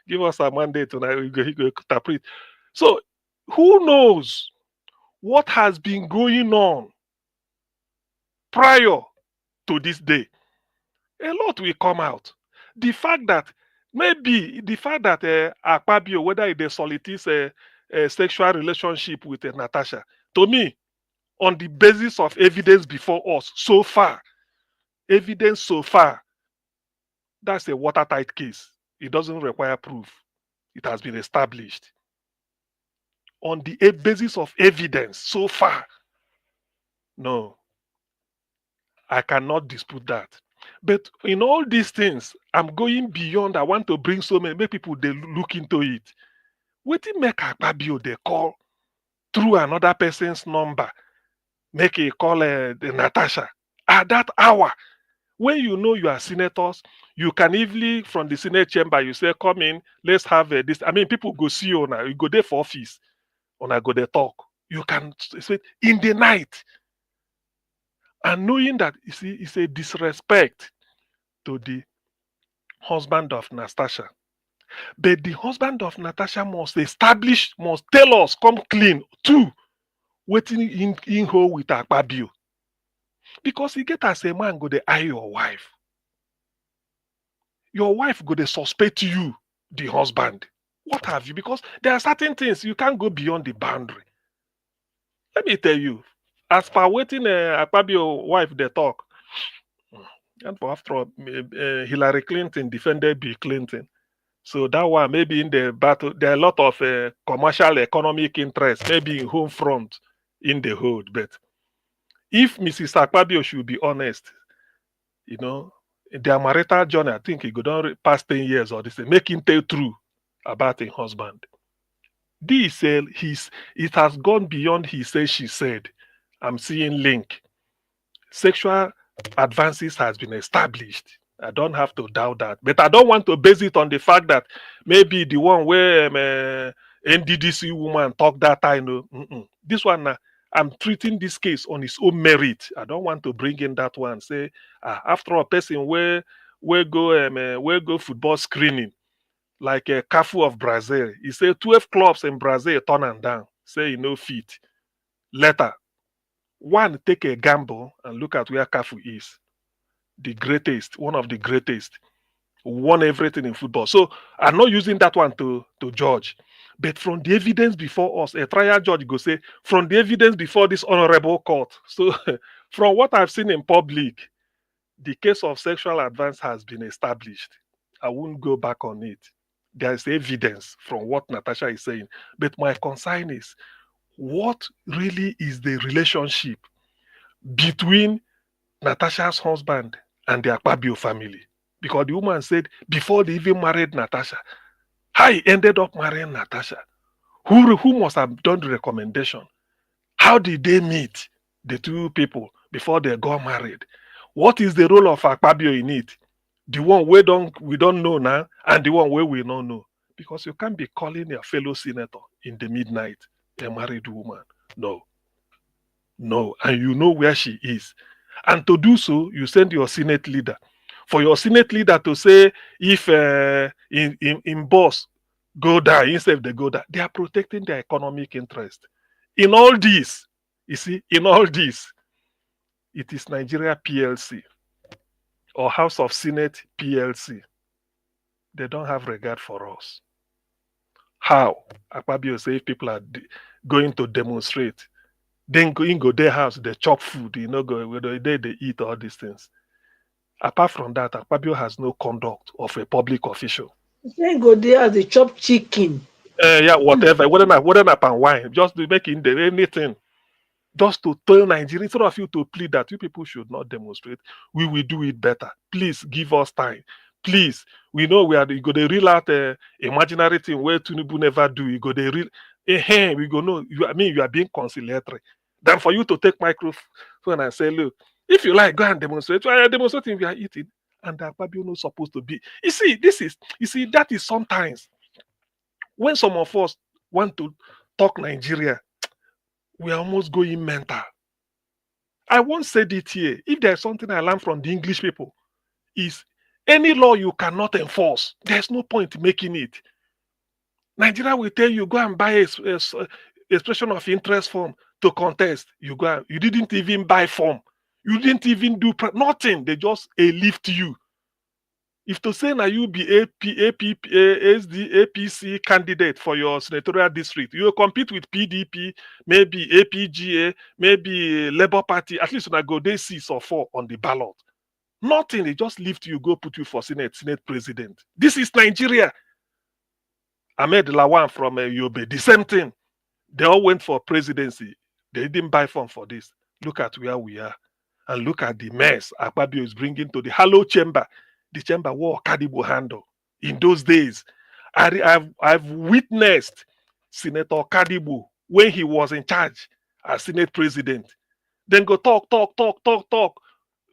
give us a mandate tonight. We go interpret. So who knows what has been going on prior to this day? A lot will come out. The fact that Akpabio, whether it solicits a sexual relationship with Natasha, to me, on the basis of evidence before us so far, That's a watertight case. It doesn't require proof. It has been established on the basis of evidence so far. No, I cannot dispute that. But in all these things, I'm going beyond. I want to bring so many people, they look into it. Wetin make Akpabio they call through another person's number, make a call the Natasha at that hour. When you know you are senators, you can easily from the Senate chamber, you say, come in, let's have this. I mean, people go see you now, you go there for office, or I go there talk. You can say in the night. And knowing that, you see, it's a disrespect to the husband of Natasha. But the husband of Natasha must establish, must tell us, come clean, too, waiting in hole with Akpabio. Because he get as a man go to eye your wife. Your wife go to suspect you, the husband. What have you? Because there are certain things you can't go beyond the boundary. Let me tell you, as per waiting Akpabio wife they talk, and for after all, Hillary Clinton defended Bill Clinton. So that one, maybe in the battle, there are a lot of commercial economic interest, maybe in home front in the hood. But if Mrs. Akpabio should be honest, you know, their marital journey, I think it go down past 10 years or this, make him tell true about a husband. This it has gone beyond he said, she said. I'm seeing link. Sexual advances has been established. I don't have to doubt that. But I don't want to base it on the fact that maybe the one where NDDC woman talk that I know. This one, I'm treating this case on its own merit. I don't want to bring in that one. Say, after a person where go football screening, like a Cafu of Brazil. He say 12 clubs in Brazil turn and down. Say you no fit. Later, one take a gamble and look at where Cafu is. The greatest, one of the greatest, won everything in football. So I'm not using that one to judge. But from the evidence before us, a trial judge go say, from the evidence before this honorable court. So from what I've seen in public, the case of sexual advance has been established. I won't go back on it. There is evidence from what Natasha is saying. But my concern is, what really is the relationship between Natasha's husband and the Akpabio family? Because the woman said before they even married Natasha, how he ended up marrying Natasha? Who must have done the recommendation? How did they meet, the two people, before they got married? What is the role of Akpabio in it? The one we don't know now, and the one where we don't know. Because you can't be calling your fellow senator in the midnight a married woman. No. No. And you know where she is. And to do so, you send your Senate leader. For your Senate leader to say, if in boss go there, instead they go there, they are protecting their economic interest. In all this, you see, in all this, it is Nigeria PLC or House of Senate PLC. They don't have regard for us. How? Akpabio say if people are going to demonstrate, then go their house, they chop food, they eat all these things. Apart from that, Akpabio has no conduct of a public official. Then go there, they chop chicken. Yeah, whatever. Whether not and wine, just to make in anything. Just to tell Nigerians, instead of you to plead that you people should not demonstrate, we will do it better. Please give us time. Please, we know we go to reel out imaginary thing where Tinubu never do. You go to real, we go no. You are being conciliatory. Than for you to take microphone and say, look, if you like, go and demonstrate. While you're demonstrating, we are eating, and the Akpabio not supposed to be. You see, that is sometimes when some of us want to talk Nigeria, we are almost going mental. I once said it here. If there's something I learned from the English people, is any law you cannot enforce, there's no point making it. Nigeria will tell you, go and buy a expression of interest form to contest. You didn't even buy form. You didn't even do nothing. They just lift you. If to say now you be APC candidate for your senatorial district, you will compete with PDP, maybe APGA, maybe Labour Party, at least when I go there 6 or 4 on the ballot. Nothing. They just lift you, go put you for Senate president. This is Nigeria. Ahmed Lawan from Yobe, the same thing. They all went for presidency. They didn't buy form for this. Look at where we are. And look at the mess Akpabio is bringing to the hollow chamber. The chamber war Kadibo handle. In those days, I've witnessed Senator Kadibo when he was in charge as Senate president. Then go talk.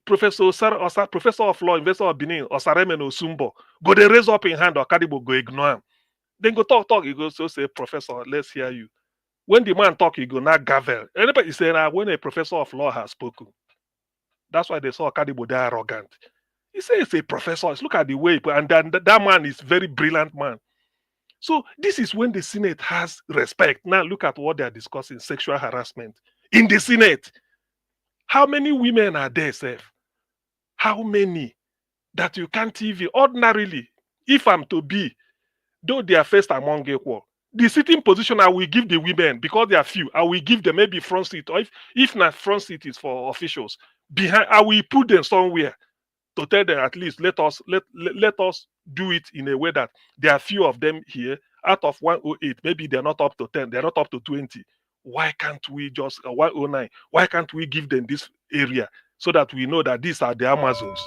Professor of law, investor of Benin, Osareme no Sumbo, go they raise up in hand or Kadibo go ignore him. Then go talk. He goes so say, Professor, let's hear you. When the man talk, he go not gavel. Anybody say when a professor of law has spoken. That's why they saw Kadibo they arrogant. He says it's a professor. Look at the way, and then that man is very brilliant man. So this is when the Senate has respect. Now look at what they are discussing: sexual harassment in the Senate. How many women are there, Seth? How many that you can't even ordinarily, if I'm to be, though they are first among equal, the sitting position I will give the women because they are few. I will give them maybe front seat, or if not front seat is for officials. Behind, I will put them somewhere to tell them at least let us do it in a way that there are few of them here out of 108. Maybe they're not up to 10. They're not up to 20. Why can't we just 109? Why can't we give them this area so that we know that these are the Amazons?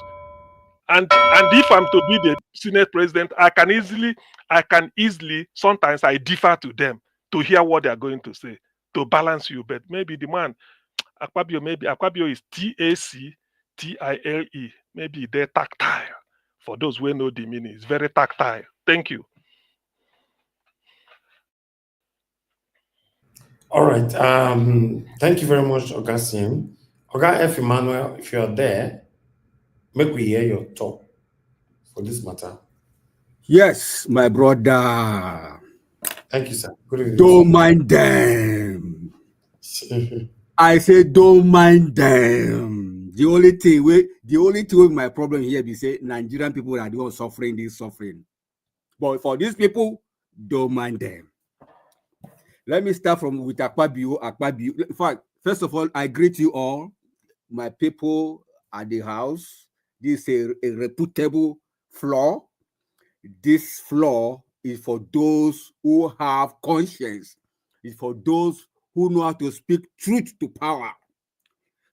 And if I'm to be the Senate president, I can easily, sometimes I defer to them to hear what they are going to say, to balance you. But maybe the man, Akpabio is TACTILE. Maybe they're tactile. For those who know the meaning, it's very tactile. Thank you. All right. Thank you very much, Ogasim. Oga F. Emmanuel, if you are there, make we hear your talk for this matter. Yes, my brother. Thank you, sir. Good evening. Don't mind them. I say don't mind them. The only thing with my problem here be say Nigerian people are the ones suffering this suffering. But for these people, don't mind them. Let me start with Akpabio. In fact, first of all, I greet you all, my people at the house. This is a reputable floor. This floor is for those who have conscience. It's for those who know how to speak truth to power,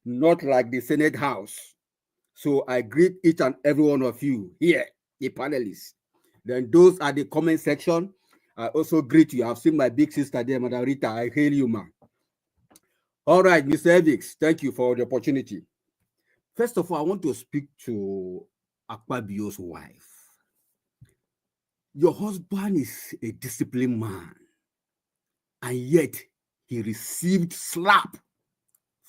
not like the Senate House. So I greet each and every one of you here, the panelists. Then those at the comment section, I also greet you. I've seen my big sister there, Madam Rita. I hail you, man. All right, Mr. Evix, thank you for the opportunity. First of all, I want to speak to Akpabio's wife. Your husband is a disciplined man, and yet he received slap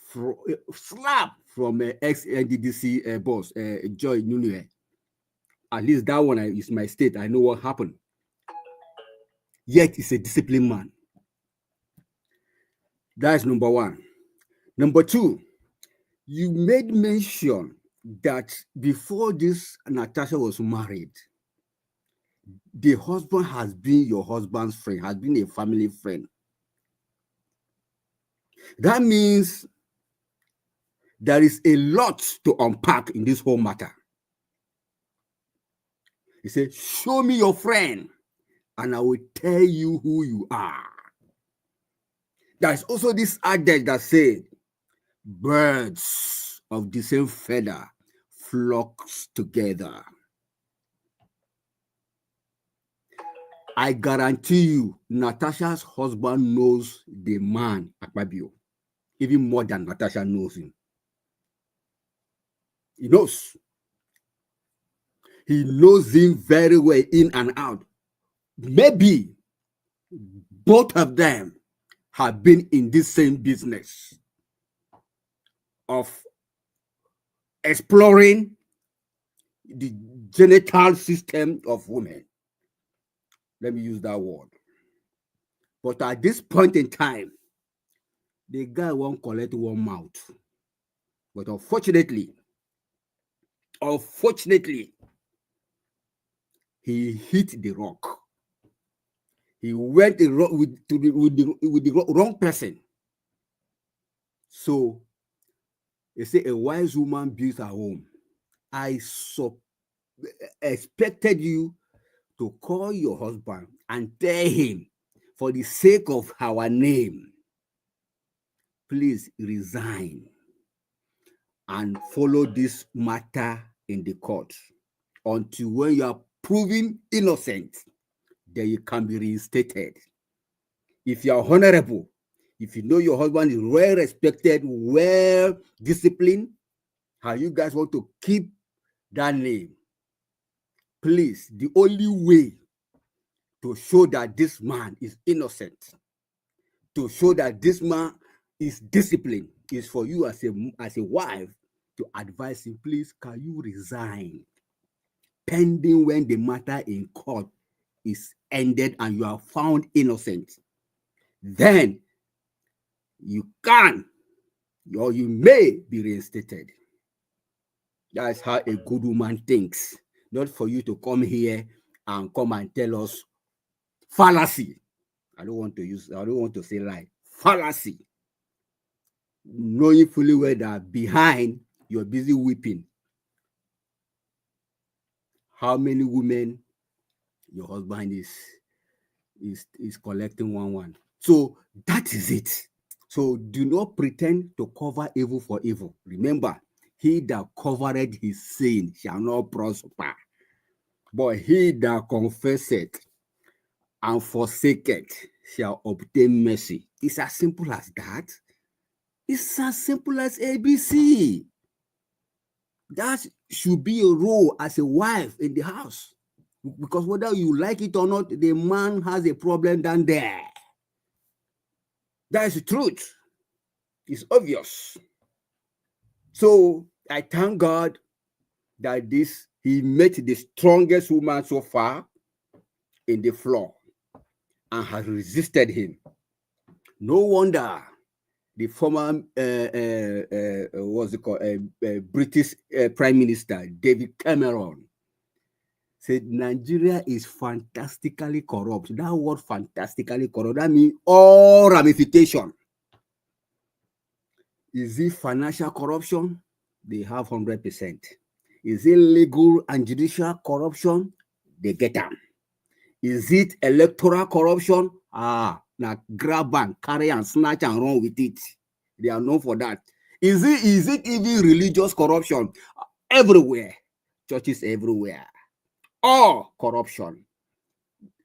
from ex-NDDC boss, Joy Nunue. At least that one is my state. I know what happened. Yet he's a disciplined man. That's number one. Number two, you made mention that before this Natasha was married, the husband has been your husband's friend, has been a family friend. That means there is a lot to unpack in this whole matter. He said, show me your friend, and I will tell you who you are. There's also this adage that said, birds of the same feather flocks together. I guarantee you, Natasha's husband knows the man, Akpabio, even more than Natasha knows him. He knows. He knows him very well in and out. Maybe both of them have been in this same business of exploring the genital system of women. Let me use that word. But at this point in time, the guy won't collect one mouth. But unfortunately, he hit the rock. He went with the wrong person. So they say a wise woman builds her home I expected you to call your husband and tell him, for the sake of our name, please resign and follow this matter in the court until when you are proven innocent, then you can be reinstated. If you are honorable, if you know your husband is well respected, well disciplined, how you guys want to keep that name, please, the only way to show that this man is innocent, to show that this man is disciplined, is for you as a wife to advise him, please, can you resign pending when the matter in court is ended and you are found innocent. Then you can, or you may be reinstated. That's how a good woman thinks. Not for you to come here and come and tell us fallacy. I don't want to say lie. Fallacy. Knowing fully well that behind you're busy weeping. How many women your husband is collecting one. So that is it. So do not pretend to cover evil for evil. Remember, he that covered his sin shall not prosper. But he that confesseth and forsaketh shall obtain mercy. It's as simple as that. It's as simple as ABC. That should be a role as a wife in the house. Because whether you like it or not, the man has a problem down there. That is the truth. It's obvious. So I thank God that he met the strongest woman so far in the floor and has resisted him. No wonder the former British Prime Minister David Cameron said Nigeria is fantastically corrupt. That word fantastically corrupt, that means all ramification. Is it financial corruption? They have 100%. Is it legal and judicial corruption? They get them. Is it electoral corruption? Now grab and carry and snatch and run with it. They are known for that. Is it even religious corruption? Everywhere. Churches everywhere. All corruption.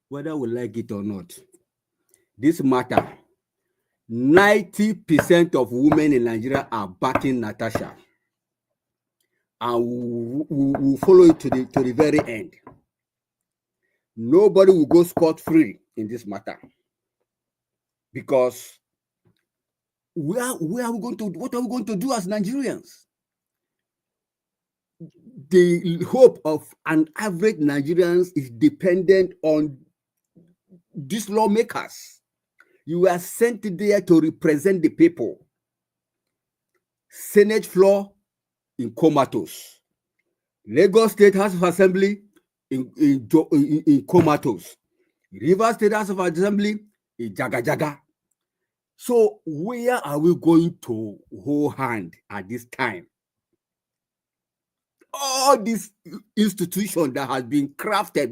Whether we like it or not. This matter, 90% of women in Nigeria are backing Natasha. And we'll follow it to the very end. Nobody will go scot-free in this matter. Because what are we going to do as Nigerians? The hope of an average Nigerian is dependent on these lawmakers. You are sent there to represent the people. Senate floor in comatose. Lagos State House of Assembly in comatose. Rivers State House of Assembly in jaga. So where are we going to hold hand at this time? All this institution that has been crafted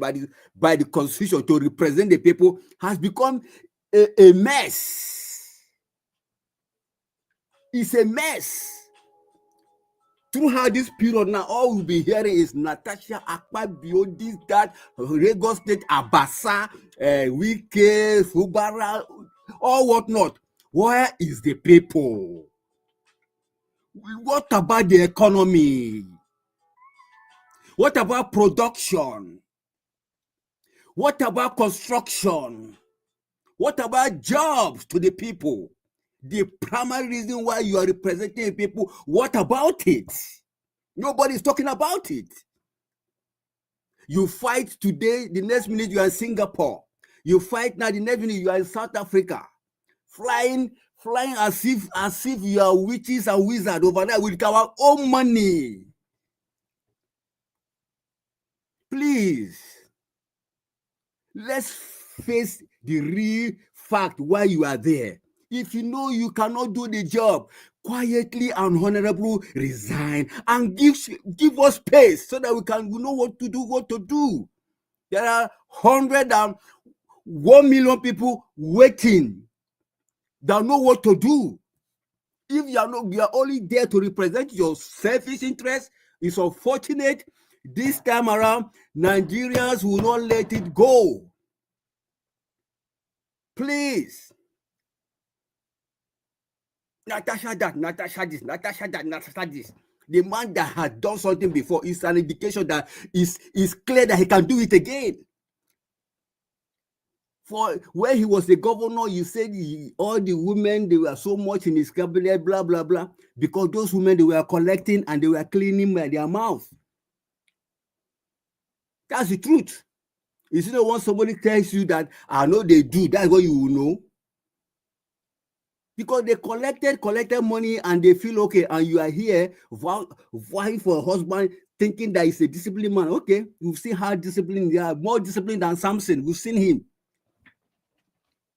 by the Constitution to represent the people has become a mess. It's a mess. Throughout this period now, all we'll be hearing is Natasha Acquabio, this, that, Lagos State, Abasa, Wike, Fubara, all whatnot. Where is the people? What about the economy? What about production? What about construction? What about jobs to the people? The primary reason why you are representing people, what about it? Nobody's talking about it. You fight today, the next minute you are in Singapore. You fight now, the next minute you are in South Africa. Flying as if you are witches and wizards over there with our own money. Please, let's face the real fact why you are there. If you know you cannot do the job, quietly and honorably resign and give us space so that we know what to do. There are 101 million people waiting that know what to do. If you are only there to represent your selfish interest, it's unfortunate. This time around, Nigerians will not let it go. Please. Natasha that, Natasha this, Natasha that, Natasha this. The man that had done something before is an indication that is clear that he can do it again. For when he was the governor, you said all the women, they were so much in his cabinet, blah, blah, blah, because those women, they were collecting and they were cleaning their mouth. That's the truth. You see, once somebody tells you that, I know they do, that's what you will know. Because they collected money and they feel okay, and you are here vying for a husband, thinking that he's a disciplined man. Okay, we've seen how disciplined they are, more disciplined than Samson. We've seen him.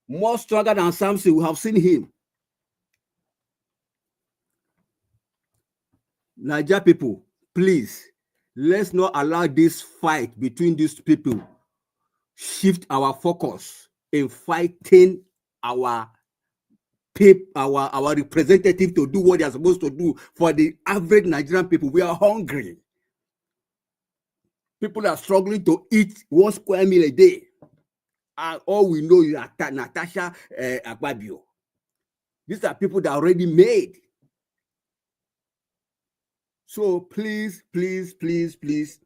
More stronger than Samson, we have seen him. Nigeria people, please, let's not allow this fight between these people shift our focus in fighting our representative to do what they are supposed to do for the average Nigerian people. We are hungry. People are struggling to eat 1 square meal a day. And all we know is Natasha Acquabio. These are people that are already made. So please, please, please, please,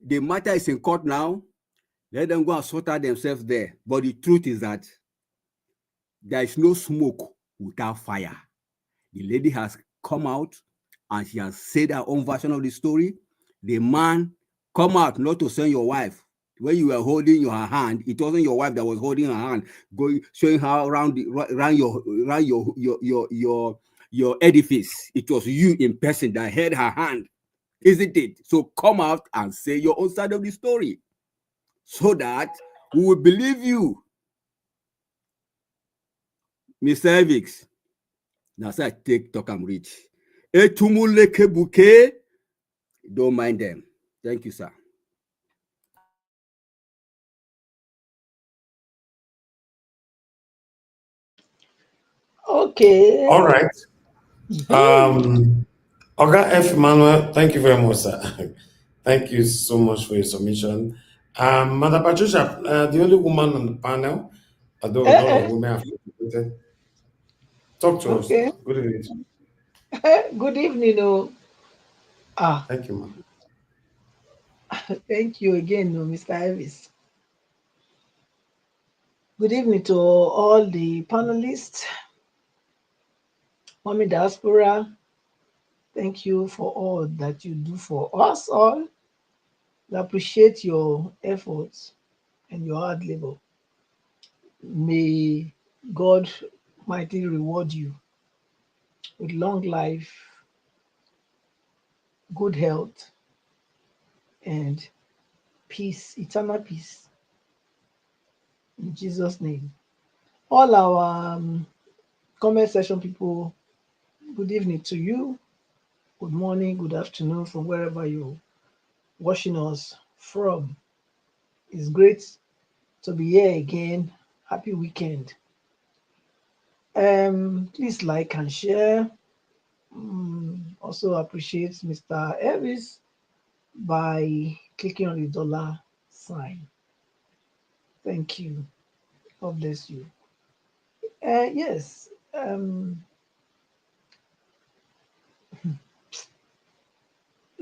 the matter is in court now. Let them go and sort out themselves there. But the truth is that there is no smoke without fire. The lady has come out and she has said her own version of the story. The man come out not to send your wife. When you were holding her hand, it wasn't your wife that was holding her hand, showing her around your edifice. It was you in person that held her hand, isn't it? So come out and say your own side of the story, so that we will believe you, Mr. Evix. Now, say I take talk and reach. Etumuleke bouquet. Don't mind them. Thank you, sir. Okay. All right. Oga F. Emmanuel, thank you very much, sir. Thank you so much for your submission. Madam Patricia, the only woman on the panel, although a lot of women have participated. Talk to us. Good evening. Good evening. Thank you, ma'am. Thank you again, Mr. Elvis. Good evening to all the panelists. Mommy Diaspora, thank you for all that you do for us all. We appreciate your efforts and your hard labor. May God mightily reward you with long life, good health, and peace, eternal peace. In Jesus' name. All our comment section people, good evening to you. Good morning, good afternoon from wherever you're watching us from. It's great to be here again. Happy weekend. Please like and share. Also appreciate Mr. Elvis by clicking on the dollar sign. Thank you. God bless you. Yes.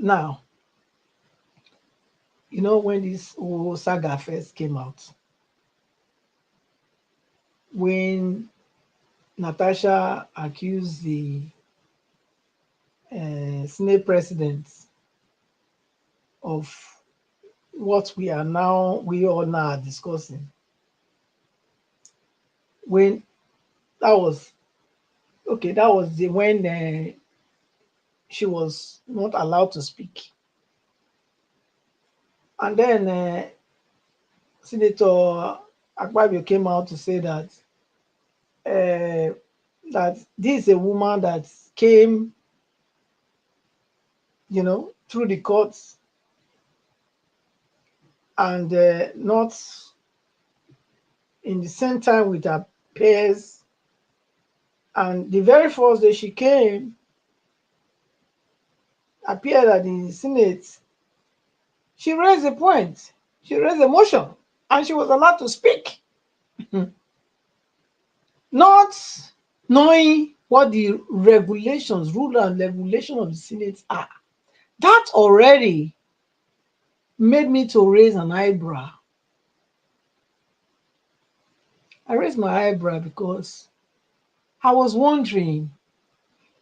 Now, you know, when this whole saga first came out, when Natasha accused the Senate president of what we all now are discussing, when that was when she was not allowed to speak, and then Senator Akpabio came out to say that that this is a woman that came, through the courts and not in the same time with her peers. And the very first day she came, appeared at the Senate, she raised a point, she raised a motion, and she was allowed to speak. Not knowing what the regulations, rule and regulation of the Senate are. That already made me to raise an eyebrow. I raised my eyebrow because I was wondering,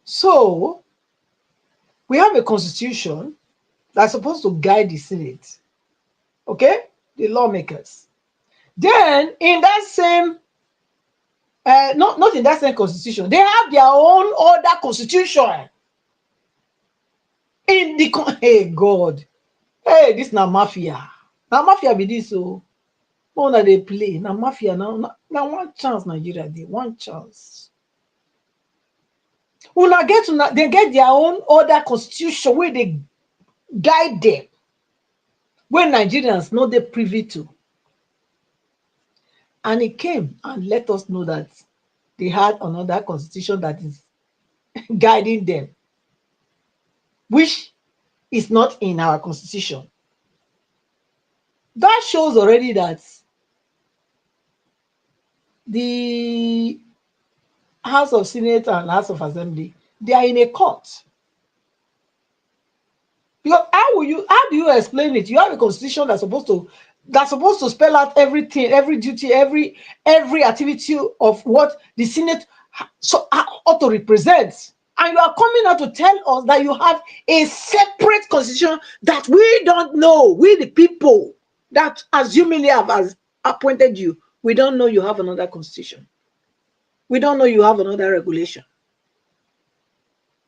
so we have a constitution that's supposed to guide the Senate, okay? The lawmakers. Then in that same, not in that same constitution, they have their own other constitution. In the, hey God, hey, this na mafia. Now mafia be this, so oh, na they play. Now mafia, now one chance Nigeria, they one chance. Una get to, they get their own other constitution where they guide them, where Nigerians know they privy to. And it came and let us know that they had another constitution that is guiding them, which is not in our constitution. That shows already that the House of Senate and House of Assembly, they are in a court. Because how do you explain it? You have a constitution that's supposed to spell out everything, every duty, every activity of what the Senate ought to represent. And you are coming out to tell us that you have a separate constitution that we don't know. We the people that assumingly have appointed you, we don't know you have another constitution. We don't know you have another regulation.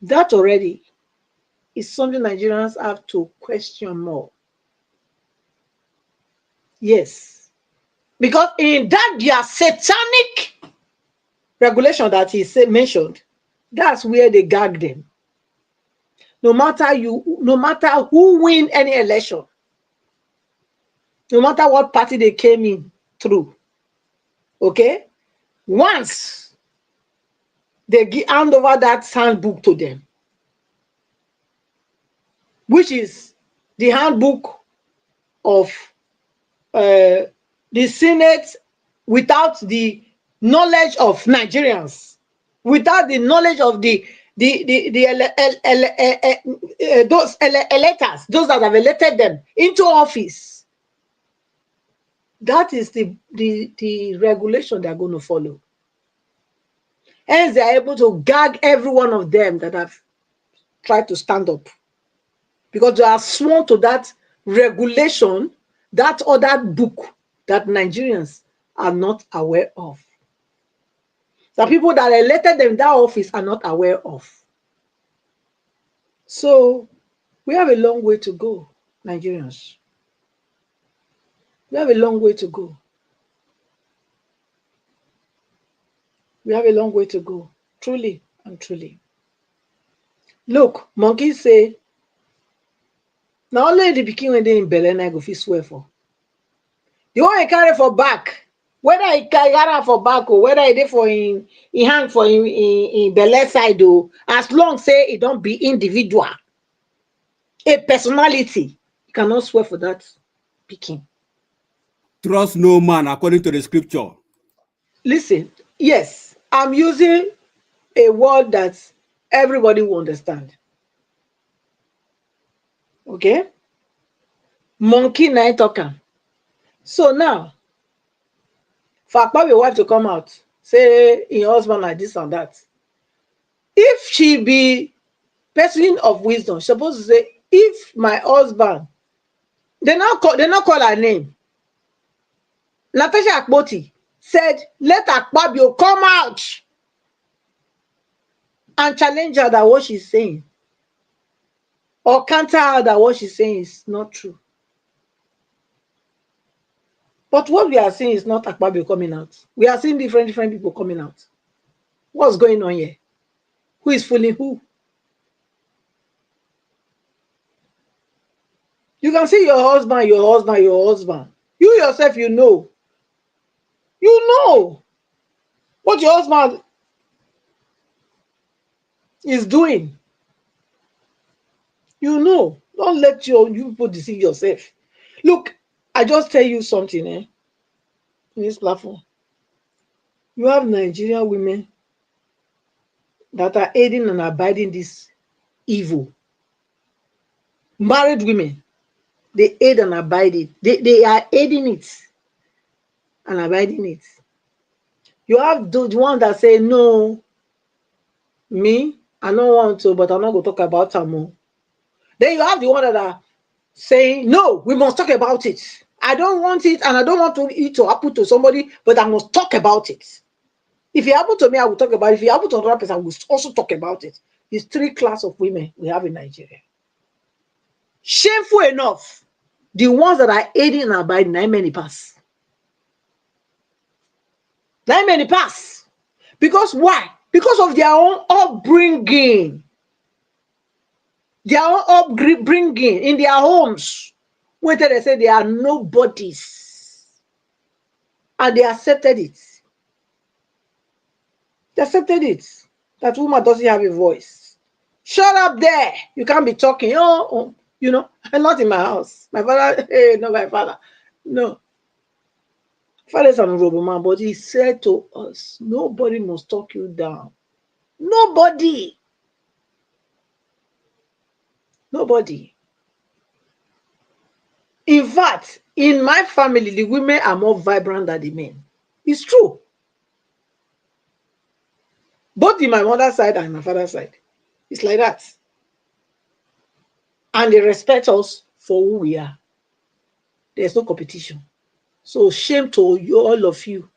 That already is something Nigerians have to question more. Yes. Because in that their satanic regulation that he mentioned, that's where they gag them. No matter who win any election, no matter what party they came in through, okay? Once they hand over that handbook to them, which is the handbook of the Senate, without the knowledge of Nigerians, without the knowledge of those electors, those that have elected them into office. That is the regulation they are going to follow. Hence, they are able to gag every one of them that have tried to stand up, because they are sworn to that regulation, that other book that Nigerians are not aware of. The people that elected them in that office are not aware of. So we have a long way to go, Nigerians. We have a long way to go. We have a long way to go, truly and truly. Look, monkey say, now only the pikin when they in Belen I go fit swear for. The one I carry for back, whether I carry for back or whether I dey for in hand for in belle side, or as long say it don't be individual, a personality, you cannot swear for that pikin. Trust no man according to the scripture. Listen, yes, I'm using a word that everybody will understand. Okay? Monkey night talker. So now, for Akpabio wife to come out, say your husband like this and that. If she be person of wisdom, she's supposed to say, if my husband, they not call her name. Natasha Accuses said, let Akpabio come out and challenge her that what she's saying, or counter her that what she's saying is not true. But what we are seeing is not Akpabio coming out. We are seeing different people coming out. What's going on here? Who is fooling who? You can see your husband, your husband, your husband. You yourself, you know. You know what your husband is doing. You know. Don't let you people deceive yourself. Look, I just tell you something, in this platform. You have Nigerian women that are aiding and abiding this evil. Married women, they aid and abide it. They are aiding it and abiding it. You have the one that say, no, me, I don't want to, but I'm not going to talk about her more. Then you have the one that are saying, no, we must talk about it. I don't want it, and I don't want it to happen to somebody, but I must talk about it. If it happened to me, I will talk about it. If it happened to another person, I will also talk about it. These three classes of women we have in Nigeria. Shameful enough, the ones that are aiding and abiding, not many pass. Not many pass. Because why? Because of their own upbringing. Their own upbringing in their homes. When they say they are nobodies. And they accepted it. They accepted it. That woman doesn't have a voice. Shut up there. You can't be talking. Oh, you know, I'm not in my house. My father, hey, not my father. No. Father is an honorable man, but he said to us, nobody must talk you down. Nobody. Nobody. In fact, in my family, the women are more vibrant than the men. It's true. Both in my mother's side and my father's side. It's like that. And they respect us for who we are. There's no competition. So shame to you, all of you.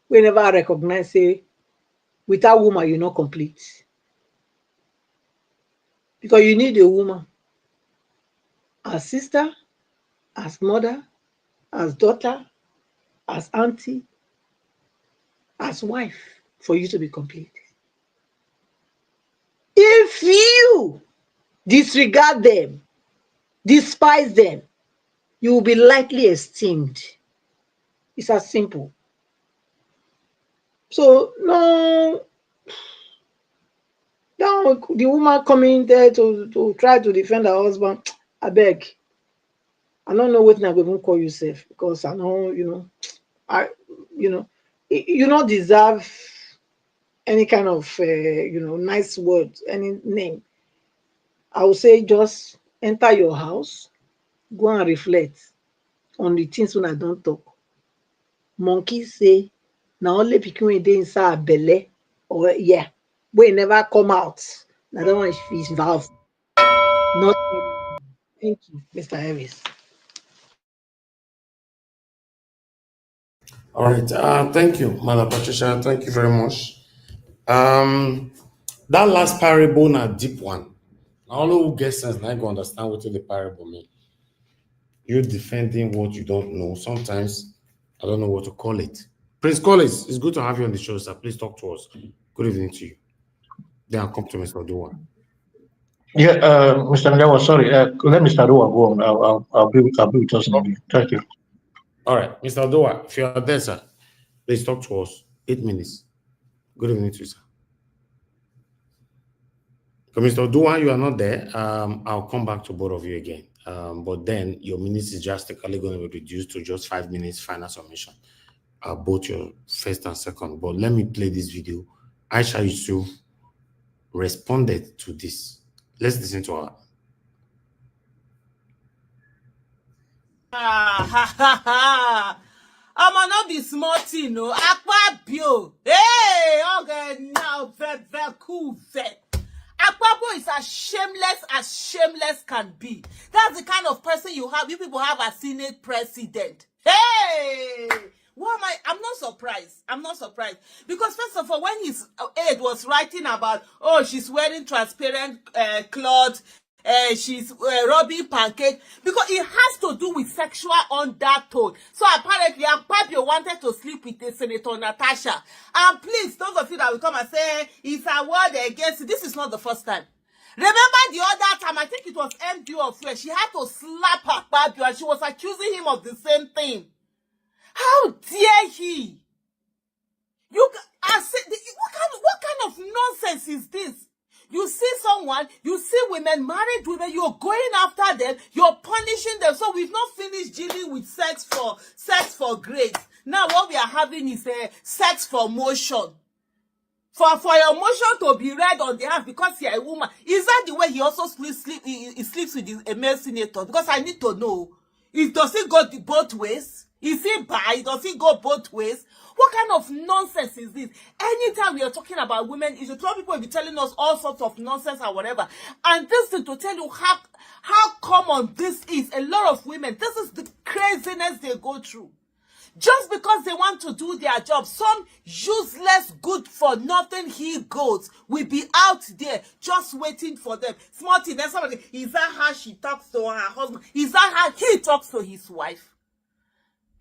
Whenever I recognize, say, without woman, you're not complete. Because you need a woman. As sister, as mother, as daughter, as auntie, as wife, for you to be complete. If you disregard them, despise them, you will be lightly esteemed. It's as simple. So, no, the woman coming there to try to defend her husband, I beg. I don't know what I'm going to call yourself, because I know, you don't deserve any kind of, nice word, any name. I would say just enter your house, go and reflect on the things when I don't talk. Monkey say, now only pikin wey dey inside belle, or wey never come out. Na that one is valve. Not. Thank you, Mr. Harris. All right. Thank you, Madam Patricia. Thank you very much. That last parable na deep one. All who get sense now go understand what the parable mean. You defending what you don't know. Sometimes I don't know what to call it. Prince Collins, it's good to have you on the show, sir. Please talk to us. Good evening to you. Then I'll come to Mr. Dua. Yeah, Mr. Ndawa, sorry. Let Mr. Dua go on. I'll be with us in a minute. Thank you. All right, Mr. Dua, if you are there, sir, please talk to us. 8 minutes. Good evening to you, sir. So, Mr. Dua, you are not there. I'll come back to both of you again. But then your minutes is drastically going to be reduced to just 5 minutes final submission. Both your first and second. But let me play this video. Aisha Yusuf responded to this. Let's listen to her. I'ma not be small thing, no. Akpabio. Hey, okay, now, very cool, Akpabio is as shameless can be. That's the kind of person you have. You people have a Senate president. Hey! What am I? I'm not surprised. I'm not surprised. Because first of all, when his aide was writing about, oh, she's wearing transparent cloth, she's rubbing pancake, because it has to do with sexual undertone. So apparently Akpabio wanted to sleep with Senator Natasha. And please, those of you that will come and say it's a word against it, this is not the first time. Remember the other time, I think it was MD of where she had to slap Akpabio and she was accusing him of the same thing. How dare he? What kind of nonsense is this? You see someone, you see women, married women, you're going after them, you're punishing them. So we've not finished dealing with sex for grades. Now what we are having is sex for motion. For your motion to be read on the house because you're a woman. Is that the way he also sleeps with a male senator? Because I need to know. Does it go both ways? Is he bi? Does it go both ways? What kind of nonsense is this? Anytime we are talking about women issues, people will be telling us all sorts of nonsense or whatever. And this is to tell you how common this is. A lot of women, this is the craziness they go through. Just because they want to do their job, some useless, good-for-nothing he-goats will be out there just waiting for them. Small thing, then somebody, is that how she talks to her husband? Is that how he talks to his wife?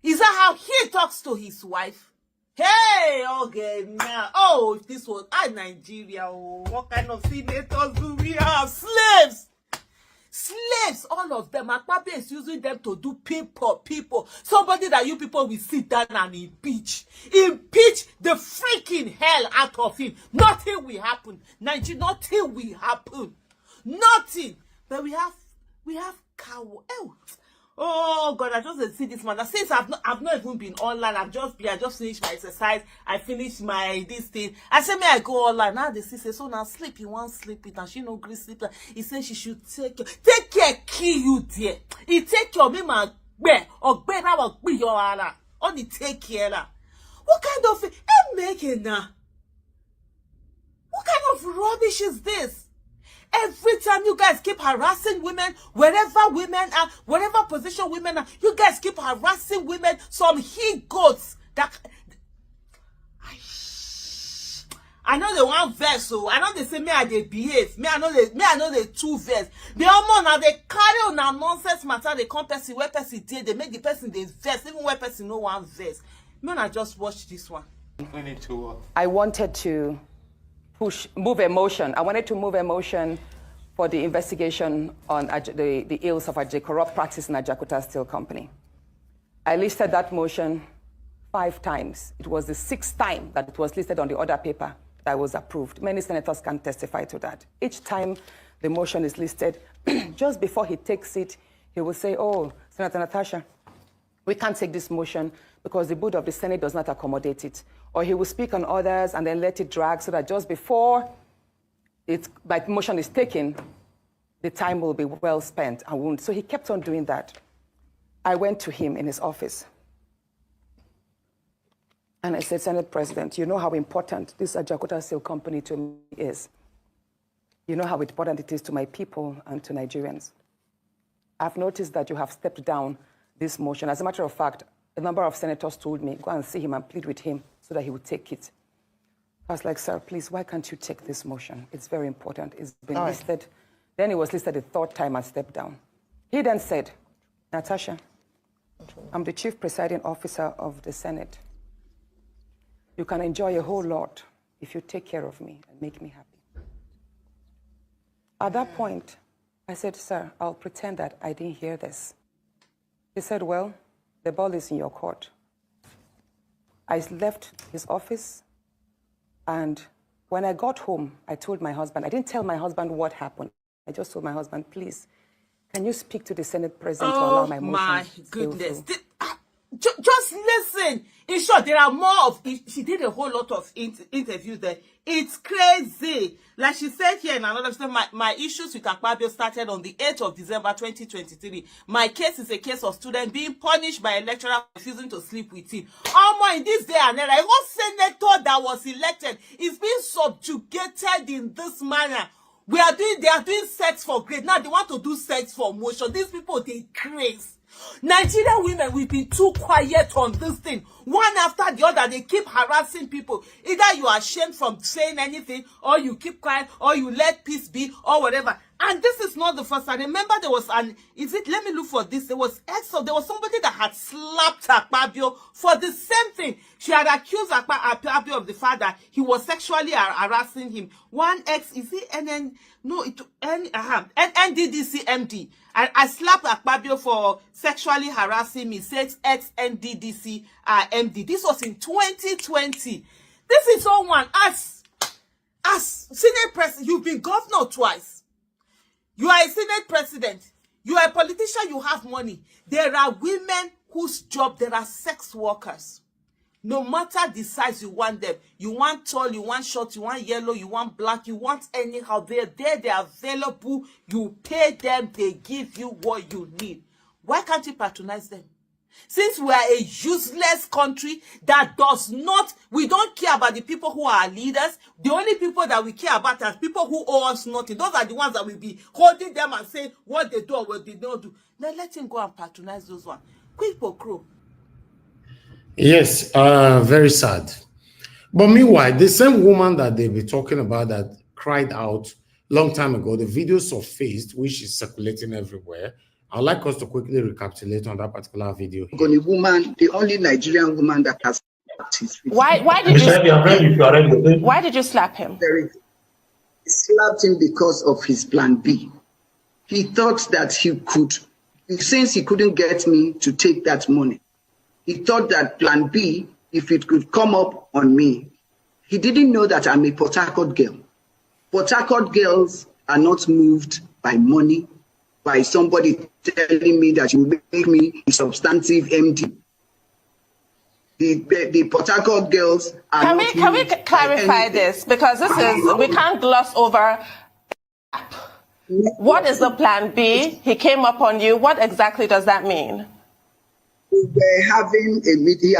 Is that how he talks to his wife? Hey, okay, now, oh, if this was Nigeria, oh, what kind of senators do we have? Slaves! Slaves, all of them. Akpabio is using them to do people. Somebody that you people will sit down and impeach. Impeach the freaking hell out of him. Nothing will happen. Nigeria, nothing will happen. Nothing. But we have cow. Oh God, I just see this man. Since I've not even been online. I just finished my exercise. I finished my this thing. I said, may I go online? Now the sister says, so now sleep. You want sleep it, and she no agree sleep. He said she should take care, kill you there. He take your me man or better or be your ara. Only take care. What kind of making now? What kind of rubbish is this? Every time you guys keep harassing women, wherever women are, whatever position women are, you guys keep harassing women. Some he-goats that I know the one verse, so I know they say me I they behave. Me I know the two verse. The other now they carry on a nonsense matter. They come person where person did. They make the person they verse even where person no one verse. Me I just watch this one. I wanted to move emotion. I wanted to move emotion for the investigation on the ills of a corrupt practice in Ajakuta Steel Company. I listed that motion 5 times. It was the 6th time that it was listed on the order paper that was approved. Many senators can testify to that. Each time the motion is listed, just before he takes it, he will say, oh, Senator Natasha, we can't take this motion because the board of the Senate does not accommodate it. Or he will speak on others and then let it drag so that just before my motion is taken, the time will be well spent. So he kept on doing that. I went to him in his office. And I said, Senate President, you know how important this Ajakuta Steel Company to me is. You know how important it is to my people and to Nigerians. I've noticed that you have stepped down this motion. As a matter of fact, a number of senators told me, go and see him and plead with him so that he would take it. I was like, sir, please, why can't you take this motion? It's very important. It's been listed. Then it was listed a 3rd time and stepped down. He then said, Natasha, I'm the chief presiding officer of the Senate. You can enjoy a whole lot if you take care of me and make me happy. At that point, I said, sir, I'll pretend that I didn't hear this. He said, well, the ball is in your court. I left his office, and when I got home, I told my husband, I didn't tell my husband what happened. I just told my husband, please, can you speak to the Senate President to allow my motion? Oh, my goodness. Just listen. In short, there are more of it. She did a whole lot of interviews there. It's crazy. Like she said here in another story, my issues with Akpabio started on the 8th of December 2023. My case is a case of student being punished by a lecturer refusing to sleep with him. In this day and era, one senator that was elected is being subjugated in this manner. They are doing sex for grade. Now they want to do sex for motion. These people, they crazy. Nigerian women will be too quiet on this thing. One after the other, they keep harassing people. Either you are ashamed from saying anything, or you keep quiet, or you let peace be, or whatever. And this is not the first time. Remember, there was let me look for this. There was somebody that had slapped Akpabio for the same thing. She had accused Akpabio of the fact that he was sexually harassing him. NDDC MD. I slapped Akpabio for sexually harassing me, says ex-NDDC MD. This was in 2020. This is someone, as Senate President, you've been governor twice. You are a Senate President. You are a politician, you have money. There are women whose job, there are sex workers. No matter the size you want them. You want tall, you want short, you want yellow, you want black, you want anyhow. They're there, they're available. You pay them, they give you what you need. Why can't you patronize them? Since we are a useless country that does not, we don't care about the people who are leaders. The only people that we care about are people who owe us nothing. Those are the ones that will be holding them and saying what they do or what they don't do. Now let him go and patronize those ones. Quick for crow. Yes, very sad. But meanwhile, the same woman that they be talking about that cried out long time ago, the video surfaced, which is circulating everywhere. I'd like us to quickly recapitulate on that particular video. The woman, the only Nigerian woman that has. Why did you slap him? He slapped him because of his plan B. He thought that he could, since he couldn't get me to take that money, he thought that plan B, if it could come up on me, he didn't know that I'm a Port Harcourt girl. Port Harcourt girls are not moved by money, by somebody telling me that you make me a substantive MD. The Port Harcourt girls are Can we clarify this? Because this is, we can't gloss over. What is the plan B? He came up on you. What exactly does that mean? We were having a meeting.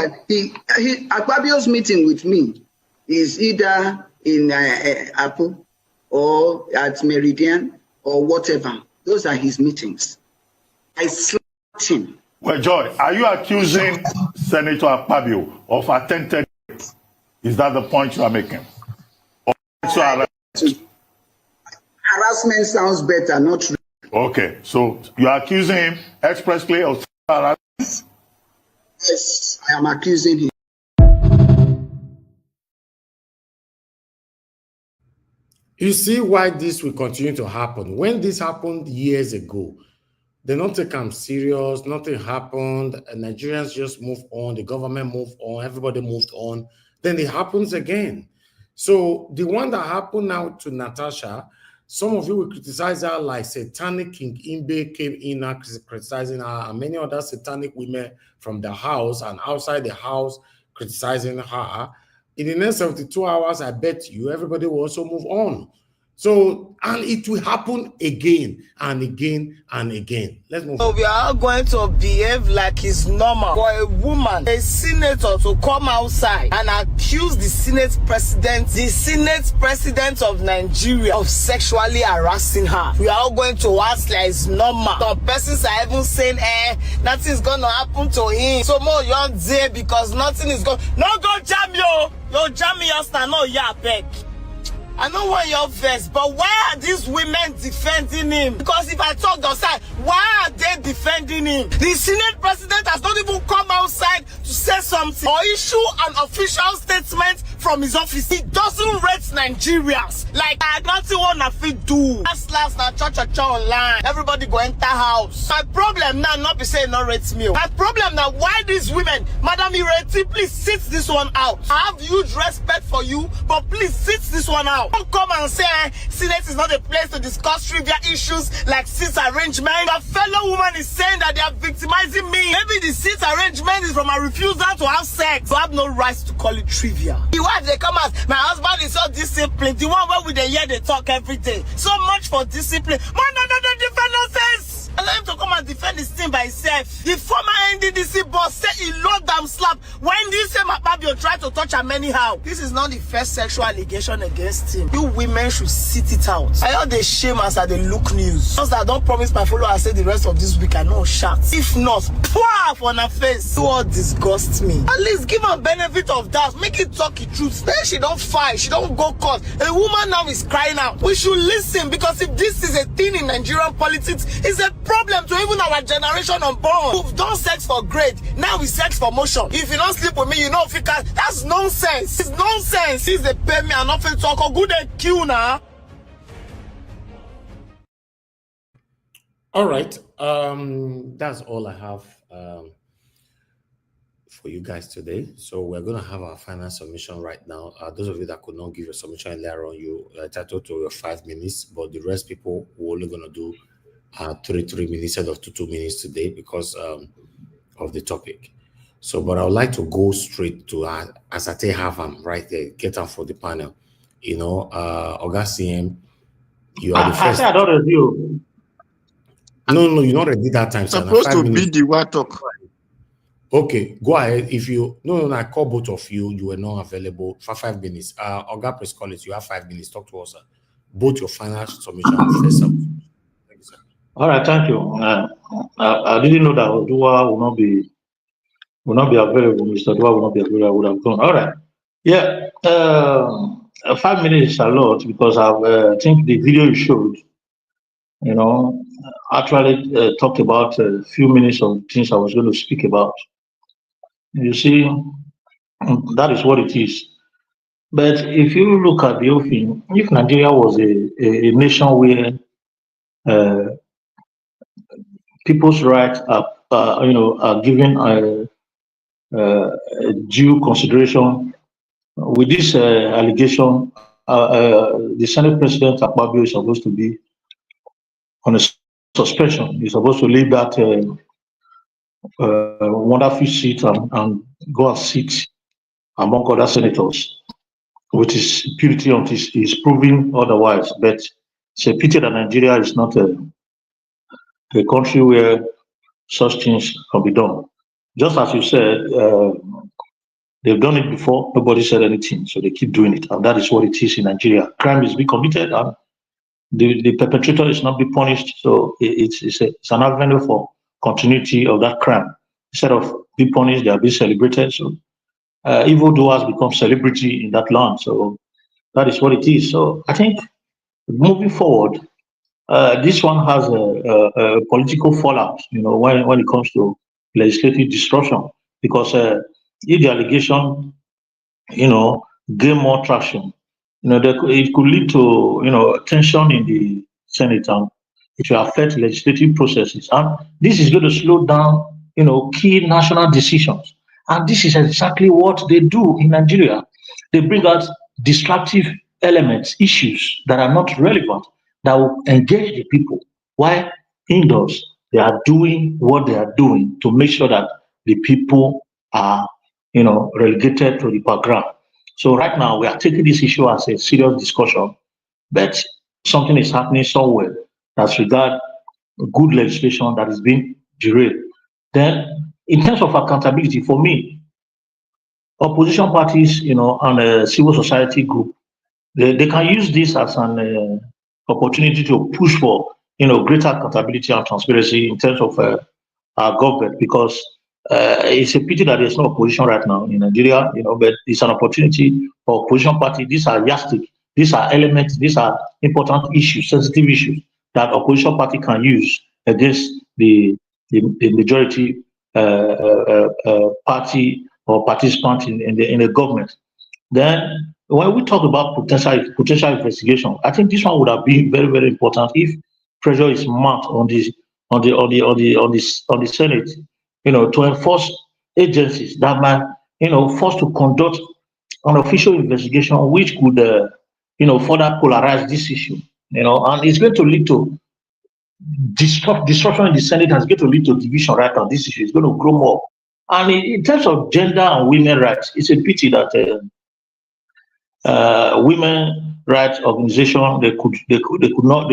Akpabio's meeting with me is either in Apple or at Meridian or whatever. Those are his meetings. I slapped him. Well, Joy, are you accusing Senator Akpabio of attempted rape? Is that the point you are making? Harassment sounds better, not rape. Okay, so you are accusing him expressly of harassment? Yes, I am accusing him. You see why this will continue to happen. When this happened years ago, they don't take them serious, nothing happened, and Nigerians just moved on, the government moved on, everybody moved on. Then it happens again. So the one that happened now to Natasha, some of you will criticize her like Satanic Kingibe came in criticizing her, and many other satanic women from the house and outside the house criticizing her. In the next 72 hours, I bet you everybody will also move on. So, and it will happen again and again and again. Let's move on. So we are all going to behave like it's normal for a woman, a senator, to come outside and accuse the Senate president of Nigeria of sexually harassing her. We are all going to ask like it's normal. Some persons are even saying, nothing's going to happen to him. So more young there because nothing is going. No, go jam yo. Yo, jam me just now. No, yeah, beg. I don't want your verse, but why are these women defending him? Because if I talk outside, why are they defending him? The Senate president has not even come outside to say something or issue an official statement from his office. He doesn't rate Nigerians. Like, I don't want to do. Last na cha online. Everybody go enter house. My problem now not be saying not rate me. My problem now, why these women? Madam Ireti, please sit this one out. I have huge respect for you, but please sit this one out. Don't come and say Senate is not a place to discuss trivial issues like seat arrangement. Your fellow woman is saying that they are victimizing me. Maybe the seat arrangement is from a refusal to have sex. So I have no rights to call it trivial. The wife they come out, my husband is so disciplined. The one where we they hear they talk every day. So much for discipline. Man, no, defend nonsense. Allow him to come and defend his team by himself. The former NDDC boss said he loved them slap when this same Akpabio tried to touch him anyhow. This is not the first sexual allegation against him. You women should sit it out. I heard they shame us at the Look News. Once I don't promise my followers say the rest of this week I know shout. If not, pwah on her face. You all disgust me. At least give her benefit of doubt. Make it talk the truth. Then she don't fight. She don't go court. A woman now is crying out. We should listen, because if this is a thing in Nigerian politics, it's a problem to even our generation unborn. We've done sex for grade. Now we sex for motion. If you don't sleep with me, you know if you can. That's nonsense. It's nonsense. Since they pay me and nothing talk, or good they kill now. All right. That's all I have for you guys today. So we're going to have our final submission right now. Those of you that could not give your submission earlier on, you are entitled to your 5 minutes, but the rest people we're only going to do 3 minutes instead of 2 minutes today because of the topic. So, but I would like to go straight to as I have them right there, get them for the panel. You know, Augustine, you are the first. I don't review. No, you're not ready that time. Supposed to be the what talk. Okay, go ahead. If you I call both of you. You were not available for 5 minutes. Oga, press call it. You have 5 minutes. Talk to us. Both your final submission and first submission. Thank you, sir. All right, thank you. I didn't know that Odua will not be available. Mr. Odua will not be available. I would have gone. All right. Yeah. 5 minutes is a lot because I think the video you showed, actually talked about a few minutes of things I was going to speak about. You see, that is what it is. But if you look at the whole thing, if Nigeria was a nation where people's rights are given due consideration, with this allegation, the Senate President Akpabio is supposed to be on a suspension. He's supposed to leave that wonderful seat and go and sit among other senators with his purity until he's proving otherwise. But it's a pity that Nigeria is not a country where such things can be done. Just as you said, they've done it before, nobody said anything, so they keep doing it. And that is what it is in Nigeria. Crime is being committed and the perpetrator is not being punished, so it's an avenue for continuity of that crime. Instead of being punished, they are being celebrated. So evildoers become celebrity in that land. So that is what it is. So I think moving forward, this one has a political fallout, when it comes to legislative destruction, because if the allegation, gain more traction, it could lead to, tension in the Senate, and it will affect legislative processes. And this is going to slow down, key national decisions. And this is exactly what they do in Nigeria. They bring out distractive elements, issues that are not relevant, that will engage the people. While indoors, they are doing what they are doing to make sure that the people are, relegated to the background. So right now, we are taking this issue as a serious discussion, but something is happening somewhere as regards good legislation that is being derailed. Then, in terms of accountability, for me, opposition parties, and a civil society group, they can use this as an opportunity to push for, greater accountability and transparency in terms of our government, because it's a pity that there's no opposition right now in Nigeria, but it's an opportunity for opposition party. These are yardstick, these are elements, these are important issues, sensitive issues that opposition party can use against the majority party or participant in the government. Then when we talk about potential investigation, I think this one would have been very, very important if pressure is mounted on the Senate, to enforce agencies that might, forced to conduct an official investigation which could, further polarize this issue, and it's going to lead to disruption in the Senate, and it's going to lead to division right now. This issue is going to grow more. And in terms of gender and women rights, it's a pity that women rights organization they could not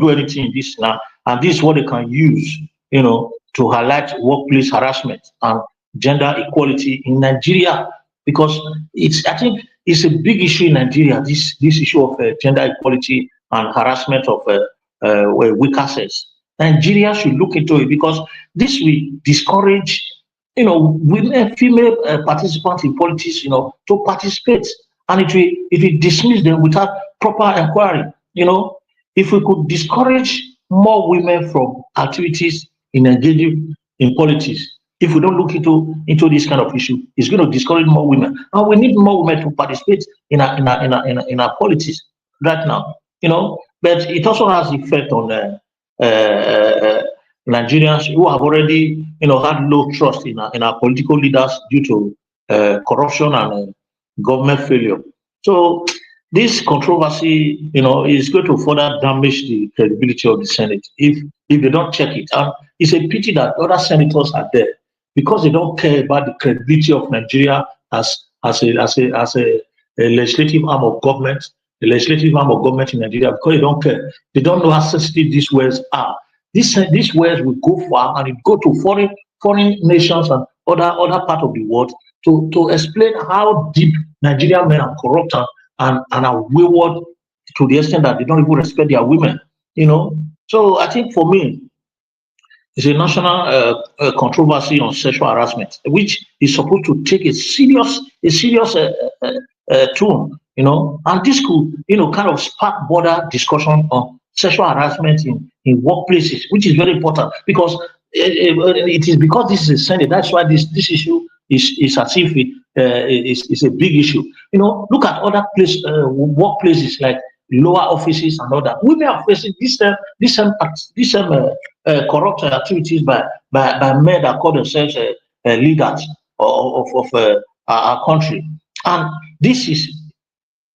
do anything in this now. And this is what they can use, to highlight workplace harassment and gender equality in Nigeria, because I think it's a big issue in Nigeria. This issue of gender equality and harassment of weaker sex. Nigeria should look into it, because this will discourage, women, female participants in politics, to participate, and it will dismiss them without proper inquiry. If we could discourage more women from activities in engaging in politics, if we don't look into this kind of issue, it's going to discourage more women, and we need more women to participate in our politics right now. But it also has effect on Nigerians who have already, had low trust in our political leaders due to corruption and government failure. So this controversy, is going to further damage the credibility of the Senate if they don't check it. And it's a pity that other senators are there because they don't care about the credibility of Nigeria as a legislative arm of government, the legislative arm of government in Nigeria, because they don't care. They don't know how sensitive these words are. These words will go far, and it go to foreign nations and other part of the world to explain how deep Nigerian men are corrupt and are wayward to the extent that they don't even respect their women. So I think for me, it's a national controversy on sexual harassment, which is supposed to take a serious tone, and this could, kind of spark broader discussion on sexual harassment in workplaces, which is very important, because it is because this is a Senate. That's why this issue is as if it's a big issue. Look at other workplaces like lower offices and all that. Women are facing this corrupt activities by men that call themselves leaders of our country, and this is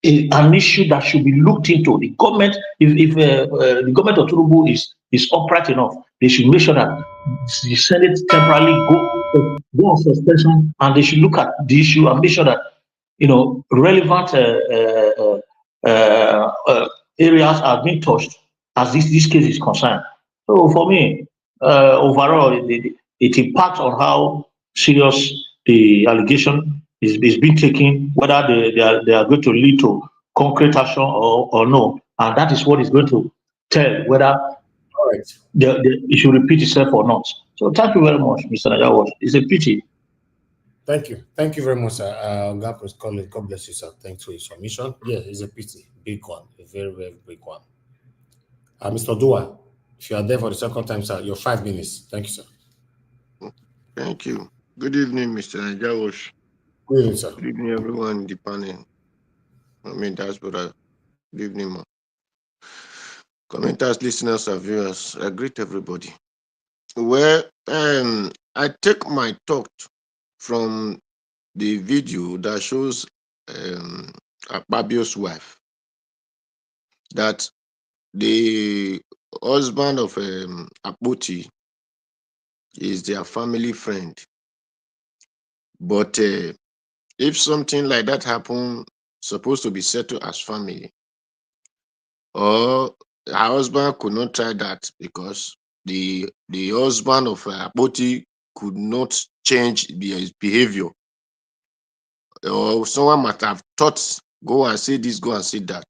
an issue that should be looked into. The government, if the government of Tinubu is upright enough, they should make sure that the Senate temporarily go on suspension, and they should look at the issue and make sure that relevant areas are being touched as this case is concerned. So for me, overall, it impacts on how serious the allegation is being taken, whether they are going to lead to concrete action or no, and that is what is going to tell whether it should repeat itself or not. So thank you very much, Mr. Najawash. It's a pity. Thank you very much, sir. God bless you, sir. Thanks for your submission. Yeah, it's a pity, big one, a very, very big one. Mr. Dua, if you are there for the second time, sir, your 5 minutes. Thank you, sir. Thank you. Good evening, Mr. Najawash. Good evening, sir. Good evening, everyone in the panel. That's what good evening, man. Commenters, listeners, and viewers. I greet everybody. Well, I take my talk from the video that shows Akpabio's wife, that the husband of Akpoti is their family friend. But if something like that happen, supposed to be settled as family, or her husband could not try that because the husband of Akpoti could not change his behavior, or someone might have thought, go and say this, go and say that.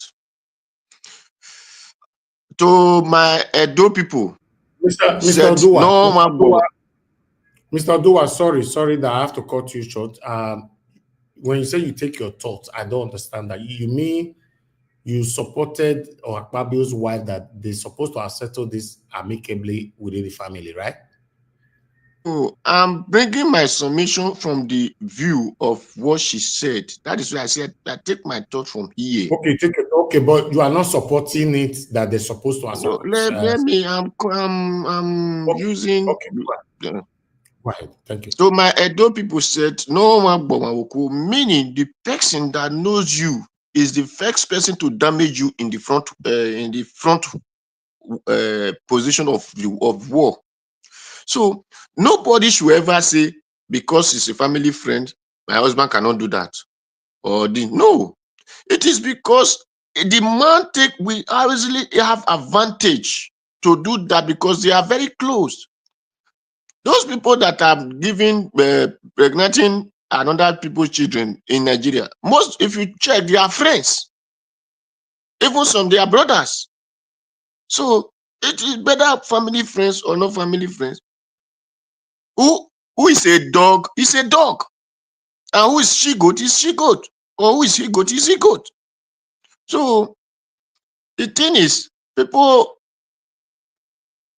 To my Edo people, Mr. Dua, no, Mr. Dua, sorry that I have to cut you short. When you say you take your thoughts, I don't understand that. You mean you supported Akpabio's wife that they're supposed to have settled this amicably within the family, right? Oh, I'm bringing my submission from the view of what she said. That is why I said I take my thought from here. Okay, take it. Okay, but you are not supporting it that they're supposed to have. No, let me. I'm okay, using. Okay. Right. Thank you. So my Edo people said, no one, meaning the person that knows you is the first person to damage you in the front position of war. So nobody should ever say, because it's a family friend, my husband cannot do that. No, it is because the man we obviously have advantage to do that because they are very close. Those people that are giving, pregnating another people's children in Nigeria, most, if you check, they are friends. Even some, they are brothers. So it is better family friends or no family friends. Who is a dog is a dog. And who is she-goat is she-goat. Or who is he-goat is he-goat. So the thing is, people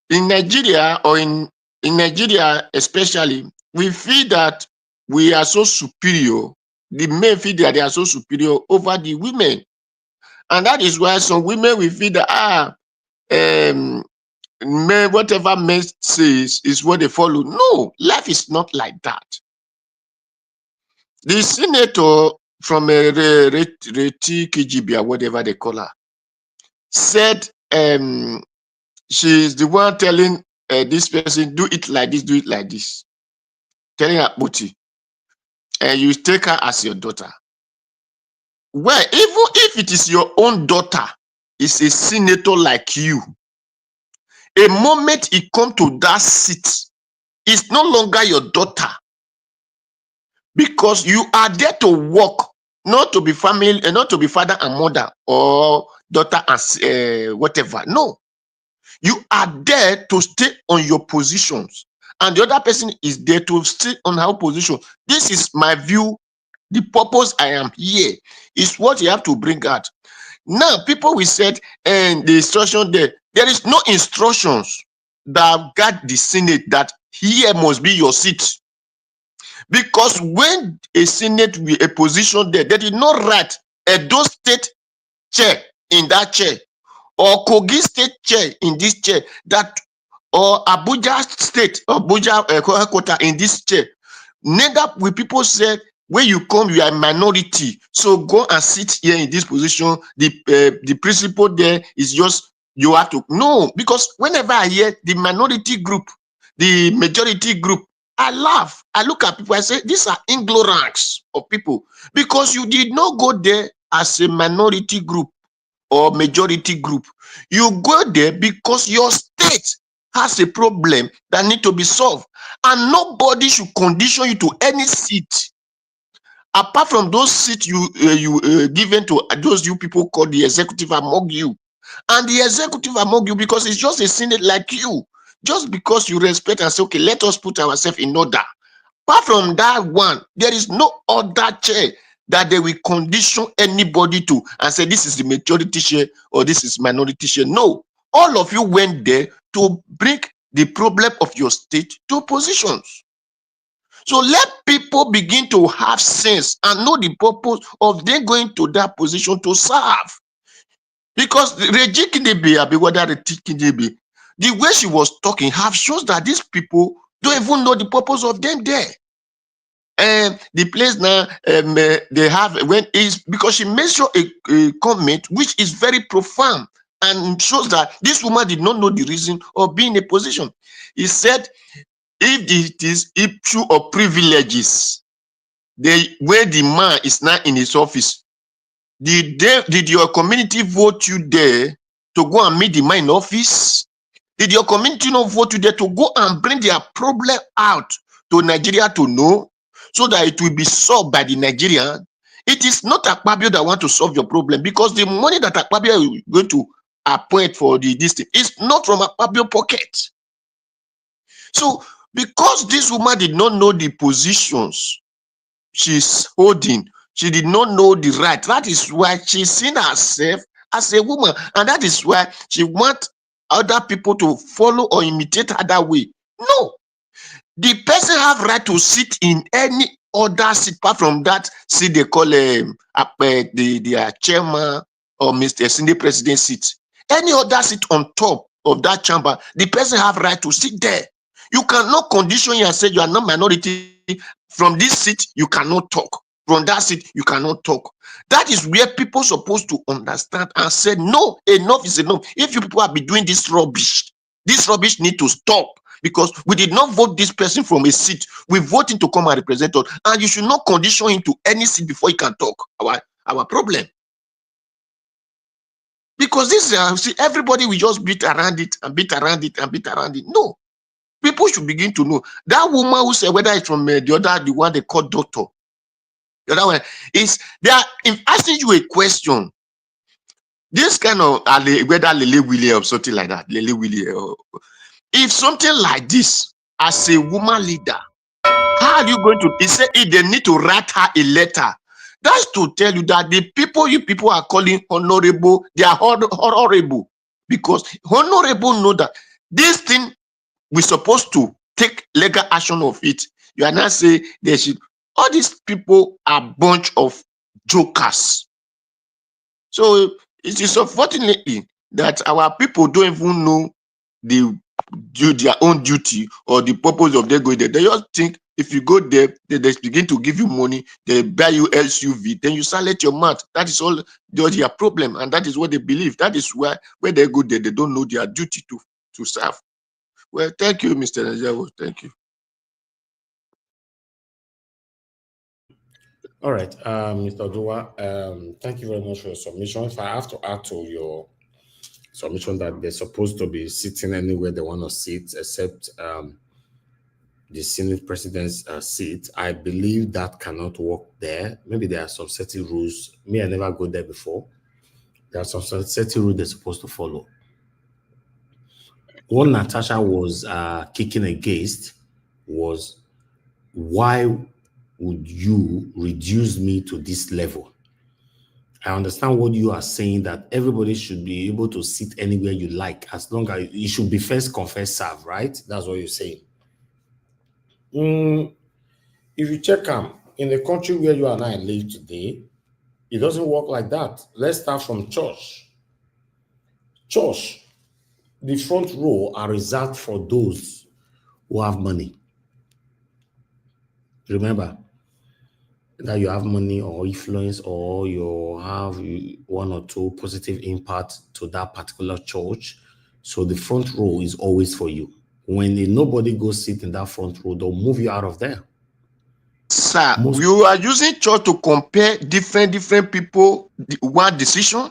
in Nigeria or in Nigeria especially, we feel that we are so superior. The men feel that they are so superior over the women. And that is why some women will feel that, men, whatever men says is what they follow. No, life is not like that. The senator from Ireti Kingibe, or whatever they call her, said she's the one telling this person, do it like this, do it like this. Telling her, Akpoti, and you take her as your daughter. Well, even if it is your own daughter, it's a senator like you. A moment he come to that seat, it's no longer your daughter. Because you are there to work, not to be family, not to be father and mother or daughter and whatever. No. You are there to stay on your positions. And the other person is there to stay on her position. This is my view. The purpose I am here is what you have to bring out. Now, people will say, and the instruction there is no instructions that got the Senate that here must be your seat. Because when a Senate with a position there, they did not write Edo State chair in that chair, or Kogi State chair in this chair, that, or Abuja State, or Abuja headquarters in this chair. Neither will people say, when you come, you are a minority, so go and sit here in this position. The principle there is just, you have to. No, because whenever I hear the minority group, the majority group, I laugh. I look at people, I say, these are ignorance of people, because you did not go there as a minority group or majority group. You go there because your state has a problem that need to be solved, and nobody should condition you to any seat apart from those seats you given to those you people call the executive among you. And the executive among you, because it's just a senate like you, just because you respect and say, okay, let us put ourselves in order. Apart from that one, there is no other chair that they will condition anybody to and say this is the majority share or this is minority share. No, all of you went there to bring the problem of your state to positions. So let people begin to have sense and know the purpose of them going to that position to serve. Because Ireti Kingibe, the way she was talking have shows that these people don't even know the purpose of them there. And the place now they have, when is because she mentioned a comment which is very profound and shows that this woman did not know the reason of being in a position. He said, if it is issue of privileges, where the man is now in his office, did your community vote you there to go and meet the man in office? Did your community not vote you there to go and bring their problem out to Nigeria to know, so that it will be solved by the Nigerian? It is not Akpabio that want to solve your problem, because the money that Akpabio is going to appoint for this thing is not from Akpabio pocket. So because this woman did not know the positions she's holding, she did not know the right. That is why she's seen herself as a woman, and that is why she wants other people to follow or imitate her that way. No, the person have right to sit in any other seat apart from that seat they call the chairman or Mr. Senate President seat. Any other seat on top of that chamber, the person have right to sit there. You cannot condition you and say you are not minority. From this seat, you cannot talk. From that seat, you cannot talk. That is where people are supposed to understand and say, no, enough is enough. If you people have been doing this rubbish need to stop, because we did not vote this person from a seat. We voted him to come and represent us, and you should not condition him to any seat before he can talk. Our problem. Because this see, everybody will just beat around it and beat around it and beat around it. No. People should begin to know. That woman who said, whether it's from the other, the one they call doctor, the other one is they are asking you a question. This kind of whether Lele Willie or something like that, Lele Willie, if something like this, as a woman leader, how are you going to? He said they need to write her a letter. That's to tell you that the people you people are calling honorable, they are horrible, because honorable know that this thing we're supposed to take legal action of it. You are not saying they should. All these people are a bunch of jokers. So it is unfortunately that our people don't even know the do their own duty or the purpose of their going there. They just think if you go there, they begin to give you money, they buy you SUV, then you silence your mouth. That is all their problem, and that is what they believe. That is why when they go there, they don't know their duty to serve. Well, thank you, Mr. Najawo. Thank you. All right, Mr. Dua, thank you very much for your submission. If I have to add to your submission that they're supposed to be sitting anywhere they want to sit, except the Senate President's seat, I believe that cannot work there. Maybe there are some certain rules. Me, I never go there before. There are some certain rules they're supposed to follow. What Natasha was kicking against was, why would you reduce me to this level? I understand what you are saying, that everybody should be able to sit anywhere you like, as long as you should be first come, first serve, right? That's what you're saying. If you check in the country where you and I live today, it doesn't work like that. Let's start from church. Church, the front row are reserved for those who have money. Remember that you have money or influence, or you have one or two positive impact to that particular church. So the front row is always for you. When nobody goes sit in that front row, they'll move you out of there. Sir, you are using church to compare different people, one decision.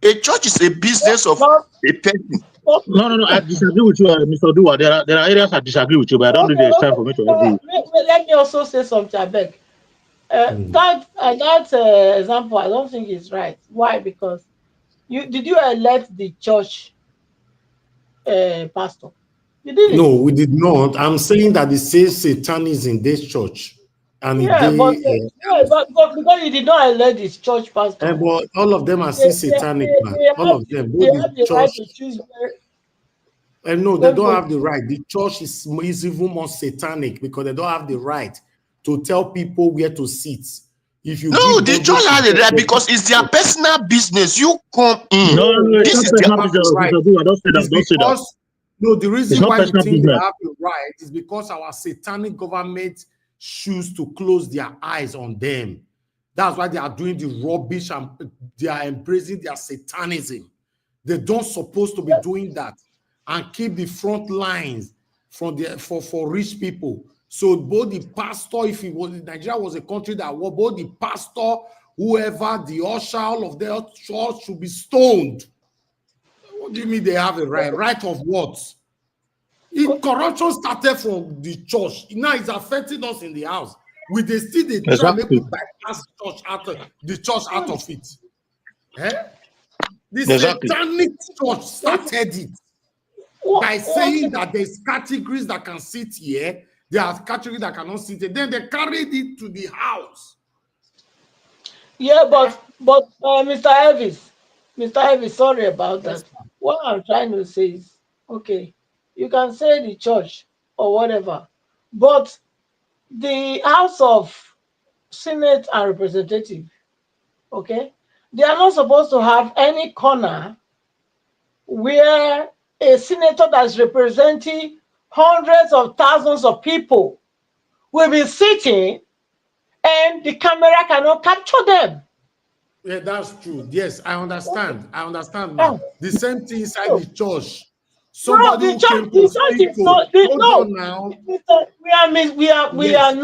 A church is a business of a person. No, I disagree with you, Mr. Dua. There are areas I disagree with you, but I don't think there's time for me to agree. Let me also say something, I beg. That example, I don't think is right. Why? Because did you elect the church pastor? You didn't. No, we did not. I'm saying that it says Satan is in this church. And but because you did not elect this church pastor. But all of them are still satanic, man. All of them. They have the right to choose. No, they don't have the right. The church is even more satanic, because they don't have the right to tell people where to sit. If you the church has the right, because it's their personal business. You come in. No, this is their right. Don't say that. No, the reason why you think they have the right is because our satanic government choose to close their eyes on them. That's why they are doing the rubbish and they are embracing their satanism. They don't supposed to be doing that, and keep the front lines for rich people. So both the pastor, if Nigeria was a country that was both the pastor, whoever, the usher, all of their church should be stoned. What do you mean they have a right? Right of what? Corruption started from the church. Now it's affecting us in the house. With the still the exactly. bypass the church out of it. The exactly. satanic church started it by saying that there's categories that can sit here, there are categories that cannot sit here. Then they carried it to the house. Yeah, but Mr. Elvis, sorry about that. What I'm trying to say is, okay, you can say the church or whatever, but the House of Senate and Representative, okay, they are not supposed to have any corner where a senator that's representing hundreds of thousands of people will be sitting and the camera cannot capture them. Yeah, that's true. Yes, I understand. Now. The same thing inside the church. Somebody the church is not. We are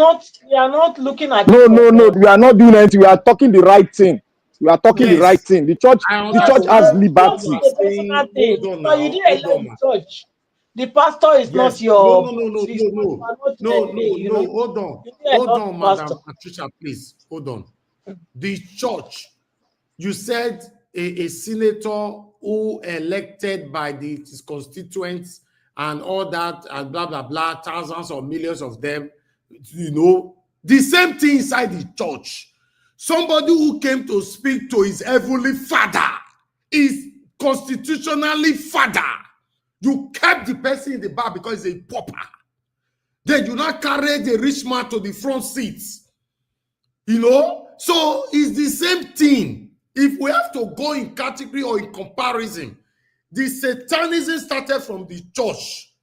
not looking at. No. We are not doing anything. We are talking the right thing. We are talking the right thing. The church has liberty. It's a personal thing. So you didn't elect the church. The pastor is not your. No. Hold on, Madam Patricia, please. Hold on. The church, you said a senator who elected by his constituents and all that and blah blah blah, thousands or millions of them, the same thing inside the church. Somebody who came to speak to his heavenly father is constitutionally father. You kept the person in the back because he's a pauper. Then you not carry the rich man to the front seats. So it's the same thing. If we have to go in category or in comparison, the satanism started from the church.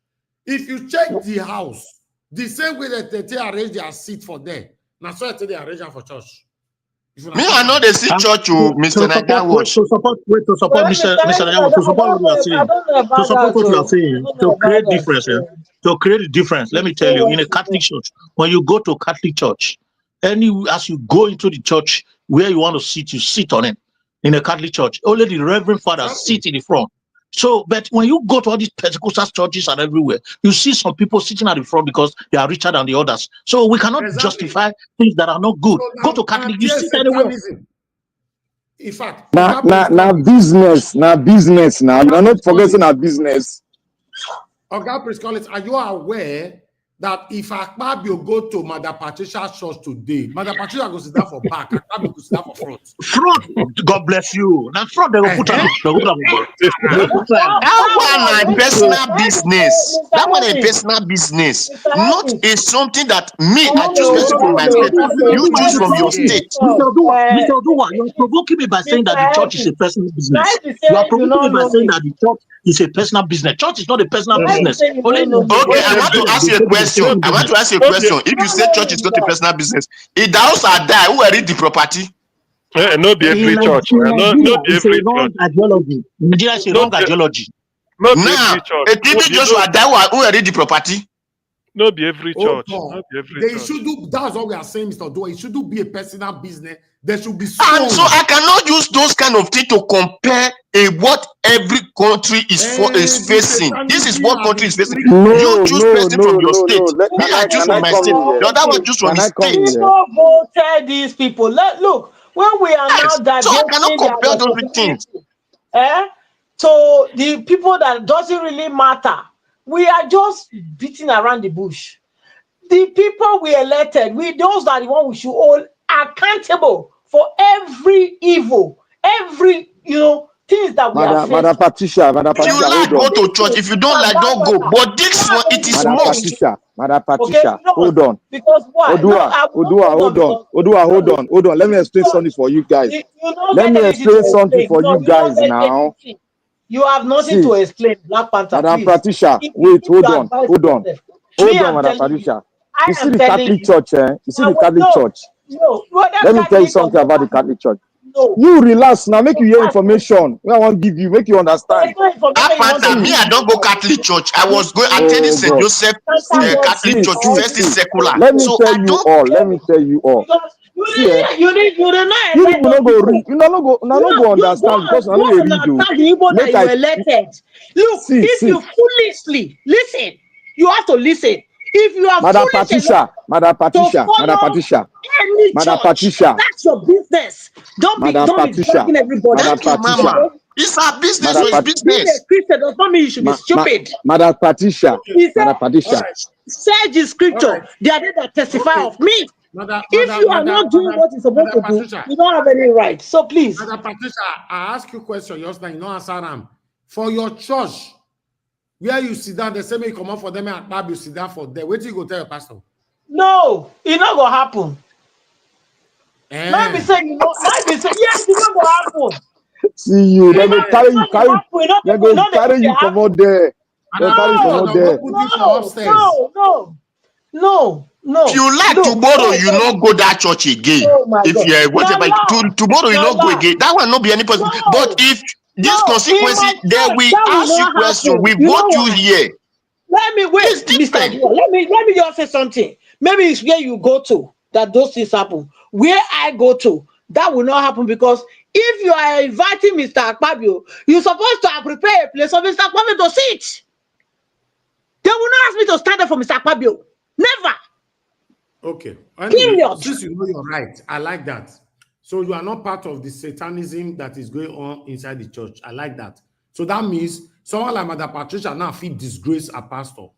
If you check the house, the same way that they arrange their seat for them, now so they arrange them for church. Me, I know they see church, Mr. Naga watch. To support Mr. Naga, to support what you are saying. To support what you are saying, to create difference. To create a difference, let me tell you, in a Catholic church, when you go to a Catholic church, as you go into the church where you want to sit, you sit on it. In a Catholic church, only the Reverend Father sit in the front. So, but when you go to all these Pentecostal churches and everywhere, you see some people sitting at the front because they are richer than the others. So we cannot justify things that are not good. So go to Catholic, you sit anywhere. In fact, now business. Now you are not forgetting our business. Okay, please call it. Are you aware that if Akpabio go to Mother Patricia's church today, Mother Patricia goes down for back, Akpabio goes down for front. Front, God bless you. Now front they will put on. That one a personal business. That one a personal business. Not is something that me I choose person from my state. You choose from your state. Mr. Oduwa, you are provoking me by saying that the church is a personal business. You are provoking me by saying that the church is a personal business. Church is not a personal business. Okay, I want to ask you a question. I want to ask you a question. If you say church is not a personal business, if the house are die, who will read the property? No be every church. No be every church. Ideology. Nigeria is a wrong ideology. Now, a TV Joshua die, who will read the property? No be every church. No be every they church. should do. That's what we are saying, Mr. Oduwa. It shouldn't be a personal business. There should be. And so I cannot use those kind of things to compare what every country is facing. This is what country is facing. You choose person from your state. Me, I choose from my state. The other one choose from his state. People voted these people. Look, when we are now that so I cannot compare those things. So the people that doesn't really matter, we are just beating around the bush. The people we elected, those are the ones we should hold accountable for every evil, every things that we are facing. Madam Patricia, if you like, go to church. If you don't like, don't go. But this one, it is must. Madam Patricia, hold on. Because why? Odua, hold on. Let me explain something for you guys. Let me explain something for you guys now. You have nothing to explain, Black Panther. Madam Patricia, wait, hold on, Madam Patricia. You see the Catholic Church, You see the Catholic Church. Let me tell you something about the Catholic Church. You relax now, make you hear information. I want to give you, make you understand. Me, I don't go Catholic Church. I was going attending St. Joseph Catholic Church, first is secular. Let me tell you all. You not go understand because I know you read. You elected. Look, if you foolishly listen, you have to listen. If you are Madam Patricia, that's your business. Don't be dragging everybody. It's our business. It's business. Being a Christian does not mean you should be stupid. Madam Patricia. Search the scripture. They are there that testify of me. If you are not doing what you're supposed to do, you don't have any right. So please. Madam Patricia, I ask you a question. You don't answer them. For your church, where you sit down, the same way you come out for them and you sit down for them. Wait till you go tell your pastor. No, it's not gonna happen. Might be saying yes, it's not gonna happen. See you, they go carry you from out there. No. If you like tomorrow, you not go that church again. If you whatever tomorrow, you not go again. That will not be any possible. But if this consequences, then we ask you question. We vote you here. Let me wait, Mr. Let me just say something. Maybe it's where you go to that those things happen. Where I go to, That will not happen, because if you are inviting Mr. Akpabio, you're supposed to have prepared a place for Mr. Akpabio to sit. They will not ask me to stand up for Mr. Akpabio. Never. Okay. Anyway, Period. since you know you're right, I like that. So you are not part of the satanism that is going on inside the church. I like that. So that means someone like Mother Patricia now feel disgrace a pastor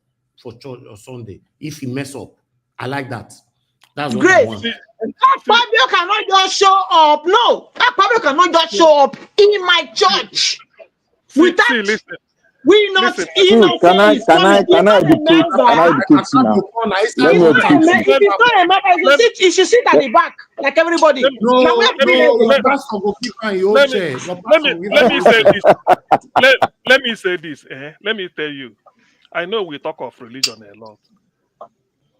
for church or Sunday if he mess up. I like that. That's what I want. Akpabio cannot just show up. No, Akpabio cannot just show up in my church. Without we not innocent. Can I educate you now? Let me educate you. If it's not a member, you should sit at the back like everybody. Let me say this. Let me tell you. I know we talk of religion a lot.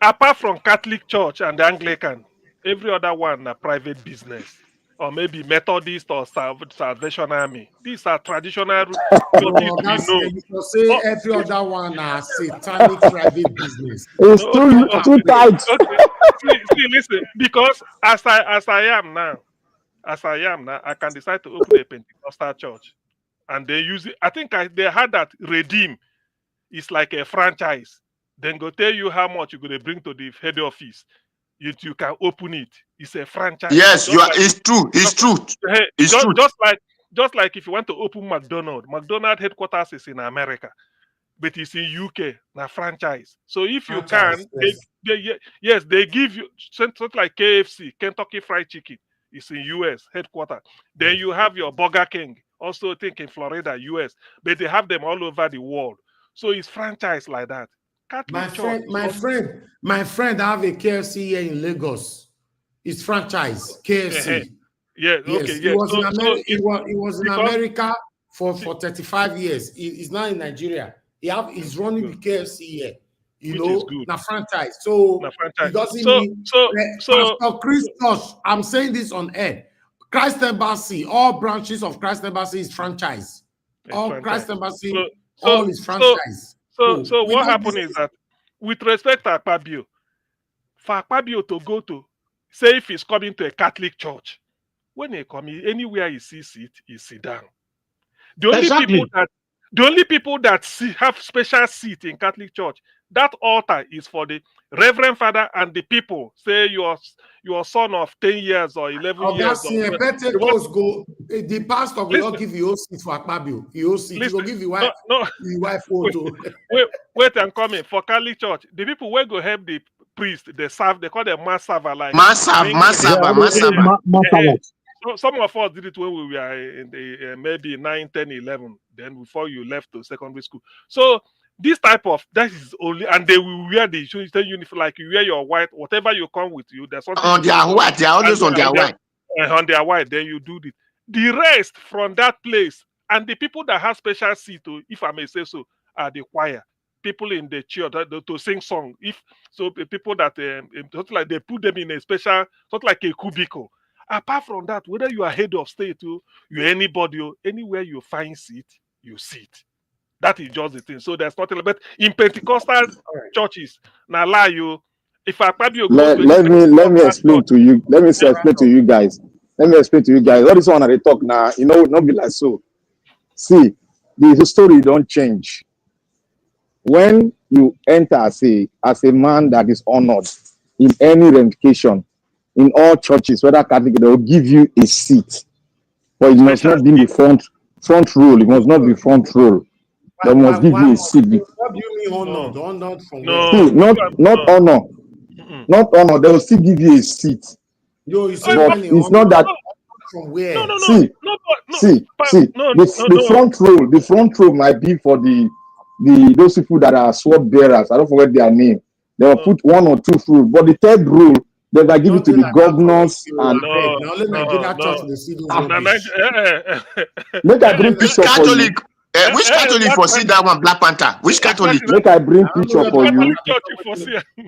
Apart from Catholic Church and the Anglican, every other one a private business, or maybe Methodist or Salvation Army. These are traditional. You say every other one are satanic private business. It's too tight. Okay. See, listen, because as I am now, I can decide to open a Pentecostal church, and they use it. I think they had that Redeem. It's like a franchise. Then go tell you how much you're going to bring to the head office. You can open it. It's a franchise. Yes, it's true. It's true. It's true. Just like if you want to open McDonald's headquarters is in America, but it's in UK, na franchise. So if you can, they give you something like KFC, Kentucky Fried Chicken. It's in US headquarters. Then you have your Burger King, also I think in Florida, US, but they have them all over the world. So it's franchise like that. My friend, I have a KFC here in Lagos. It's franchise KFC. Yes. Okay. He was in America for 35 years. He's now in Nigeria. He's running the KFC here. You know, na franchise. So it doesn't mean Pastor Chris Tosh, I'm saying this on air. Christ Embassy, all branches of Christ Embassy is franchise. Christ Embassy, all is franchise. So what happened is that, with respect to Akpabio, for Akpabio to go to, say if he's coming to a Catholic church, when he come anywhere he sees it, he sit down. The only people that have special seat in Catholic church, that altar is for the Reverend Father and the people. Say your son of 10 years or 11 years. The pastor will not give you seat for Akpabio. He will give you wife photo. Wait, I'm coming. For Catholic church, the people will go help the priest. They call them mass server. Like mass server. So some of us did it when we were in the maybe 9, 10, 11. Then before you left to secondary school. So this type of, that is only, and they will wear the uniform, like you wear your white, whatever you come with you. There's something on their white. They are always on their white. On their white, then you do this. The rest from that place, and the people that have special seat, if I may say so, are the choir. People in the church to sing song. The people that like they put them in a special, sort like a cubicle. Apart from that, whether you are head of state, you're anybody, anywhere you find seat, you sit. That is just the thing. So there's nothing. But in Pentecostal churches, now lie you. If Akpabio let me explain to you. Let me explain to you guys. All this one at the talk now, not be like so. See, the story don't change. When you enter as a man that is honored in any ramification, in all churches, whether Catholic, they will give you a seat, but it must not be the front row. It must not be front row. They must give you a seat. What do you mean honored? Honored from where? Not honor. Not honor. They will still give you a seat. It's not that. From where? The front row might be for those people that are sword bearers. I don't forget their name. They will put 1 or 2 rows, but the third row they will give it to the governors and. Make I bring picture for you. Which Catholic for see that one, Black Panther? Which Catholic? Make I bring picture for you.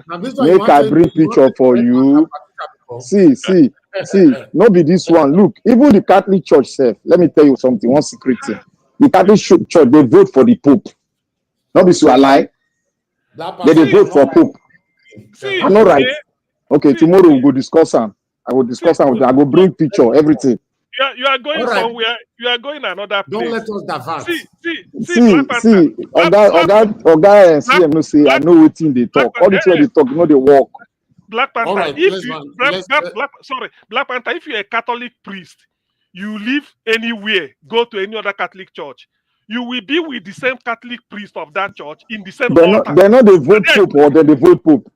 Make I bring picture for you. See. No be this one. Look, even the Catholic Church self. Let me tell you something. One secret thing. The Catholic Church, they vote for the Pope. Not be so a lie. They vote for Pope. I'm not right. Okay, tomorrow we'll go discuss them. I will discuss with them. I will bring picture, everything. You are going somewhere. You are going another place. Don't let us divert. See, Oga CM no say I know wetin they talk. All this way they talk, you know they walk. Black Panther. Right, If you Black Panther, if you're a Catholic priest, you live anywhere, go to any other Catholic church, you will be with the same Catholic priest of that church in the same altar. They're not the vote pope or they're the vote pope.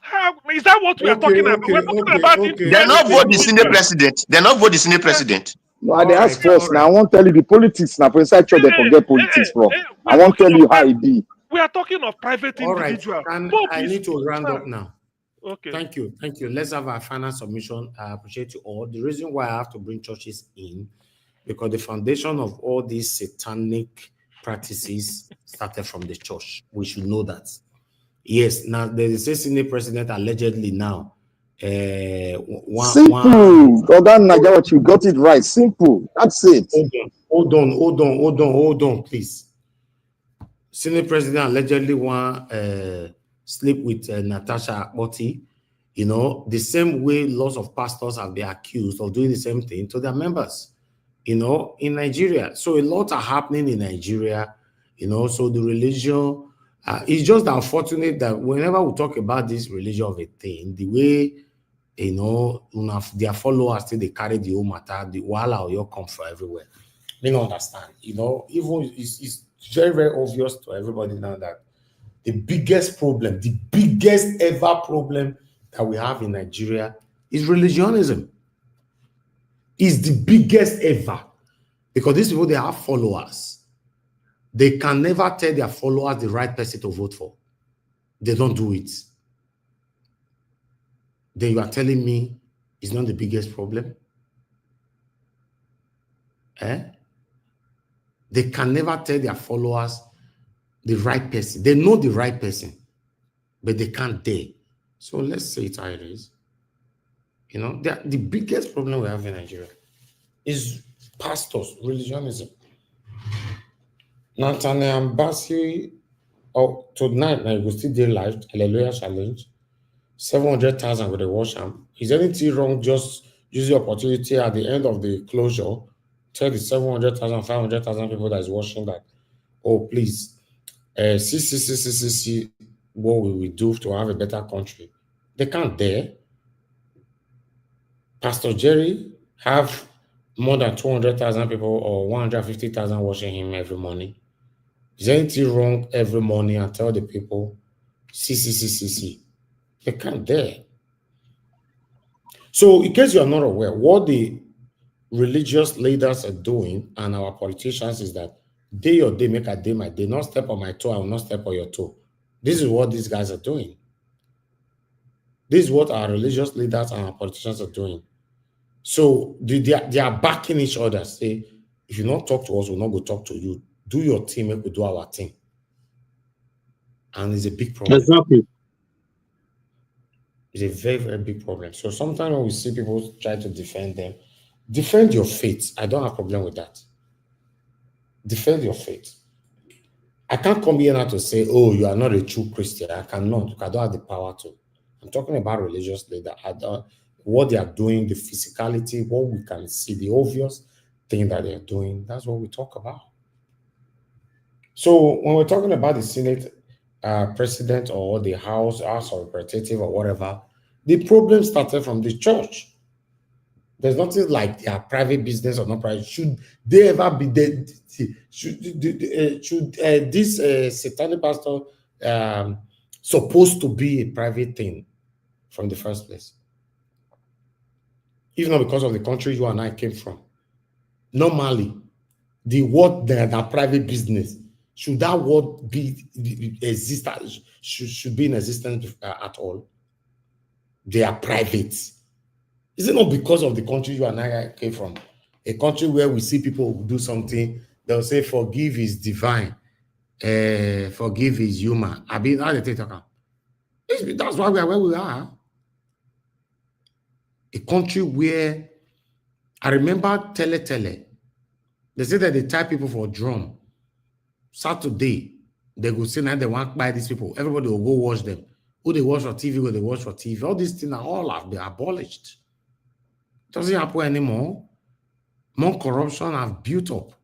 How is that what we are talking about? We're talking about it. They're not vote the senior president. They're not vote the senior president. No, they ask first. Now I won't tell you the politics. Now for inside church they forget politics from. I won't tell you how it be. We are talking of private individual. I need to round up now. Okay. Thank you. Let's have our final submission. I appreciate you all. The reason why I have to bring churches in, because the foundation of all these satanic practices started from the church. We should know that. Yes, now there is a senior president allegedly now. Simple. What you got it right. Simple. That's it. Hold on, please. Senior president allegedly sleep with Natasha Accuses. You know, the same way lots of pastors have been accused of doing the same thing to their members, you know, in Nigeria. So a lot are happening in Nigeria, you know, so the religion, it's just unfortunate that whenever we talk about this religion of a thing, the way, you know, their followers still they carry the whole matter, the wala or come from everywhere. They don't understand, you know, even it's very, very obvious to everybody now that the biggest problem, the biggest ever problem that we have in Nigeria is religionism. Is the biggest ever. Because these people, they have followers. They can never tell their followers the right person to vote for. They don't do it. Then you are telling me it's not the biggest problem? They can never tell their followers the right person. They know the right person, but they can't dare. So let's say it how it is. You know, the biggest problem we have in Nigeria is pastors, religionism. Nathaniel Ambassi, tonight, now you will still do live, Hallelujah Challenge, 700,000 with the wash. Is anything wrong? Just use the opportunity at the end of the closure, tell the 700,000, 500,000 people that is watching that, oh, please, see what we will do to have a better country. They can't dare. Pastor Jerry have more than 200,000 people or 150,000 watching him every morning. Is anything wrong every morning and tell the people, see. They can't dare. So in case you are not aware, what the religious leaders are doing and our politicians is that day your day, make a day my day, not step on my toe, I will not step on your toe. This is what these guys are doing. This is what our religious leaders and our politicians are doing. So they are backing each other. Say, if you not talk to us, we'll not go talk to you. Do your thing, make we do our thing. And it's a big problem. Exactly. It's a very, very big problem. So sometimes when we see people try to defend them, defend your faith. I don't have a problem with that. Defend your faith. I can't come here now to say, oh, you are not a true Christian. I cannot. I don't have the power to. I'm talking about religious leaders. What they are doing, the physicality, what we can see, the obvious thing that they're doing. That's what we talk about. So when we're talking about the Senate president or the House of Representatives or whatever, the problem started from the church. There's nothing like their private business or not private. Should they ever be there? Should this satanic pastor supposed to be a private thing from the first place? If not because of the country you and I came from. Normally, the word that private business, should that word be should be in existence at all? They are private. Is it not because of the country you and I came from? A country where we see people do something, they'll say, forgive is divine, forgive is human. I mean, how they talk. That's why we are where we are. A country where, I remember Tele. They say that they tie people for drum. Saturday, they go say now they want to buy these people. Everybody will go watch them. Who they watch for TV, who they watch for TV. All these things are all have been abolished. Doesn't happen anymore. More corruption have built up.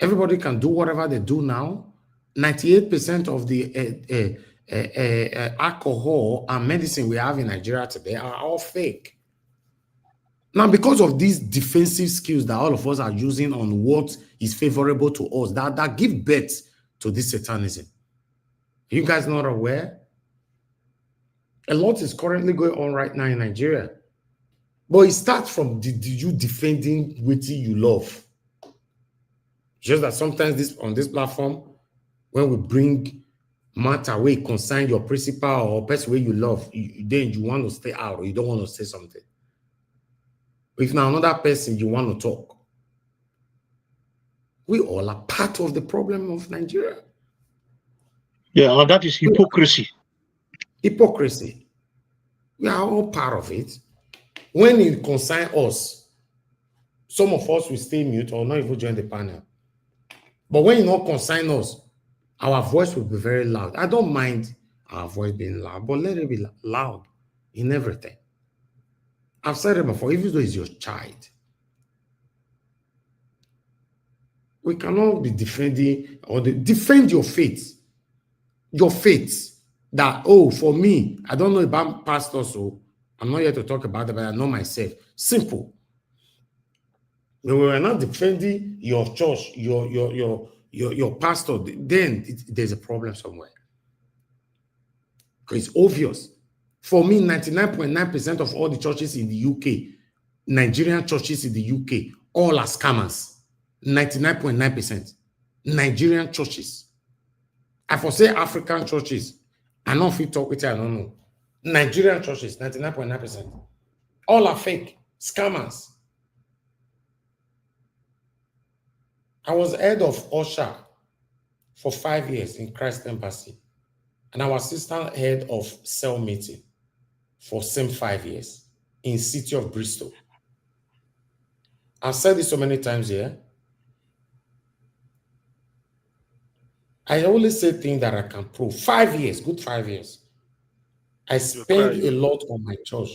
Everybody can do whatever they do now. 98% of the alcohol and medicine we have in Nigeria today are all fake. Now, because of these defensive skills that all of us are using on what is favorable to us, that give birth to this satanism. You guys not aware? A lot is currently going on right now in Nigeria. But it starts from you defending what you love. Just that sometimes on this platform, when we bring matter where it concern your principal or person where you love, then you want to stay out or you don't want to say something. But if now another person you want to talk, we all are part of the problem of Nigeria. Yeah, and that is hypocrisy. Hypocrisy. We are all part of it. When it concerns us, some of us will stay mute or not even join the panel. But when it not concern us, our voice will be very loud. I don't mind our voice being loud, but let it be loud in everything. I've said it before, even though it's your child. We cannot be defending or defend your faith. Your faith that, oh, for me, I don't know about pastors, so I'm not here to talk about it, but I know myself. Simple. When we are not defending your church, your pastor, then there's a problem somewhere. Because it's obvious. For me, 99.9% of all the churches in the UK, Nigerian churches in the UK, all are scammers. 99.9%. Nigerian churches. I foresee African churches. I know if you talk with you, I don't know. Nigerian churches, 99.9%. All are fake, scammers. I was head of Usher for 5 years in Christ Embassy. And I was assistant head of cell meeting for same 5 years in city of Bristol. I've said this so many times here. I always say things that I can prove. 5 years, good 5 years. I spend a lot on my church.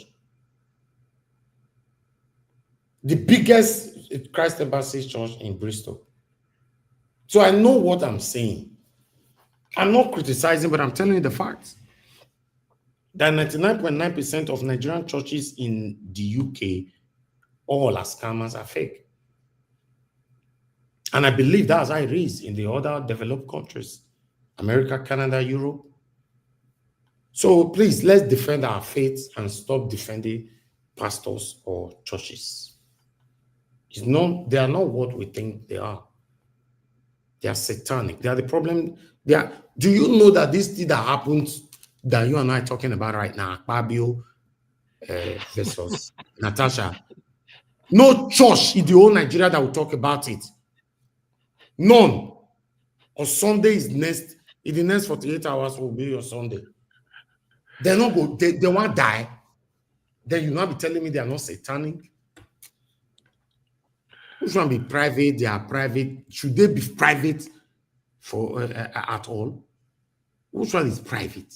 The biggest Christ Embassy church in Bristol. So I know what I'm saying. I'm not criticizing, but I'm telling you the facts. That 99.9% of Nigerian churches in the UK, all are scammers, are fake. And I believe that's how it is in the other developed countries. America, Canada, Europe. So please, let's defend our faith and stop defending pastors or churches. They are not what we think they are. They are satanic. They are the problem. Do you know that this thing that happens that you and I are talking about right now, Akpabio versus Natasha, no church in the whole Nigeria that will talk about it. None. On Sunday in the next 48 hours will be your Sunday. They won't die. Then you not be telling me they are not satanic. Which one be private? They are private. Should they be private for at all? Which one is private?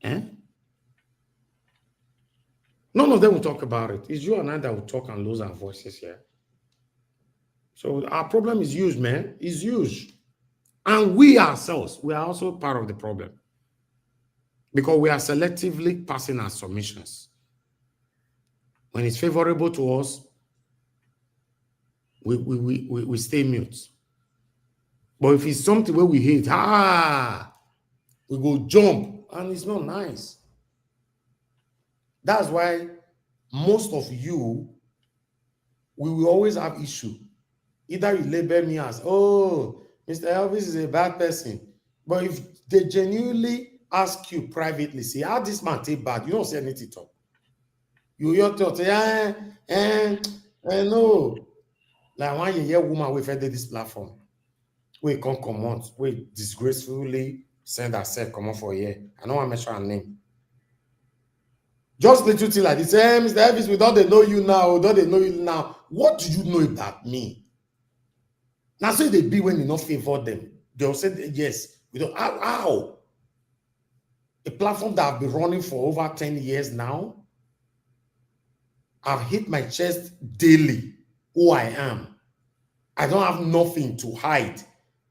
None of them will talk about it. It's you and I that will talk and lose our voices here. So our problem is huge, man. It's huge. And we ourselves, we are also part of the problem. Because we are selectively passing our submissions. When it's favorable to us, we stay mute. But if it's something where we hate, we go jump, and it's not nice. That's why most of you, we will always have issue. Either you label me as, oh, Mr. Elvis is a bad person. But if they genuinely ask you privately, say, how this man take bad, you don't say anything to talk. You hear to say, no. Like one year woman we fed this platform. We can't come out. We disgracefully send ourselves come on for a year. I don't want to mention her name. Just little thing like this. Hey, Mr. Elvis, we don't they know you now. Don't they know you now? What do you know about me? Now, so they be when you not favor them. They'll say, yes. We don't. How? A platform that I've been running for over 10 years now. I've hit my chest daily who I am. I don't have nothing to hide.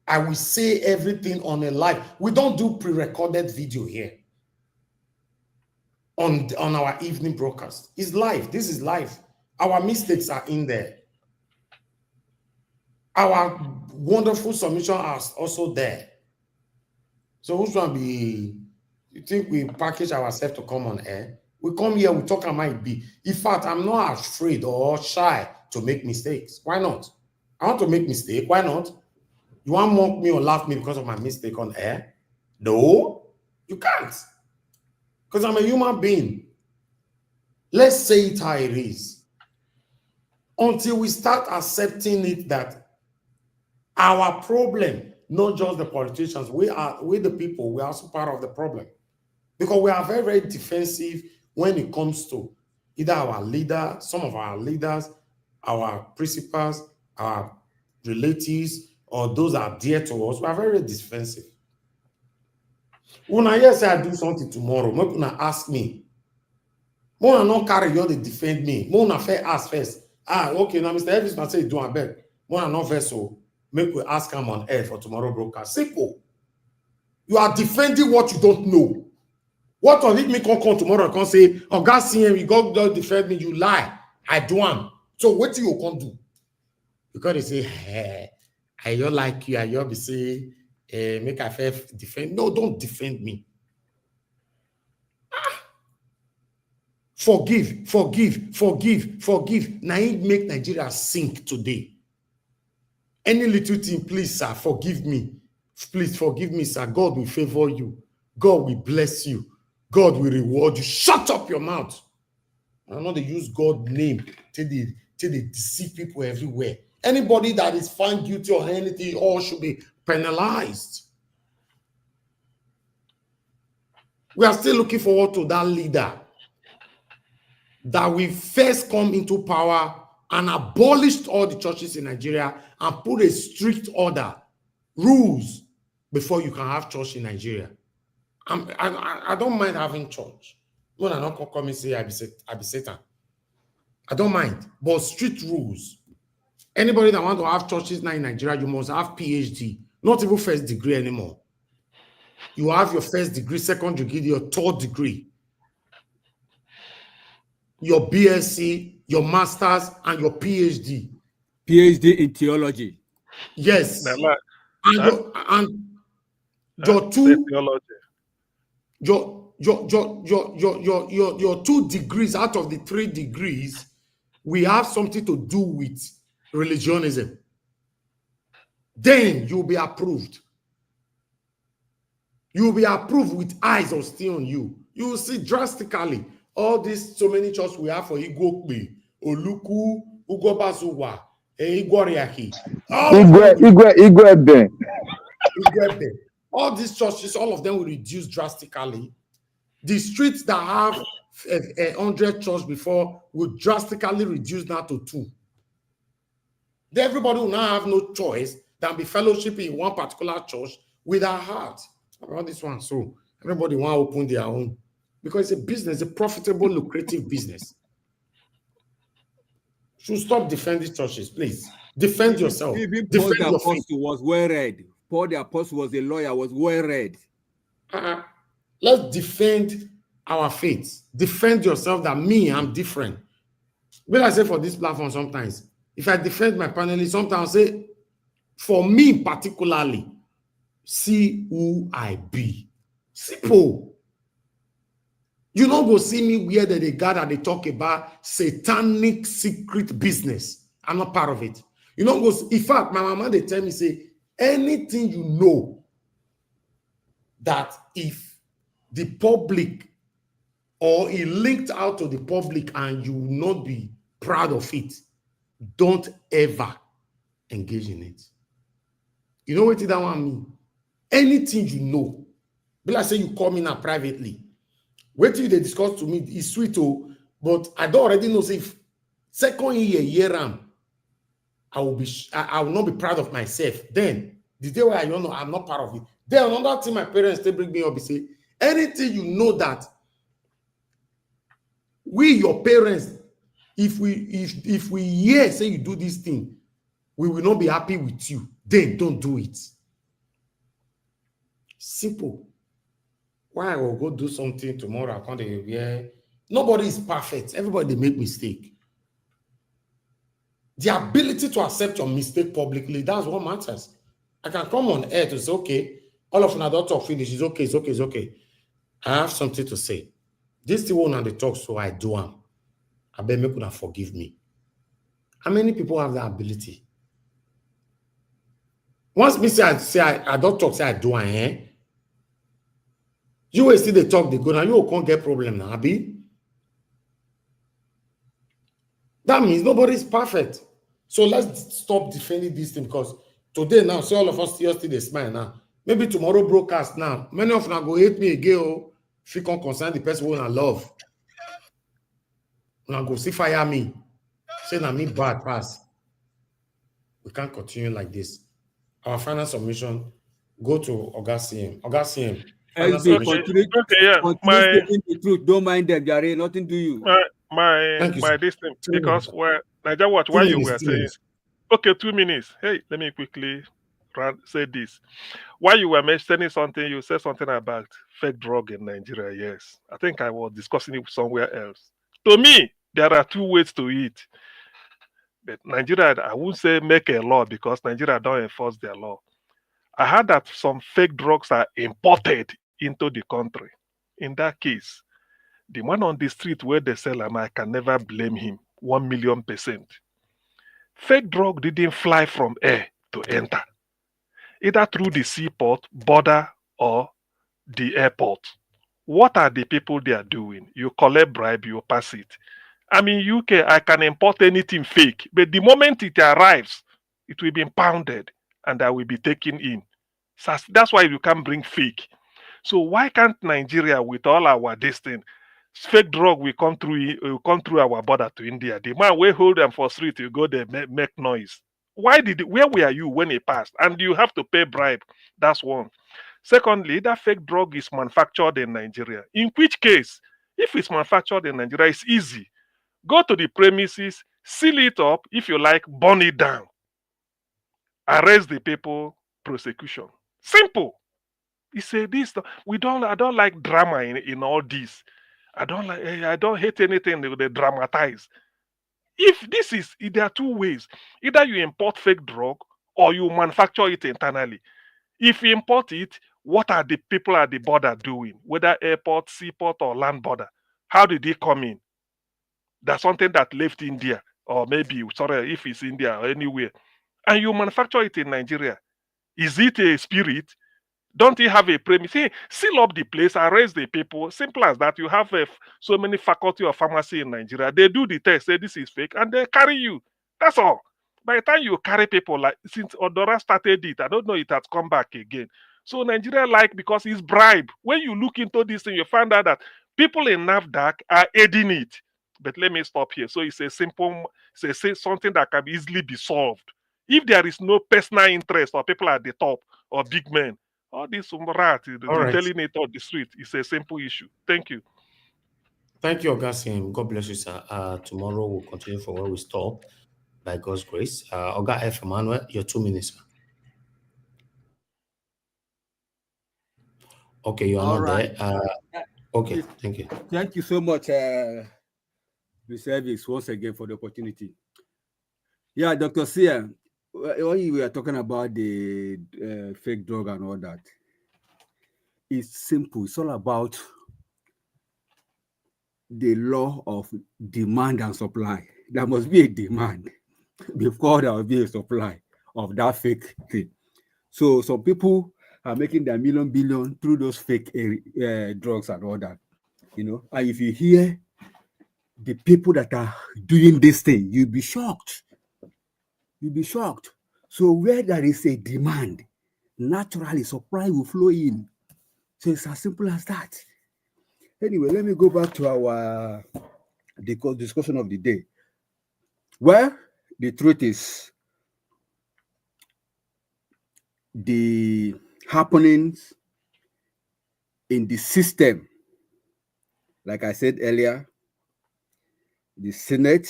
I will say everything on a live. We don't do pre-recorded video here on our evening broadcast. It's live. This is live. Our mistakes are in there. Our wonderful submission are also there. So which one be, you think we package ourselves to come on air? We come here, we talk, I might be. In fact, I'm not afraid or shy to make mistakes. Why not? I want to make mistake. Why not? You want to mock me or laugh me because of my mistake on air? No, you can't. Because I'm a human being. Let's say it how it is. Until we start accepting it that our problem, not just the politicians, we the people, we are also part of the problem. Because we are very, very defensive when it comes to either our leader, some of our leaders, our principals, our relatives, or those that are dear to us. We are very defensive. When I say I do something tomorrow, when I ask me, when I not carry you, they defend me. When I fair ask first. Okay, now Mr. Elvis must say do a beg. When I not vessel, make we ask him on air for tomorrow broadcast. Simple. You are defending what you don't know. What on it me come tomorrow and say, oh God, see him, you go defend me, you lie. I do am. So what you can do? Because they say, hey, I don't like you, I don't be say, make I fair defend. No, don't defend me. Forgive. Now it make Nigeria sink today. Any little thing, please, sir, forgive me. Please forgive me, sir. God will favor you. God will bless you. God will reward you. Shut up your mouth. I know they use God's name till they deceive people everywhere. Anybody that is found guilty or anything, all should be penalized. We are still looking forward to that leader that will first come into power and abolish all the churches in Nigeria and put a strict order, rules, before you can have church in Nigeria. I don't mind having church. When I not come and say I be Satan. I don't mind, but strict rules. Anybody that want to have churches now in Nigeria, you must have PhD, not even first degree anymore. You have your first degree, second degree, your third degree, your BSc, your master's, and your PhD. PhD in theology. Yes. Your two degrees out of the 3 degrees, we have something to do with religionism. Then you'll be approved. You'll be approved with eyes of still on you. You will see drastically all these so many churches we have for Igokbe, Oluku, Ugobazuwa, Igoriaki. Igwebe. All these churches, all of them will reduce drastically. The streets that have 100 churches before will drastically reduce now to 2. Then everybody will now have no choice than be fellowship in one particular church with our heart. About this one, so everybody want to open their own because it's a business, a profitable, lucrative business. Should stop defending churches, please. Defend yourself. Even Defend Paul the your Apostle faith. was well read. Paul the Apostle was a lawyer, was well read. Let's defend our faith. Defend yourself that me, I'm different. When I say for this platform sometimes, if I defend my panelists, sometimes I say, for me particularly, see who I be. Simple. You don't go see me where they gather, they talk about satanic secret business. I'm not part of it. You don't go, in fact, my mama, they tell me, say, anything you know that if the public or it linked out to the public and you will not be proud of it, don't ever engage in it. You know what that one mean? Anything you know, but like say you call me now privately, wait till they discuss to me, it's sweet, but I don't already know if second year I will not be proud of myself. Then the day where I don't know I'm not part of it. Then another thing my parents they bring me up and say, Anything you know that we, your parents, if we hear say you do this thing, we will not be happy with you, then don't do it. Simple. Why I will go do something tomorrow? I can't hear. Nobody is perfect. Everybody make mistake. The ability to accept your mistake publicly, that's what matters. I can come on air to say, okay, all of you don't talk finish. It's okay, it's okay, it's okay. I have something to say. This thing won't the talk, so I do am. I bet me could forgive me. How many people have that ability? Once me say I don't talk, say I do am, eh? You will see the talk, they go now, you can't get problem now, Abi. That means nobody's perfect. So let's stop defending this thing, because today now, see all of us still they smile now. Maybe tomorrow broadcast now. Many of them go hate me again, oh, if you can't concern the person who I love. Now go see fire me. Say na me bad pass. We can't continue like this. Our final submission, go to Oga CM. Oga CM, final submission. Continue speaking the truth. Don't mind them, Gary. Nothing to you. My this thing, because Nigeria Watch, while you were saying, okay, 2 minutes. Hey, let me quickly say this. While you were mentioning something, you said something about fake drug in Nigeria. Yes, I think I was discussing it somewhere else. To me, there are two ways to it. But Nigeria, I won't say make a law, because Nigeria don't enforce their law. I heard that some fake drugs are imported into the country. In that case, the man on the street where they sell them, I can never blame him 1,000,000%. Fake drug didn't fly from air to enter, either through the seaport, border, or the airport. What are the people they are doing? You collect bribe, you pass it. I mean, UK, I can import anything fake, but the moment it arrives, it will be impounded and I will be taken in. So that's why you can't bring fake. So why can't Nigeria, with all our distance, fake drug will come through our border to India? The man will hold them for street, you go there, make noise. Where were you when it passed? And you have to pay bribe. That's one. Secondly, that fake drug is manufactured in Nigeria. In which case, if it's manufactured in Nigeria, it's easy. Go to the premises, seal it up, if you like, burn it down. Arrest the people, prosecution. Simple. He said this. I don't like drama in all this. I don't hate anything they dramatize. There are two ways. Either you import fake drug or you manufacture it internally. If you import it, what are the people at the border doing? Whether airport, seaport, or land border. How did they come in? That's something that left India, or maybe, sorry, if it's India or anywhere, and you manufacture it in Nigeria. Is it a spirit? Don't you have a premise? Hey, seal up the place, arrest the people. Simple as that. You have so many faculty of pharmacy in Nigeria. They do the test, say this is fake, and they carry you. That's all. By the time you carry people, like since Odora started it, I don't know it has come back again. So Nigeria, because it's bribe. When you look into this thing, you find out that people in NAFDAC are aiding it. But let me stop here. So it's a simple, something that can easily be solved. If there is no personal interest or people at the top or big men, all this rat, telling it on the street, is a simple issue. Thank you. Thank you, Oga. God bless you, sir. Tomorrow we'll continue from where we stop, by God's grace. Oga F. Emmanuel, your 2 minutes, sir. Okay, you are not there. Okay, thank you. Thank you so much, Service, once again for the opportunity. Yeah, Dr. Sia, when you were talking about the fake drug and all that, it's simple. It's all about the law of demand and supply. There must be a demand before there will be a supply of that fake thing. So some people are making their billion through those fake drugs and all that, And if you hear the people that are doing this thing, you'll be shocked. You'll be shocked. So where there is a demand, naturally supply will flow in. So it's as simple as that. Anyway, let me go back to our discussion of the day. Well, the truth is, the happenings in the system, like I said earlier, the Senate,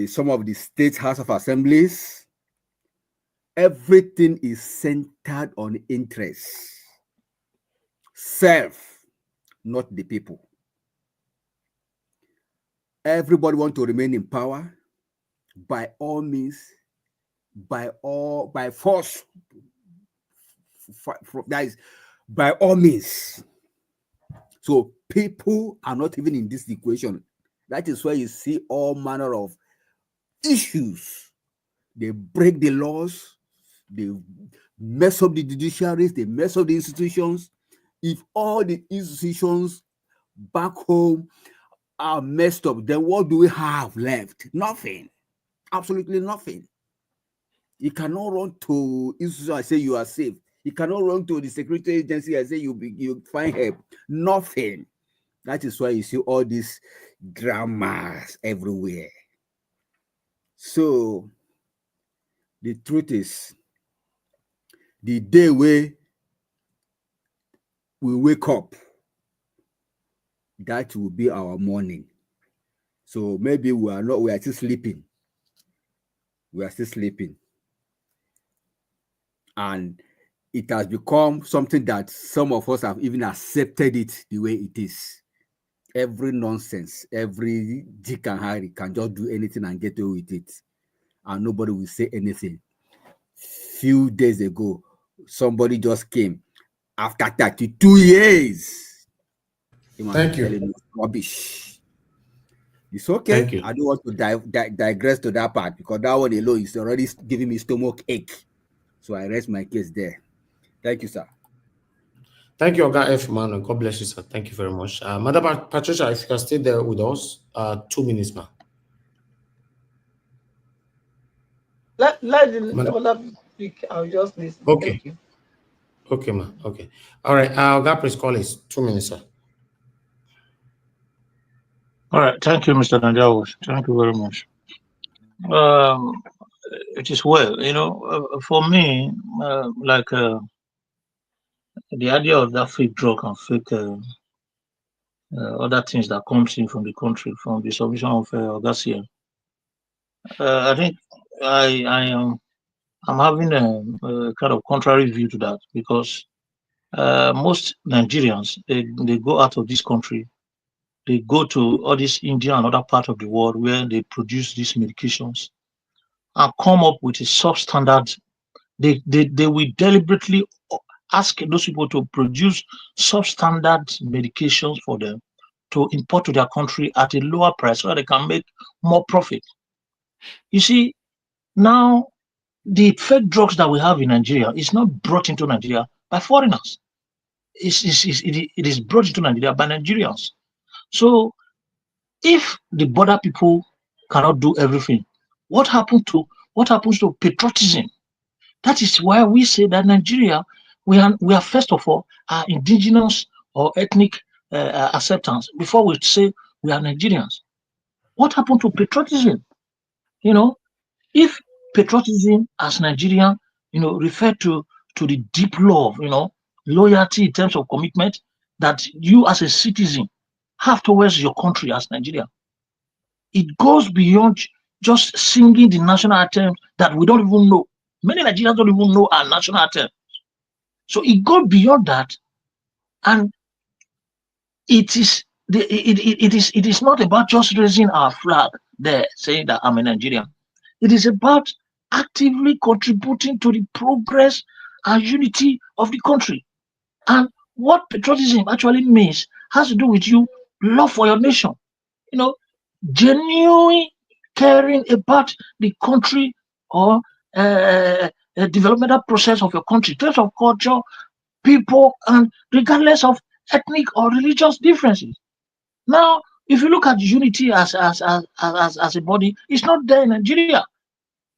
some of the state House of Assemblies, everything is centered on interest. Self, not the people. Everybody wants to remain in power by all means, by force. That is, by all means. So people are not even in this equation. That is why you see all manner of issues. They break the laws, they mess up the judiciaries, they mess up the institutions. If all the institutions back home are messed up, then what do we have left? Nothing. Absolutely nothing. You cannot run to institutions and say you are safe. You cannot run to the security agency and say you find help. Nothing. That is why you see all these dramas everywhere. So the truth is, the day where we wake up, that will be our morning. So maybe we are still sleeping. We are still sleeping. And it has become something that some of us have even accepted it the way it is. Every nonsense, every Dick and Harry can just do anything and get away with it. And nobody will say anything. Few days ago, somebody just came after 32 years. Thank you. Rubbish. It's okay. Thank you. I don't want to digress to that part because that one alone is already giving me stomach ache. So I rest my case there. Thank you, sir. Thank you, Oga F. Man. God bless you, sir. Thank you very much. Madam Patricia, if you can stay there with us, 2 minutes, ma'am. Let the other speak. I'll just listen. Okay. Thank you. Okay, ma'am. Okay. All right. Oga, please call is 2 minutes, sir. All right. Thank you, Mr. Nanjawas. Thank you very much. It is well, for me, the idea of that fake drug and fake other things that comes in from the country, from the submission of Garcia. I think I'm having a kind of contrary view to that because most Nigerians, they go out of this country, they go to all this India and other part of the world where they produce these medications and come up with a substandard. They will deliberately ask those people to produce substandard medications for them to import to their country at a lower price so that they can make more profit. You see, now the fake drugs that we have in Nigeria is not brought into Nigeria by foreigners. It is brought into Nigeria by Nigerians. So if the border people cannot do everything, what happens to patriotism? That is why we say that Nigeria, we are first of all our indigenous or ethnic acceptance before we say we are Nigerians. What happened to patriotism? If patriotism as Nigerian, refer to the deep love, loyalty in terms of commitment that you as a citizen have towards your country as Nigeria. It goes beyond just singing the national anthem that we don't even know. Many Nigerians don't even know our national anthem. So it goes beyond that, and it is not about just raising our flag there, saying that I'm a Nigerian. It is about actively contributing to the progress and unity of the country. And what patriotism actually means has to do with you love for your nation, genuine caring about the country or developmental process of your country, in terms of culture, people, and regardless of ethnic or religious differences. Now, if you look at unity as a body, it's not there in Nigeria.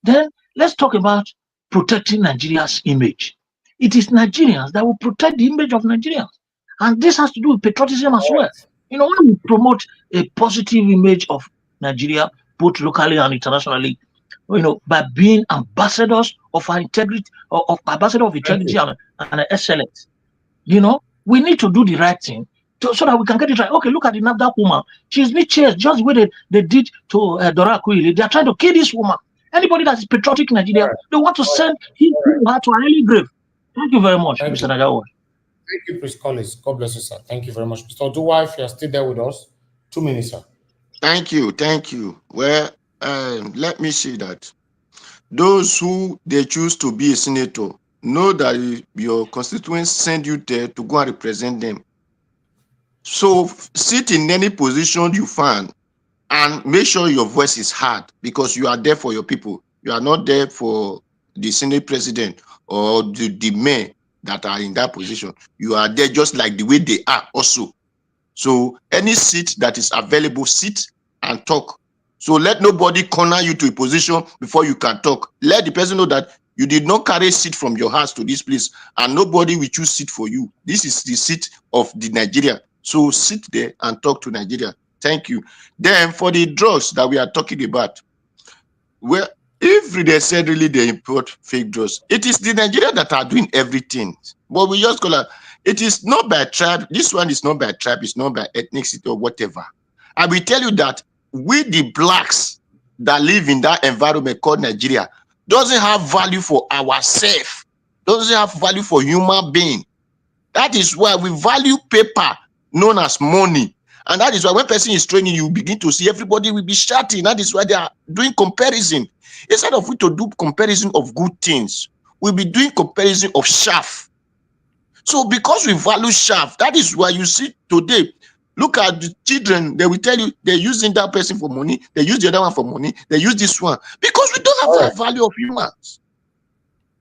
Then let's talk about protecting Nigeria's image. It is Nigerians that will protect the image of Nigerians. And this has to do with patriotism as well. When we promote a positive image of Nigeria, both locally and internationally, by being ambassadors of our integrity, of ambassador of integrity and excellence, We need to do the right thing so that we can get it right. Okay, look at the NAFDAC woman. She's need chairs just the way they did to Dora Akuile. They are trying to kill this woman. Anybody that is patriotic in Nigeria, they want to send her to an early grave. Thank you very much, Mr. Najawa. Thank you, Prince Collins. God bless you, sir. Thank you very much. Mr. Oduwa, if you are still there with us, 2 minutes, sir. Thank you. Well, let me say that those who they choose to be a senator know that your constituents send you there to go and represent them. So sit in any position you find and make sure your voice is heard, because you are there for your people. You are not there for the Senate president or the men that are in that position. You are there just like the way they are also. So any seat that is available, sit and talk. So let nobody corner you to a position before you can talk. Let the person know that you did not carry seat from your house to this place, and nobody will choose seat for you. This is the seat of the Nigeria. So sit there and talk to Nigeria. Thank you. Then for the drugs that we are talking about, well, if they said really they import fake drugs, it is the Nigeria that are doing everything. But we just call it, it is not by tribe. This one is not by tribe. It's not by ethnicity or whatever. I will tell you that we, the blacks that live in that environment called Nigeria, doesn't have value for ourselves, doesn't have value for human being. That is why we value paper known as money. And that is why when person is training, you begin to see everybody will be shouting. That is why they are doing comparison. Instead of we to do comparison of good things, we'll be doing comparison of chaff. So because we value chaff, that is why you see today, look at the children, they will tell you they're using that person for money, they use the other one for money, they use this one. Because we don't have that value of humans.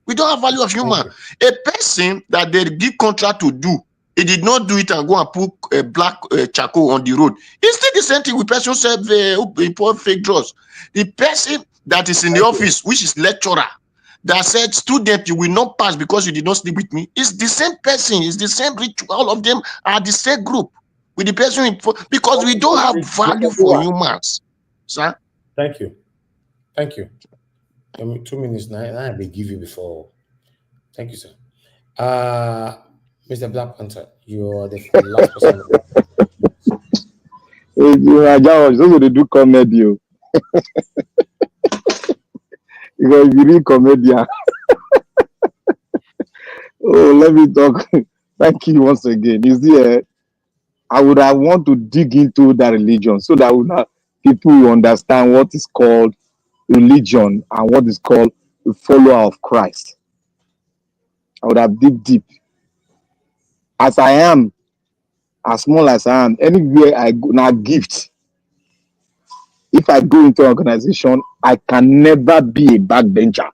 We don't have value of human. A person that they give contract to do, he did not do it and go and put a black charcoal on the road. It's still the same thing with person who import fake drugs. The person that is in the office, which is lecturer, that said, student, you will not pass because you did not sleep with me. It's the same person, it's the same ritual. All of them are the same group with the person, because we don't have value for humans. Sir? Thank you. Thank you. 2 minutes now, I will give you before. Thank you, sir. Mr. Black Panther, you are the last person. Those who do comedy. Because you read comedian. Oh, let me talk. Thank you once again. You see, I would have want to dig into that religion so that people will understand what is called religion and what is called a follower of Christ. I would have dig deep. As I am, as small as I am, anywhere I go, now gift. If I go into an organization, I can never be a backbencher.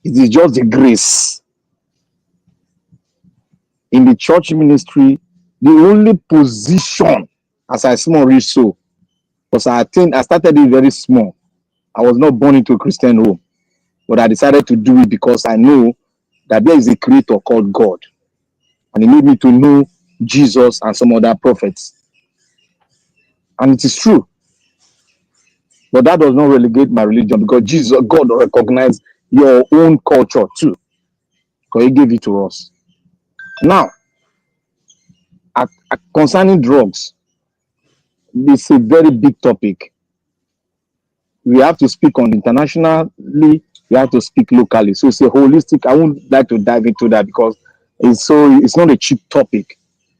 It is just a grace. In the church ministry, the only position as I small reach so, because I started it very small. I was not born into a Christian home, but I decided to do it because I know that there is a creator called God, and he made me to know Jesus and some other prophets. And it is true. But that does not relegate my religion, because God recognizes your own culture too, because he gave it to us. Now, concerning drugs, it's a very big topic. We have to speak on internationally, we have to speak locally. So it's a holistic. I wouldn't like to dive into that because it's not a cheap topic.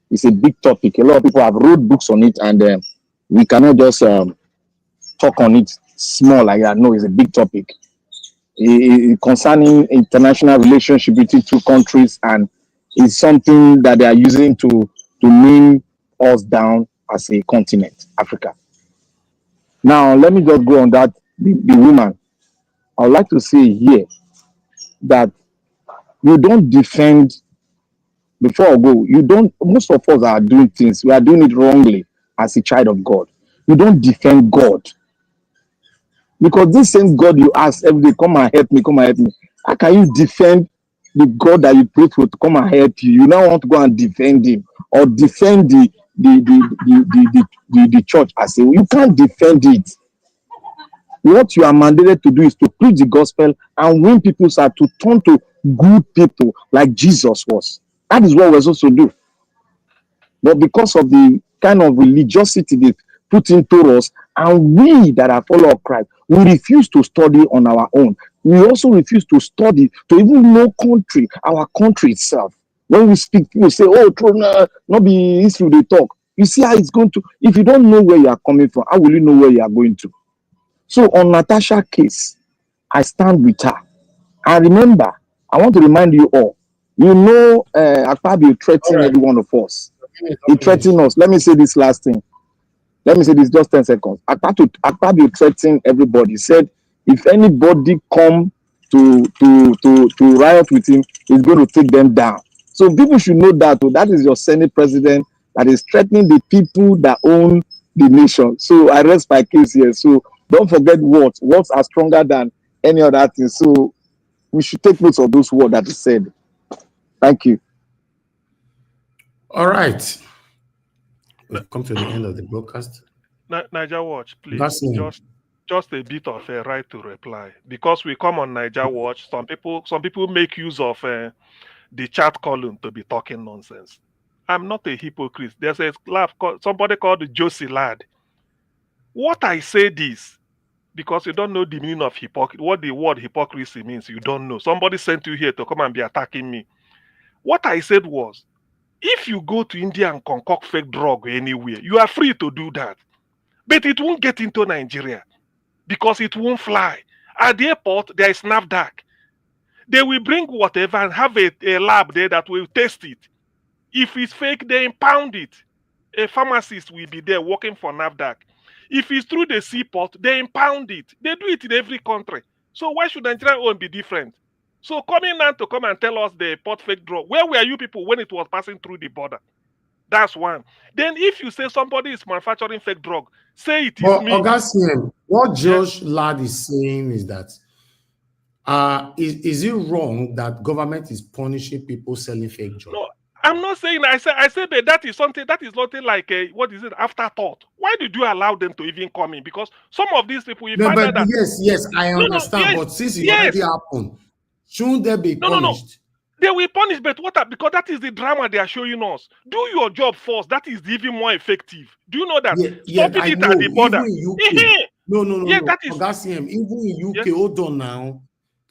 It's a big topic. A lot of people have wrote books on it, and we cannot just talk on it small like that. No, it's a big topic. Concerning international relationship between two countries, and it's something that they are using to mean us down as a continent, Africa. Now, let me just go on that, the woman. I would like to say here that you don't defend, before I go, most of us are doing things, we are doing it wrongly as a child of God. You don't defend God. Because this same God you ask every day, come and help me, come and help me. How can you defend the God that you pray for to come and help you? You now want to go and defend him or defend the church as a, you can't defend it. What you are mandated to do is to preach the gospel and win people's heart to turn to good people like Jesus was. That is what we're supposed to do. But because of the kind of religiosity they put into us, and we that are followers of Christ, we refuse to study on our own. We also refuse to study to even know country, our country itself. When we speak, people say, "Oh, not be history they talk." You see how it's going to. If you don't know where you are coming from, how will you know where you are going to? So on Natasha's case, I stand with her. And remember, I want to remind you all. You know, Akpabio threatened every one of us. He threatened us. Let me say this last thing. Let me say this just 10 seconds. Akpabio threatened everybody. He said, if anybody come to riot with him, he's going to take them down. So people should know that. That is your Senate president that is threatening the people that own the nation. So I rest my case here. So don't forget words. Words are stronger than any other thing. So we should take note of those words that he said. Thank you. All right. We've come to the end of the broadcast. Niger Watch, please. Just a bit of a right to reply. Because we come on Niger Watch, some people make use of the chat column to be talking nonsense. I'm not a hypocrite. There's a somebody called Josie Lad. What I said is, because you don't know the meaning of hypocrisy, what the word hypocrisy means, you don't know. Somebody sent you here to come and be attacking me. What I said was, if you go to India and concoct fake drug anywhere, you are free to do that. But it won't get into Nigeria because it won't fly. At the airport, there is NAFDAC. They will bring whatever and have a lab there that will test it. If it's fake, they impound it. A pharmacist will be there working for NAFDAC. If it's through the seaport, they impound it. They do it in every country. So why should Nigerian own be different? So coming now to come and tell us they import fake drug, where were you people when it was passing through the border? That's one. Then if you say somebody is manufacturing fake drug, say it is me. Augustine, what Josh Ladd is saying is that is it wrong that government is punishing people selling fake drugs? No, I'm not saying. I said that is something like a, what is it, afterthought. Why did you allow them to even come in? Because some of these people, you find out that yes, I understand. But since it already happened, shouldn't they be punished? No. They will punish, but because that is the drama they are showing us. Do your job first. That is even more effective. Do you know that? Stopping it at the border. No. That is Augustine. Even in UK, hold on now.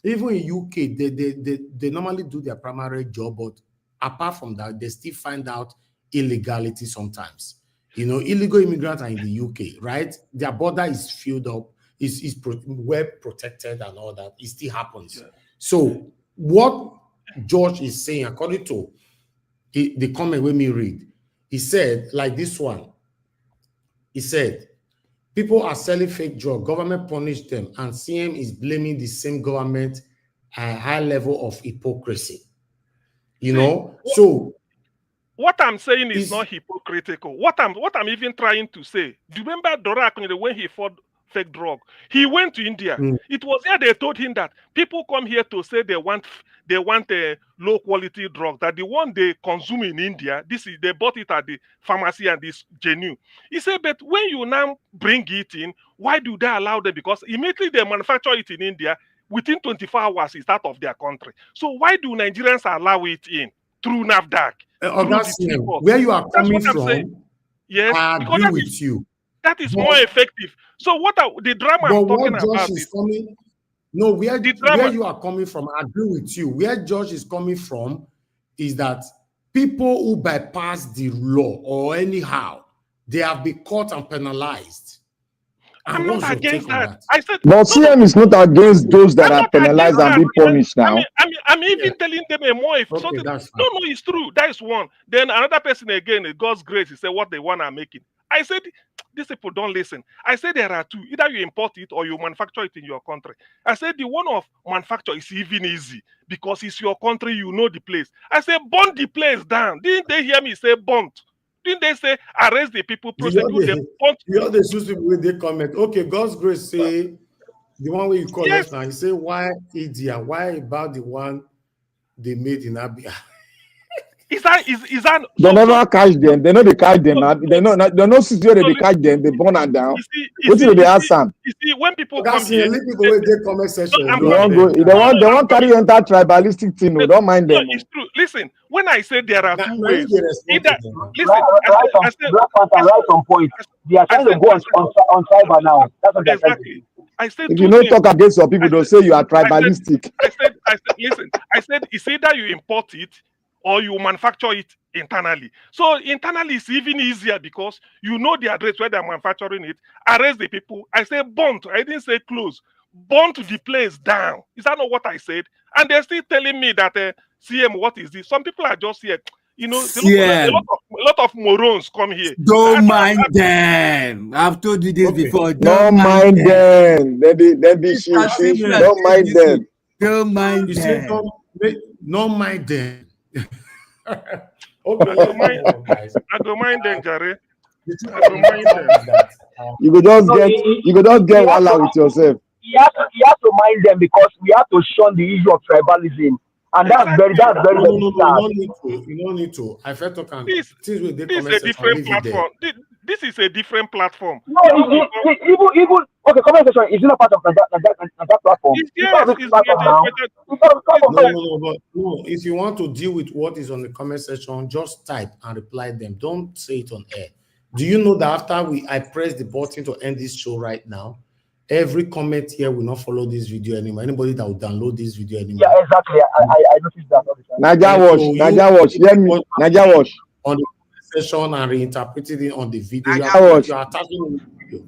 Even in UK, they normally do their primary job, but apart from that, they still find out illegality sometimes. You know, illegal immigrants are in the UK, right? Their border is filled up, is well protected and all that. It still happens. Yeah. So what George is saying, according to the comment when me read, he said, like this one, he said, people are selling fake drugs, government punished them, and CM is blaming the same government at a high level of hypocrisy. You know, so what I'm saying is not hypocritical. What I'm even trying to say, do you remember Dora Akunyele when he fought fake drug? He went to India. It was there they told him that people come here to say they want a low quality drug, that the one they consume in India, they bought it at the pharmacy and this genuine. He said, but when you now bring it in, why do they allow them? Because immediately they manufacture it in India, within 24 hours it's out of their country. So why do Nigerians allow it in through NAFDAC? Where you are coming from, yes, I agree with you. That is more effective. So what are the drama I'm talking about? Where you are coming from, I agree with you. Where George is coming from is that people who bypass the law or anyhow, they have been caught and penalized. I'm not against that. I said, but CM is not against those that are penalized and be punished now. I'm even telling them a more something. No, it's true. That is one. Then another person again, God's grace, he said what they want are making. I said, these people don't listen. I said there are two. Either you import it or you manufacture it in your country. I said the one of manufacture is even easy because it's your country, you know the place. I said, burn the place down. Didn't they hear me say burnt? Didn't they say arrest the people, prosecute them? The other people when they comment, okay, God's grace say the one where you call us now, he say, why India? Why about the one they made in Abia? Is that They never catch them. They know they catch them. They know situation they catch them. They burn them down. What do they ask them? You see, when people That's come here, people where they comment section. I'm They won't go. They won't carry enter tribalistic thing. No, don't mind them. No, it's true. Listen, when I say there are two ways, Right on point. They are trying to go on tribal now. That's what they're trying to do. I said If you don't talk against your people, they'll say you are tribalistic. I said, listen, I said it's either you import it or you manufacture it internally. So internally it's even easier because you know the address where they're manufacturing it. Arrest the people. I said burn. I didn't say close. Burn to the place down. Is that not what I said? And they're still telling me that CM, what is this? Some people are just here. You know, a lot of morons come here. Don't mind them. I've told you this before. Don't mind them. They be don't mind them. Don't mind them. Don't mind them. Okay, I don't mind them, Jerry. I don't mind them. You could just get wala with yourself. You have to mind them because we have to shun the issue of tribalism. And that's very no, you don't need to. I felt to this is a different platform. This is a different platform. No, even okay, comment section is not part of that platform. No, if you want to deal with what is on the comment section, just type and reply them. Don't say it on air. Do you know that after I press the button to end this show right now, every comment here will not follow this video anymore. Anybody that will download this video anymore. Yeah, exactly. I noticed that all the time. Naija Watch. On the session and reinterpreted it on the video. You are attaching on the video.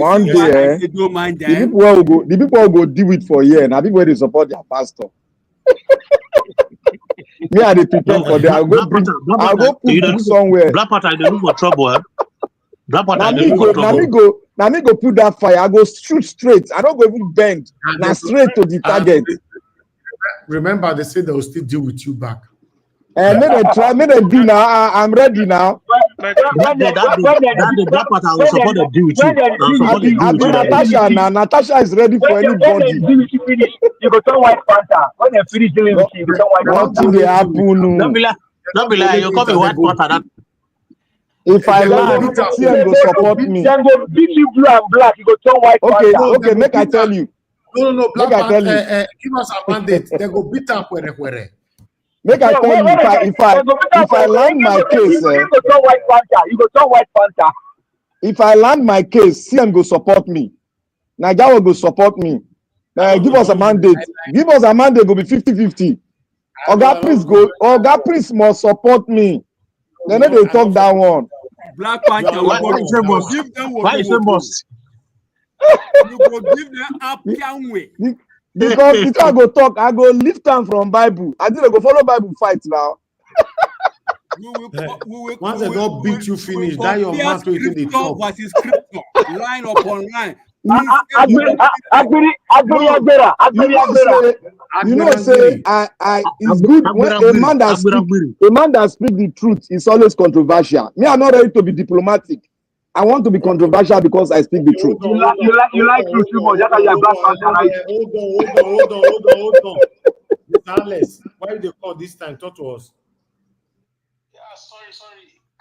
One day, the people will go deal it for a year. Now people they support their pastor. Me and they prepare for them. I'll go put it somewhere. Black Panther, they look for trouble. Now me go put that fire. I go shoot straight. I don't go even bend. Now straight to the target. Remember, they say they will still deal with you back. And make them do now. I'm ready now. The Black Panther will support the deal with you. Natasha now. Natasha is ready for anybody. You go turn White Panther. When they finish dealing with you, you go turn White Panther. Nothing they happen. Don't be like you call me White Panther. If I land, CM go support me. Then go beat you blue and black. You go turn White Panther. Okay. Make I tell you. No. Black Panther. Give us a mandate. They go beat up where. Make I tell you, if I land my case, you go turn White Panther. You go turn White Panther. If I land my case, CM go support me. Naija go support me. Give us a mandate. Give us a mandate. Go be 50-50. Oga Prince must support me. They know they talk that one. Black Panther. Why is it must? You go give them a pian way. Because if I go talk, I go lift them from Bible. I think I go follow Bible fight now. Once they don't beat you, finish. That your mouth to it in the top. Versus scripture, line upon line. You know, say it's good when a man that speak the truth is always controversial. Me, I'm not ready to be diplomatic. I want to be controversial because I speak the truth. You like truth too much. That's why you are Black Panther, right? Hold on. Mr. Alex, why did they call this time? Talk to us. Yeah, sorry.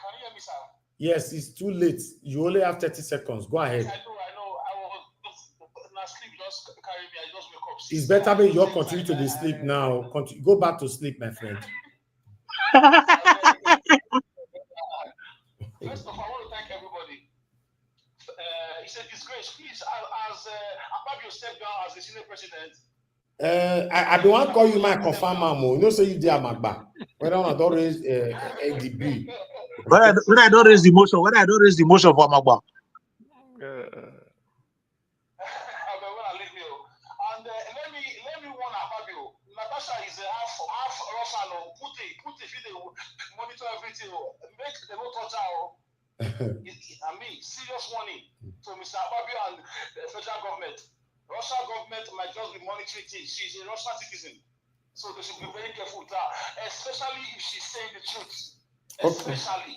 Can you hear me, sir? Yes, it's too late. You only have 30 seconds. Go ahead. I know. I was sleep just carry me. I just wake up. It's better when you continue to be sleep now. Go back to sleep, my friend. First of all, I want to thank everybody. He said disgrace. Please, as Akpabio stepped down as the senior president. I don't want to call you my confirm, Mamo. You know, say you there, Magba. When I don't raise ADB. When I don't raise the motion, for Magba. Let me warn Akpabio. Natasha is half Russian. Put it, monitor everything. Make the no touch out. Serious warning to Mr. Akpabio and the federal government. Russian government might just be monitoring things. She's a Russian citizen. So they should be very careful with her, especially if she's saying the truth. Especially.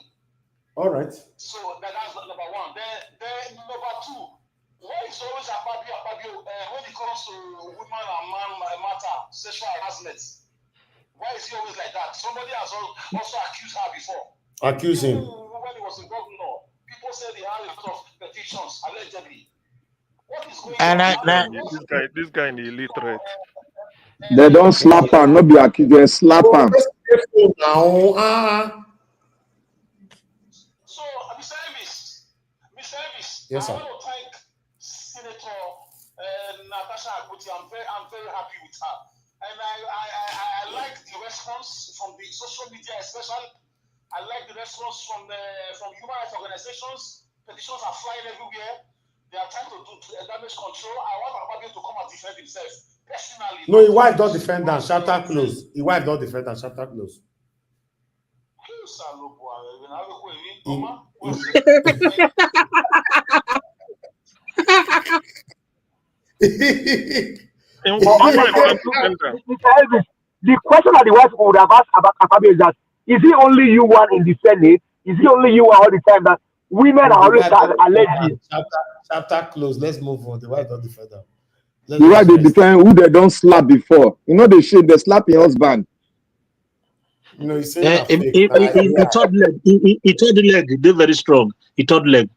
All right. So that's number one. Then number two, why is always Akpabio when it comes to women and man matter, sexual harassment? Why is he always like that? Somebody has also accused her before. Accuse him. When he was in governor, people said he had a lot of petitions, allegedly. What is going on? This guy is illiterate. They don't slap him, not be accused, they slap him. Now, So, Mr. Elvis, yes, sir. I want to thank Senator Natasha Accuses. I'm very happy with her. And I like the response from the social media, especially. I like the response from human rights organizations. Petitions are flying everywhere. They are trying to do damage control. I want Akpabio to come and defend himself personally. No, his wife don't defend that. Chapter close. His wife don't defend that. Chapter close. The question that the wife would have asked about Akpabio is that, is he only you one in the Senate? Is he only you one all the time that women are always alleged? Chapter close. Let's move on. The wife don't defend them. The wife they defend who they don't slap before. You know they shit, they slap your husband. You know, he's saying he third leg, they're very strong. He third leg.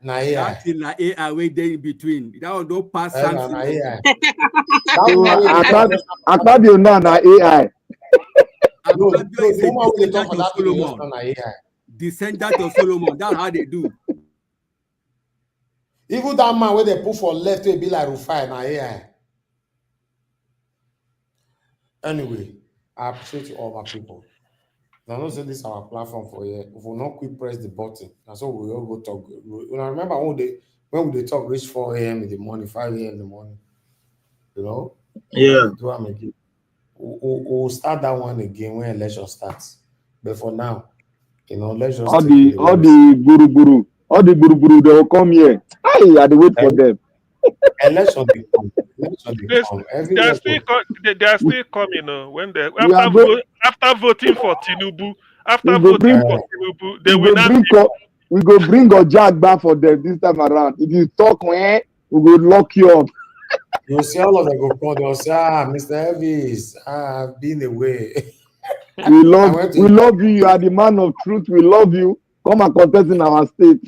That's in the AI way there in between. That one don't pass something. Akpabio now na AI. Descendant of Solomon. That's how they do. Even that man where they put for left will be like Rufai na AI. Anyway, I appreciate you all my people. Now, don't say this is our platform for you. If we not quick press the button, that's all we all go talk. You know, remember when they talk reach 4 a.m. in the morning, 5 a.m. in the morning. You know? Yeah. We'll start that one again when election starts. But for now, you know, let's just all the guru, they will come here. I had to wait for them. Election they come. They are still coming. When they after voting for Tinubu, they will not. We go bring Ojak back for them this time around. If you talk, we go lock you up. You'll see all of them go come. They'll say, Mr. Elvis, I've been away. We love you. You are the man of truth. We love you. Come and contest in our state.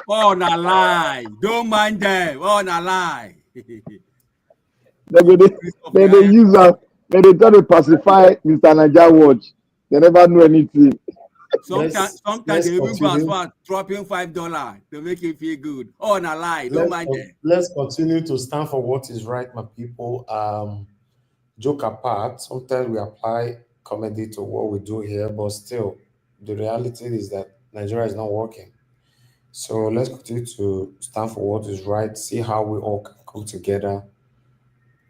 Oh, na lie. Don't mind them. Oh, na lie. They use us. They try to pacify Mr. Naija Watch. They never know anything. Sometimes they even go as far as dropping $5 to make you feel good. Oh, na lie. Don't mind them. Let's continue to stand for what is right, my people. Joke apart, sometimes we apply comedy to what we do here, but still, the reality is that Nigeria is not working. So let's continue to stand for what is right, see how we all can come together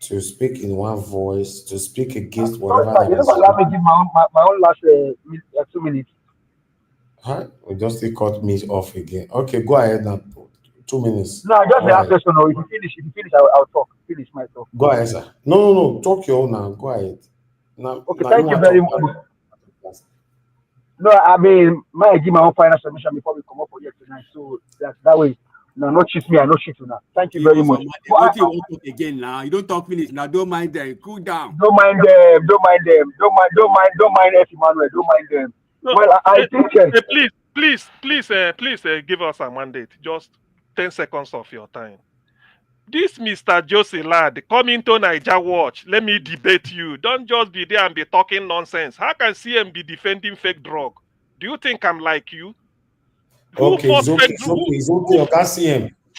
to speak in one voice, to speak against whatever that is. Allow me to give my own last 2 minutes. Huh? We just still cut me off again. Okay, go ahead now. 2 minutes. No, just the last question. If you finish, I'll talk. Finish my talk. Go ahead, sir. No. Talk your own now. Go ahead. Now, okay, thank you very much. No, I mean, I give my own final submission before we come up for here tonight. So that way, no, not cheat me. I not cheat you now. Thank you very much. What you want to talk again now? You don't talk finish now. Don't mind them. Cool down. Don't mind them. Don't mind F. Emmanuel. Don't mind them. No, well, I think. Please, give us a mandate. Just 10 seconds of your time. This Mr. Josie lad, come into Naija Watch. Let me debate you. Don't just be there and be talking nonsense. How can CM be defending fake drug? Do you think I'm like you? Okay, it's okay.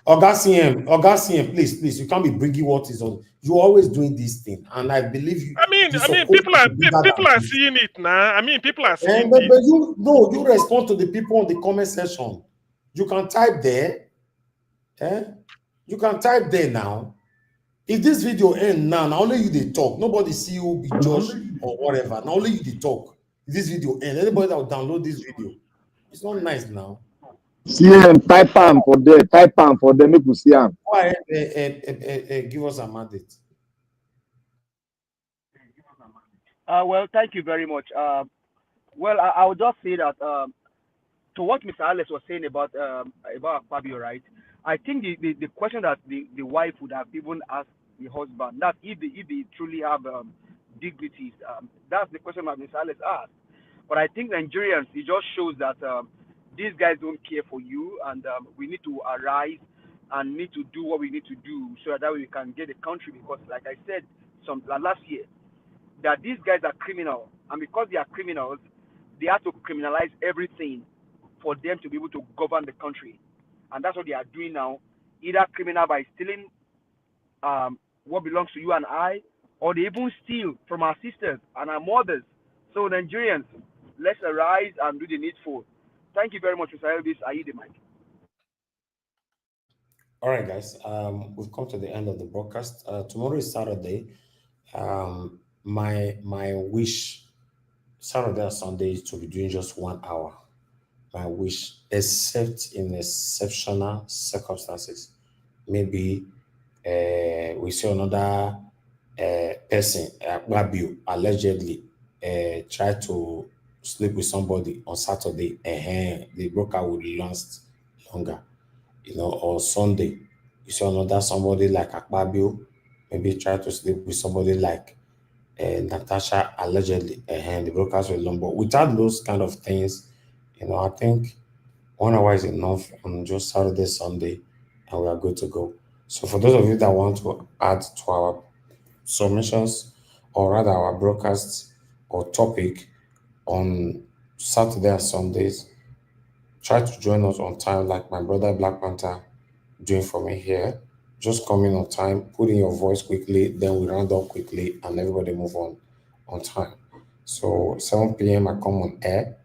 Oga CM, please. You can't be bringing what is on. You're always doing this thing, and I believe you. I mean, people are seeing it now. People are seeing it. But you respond to the people on the comment section. You can type there. You can type there now. If this video end now only you they talk. Nobody see you be judged or whatever. Now only you they talk. If this video end, anybody that will download this video, it's not nice now. See them, type am for them, make you see them. Go ahead, give us a mandate. Well, thank you very much. I would just say that to what Mr. Alex was saying about Akpabio, right? I think the question that the wife would have even asked the husband, that if they truly have dignities? That's the question that Mr. Alex asked. But I think Nigerians, it just shows that these guys don't care for you, and we need to arise and need to do what we need to do so that way we can get the country. Because, like I said, last year, that these guys are criminal, and because they are criminals, they have to criminalize everything for them to be able to govern the country, and that's what they are doing now. Either criminal by stealing what belongs to you and I, or they even steal from our sisters and our mothers. So Nigerians, let's arise and do the needful. Thank you very much, Mr. Elvis. I yield the mic. All right, guys. We've come to the end of the broadcast. Tomorrow is Saturday. My wish, Saturday and Sunday, is to be doing just 1 hour. My wish, except in exceptional circumstances. Maybe we see another person, Akpabio, allegedly try to sleep with somebody on Saturday, the broker would last longer. Or Sunday, you see another somebody like Akpabio, maybe try to sleep with somebody like Natasha, allegedly, the brokers will long. But without those kind of things, I think 1 hour is enough on just Saturday, Sunday, and we are good to go. So for those of you that want to add to our submissions, or rather our broadcasts or topic on Saturday and Sundays, try to join us on time, like my brother Black Panther doing for me here. Just come in on time, put in your voice quickly, then we round up quickly and everybody move on time. So 7 p.m. I come on air.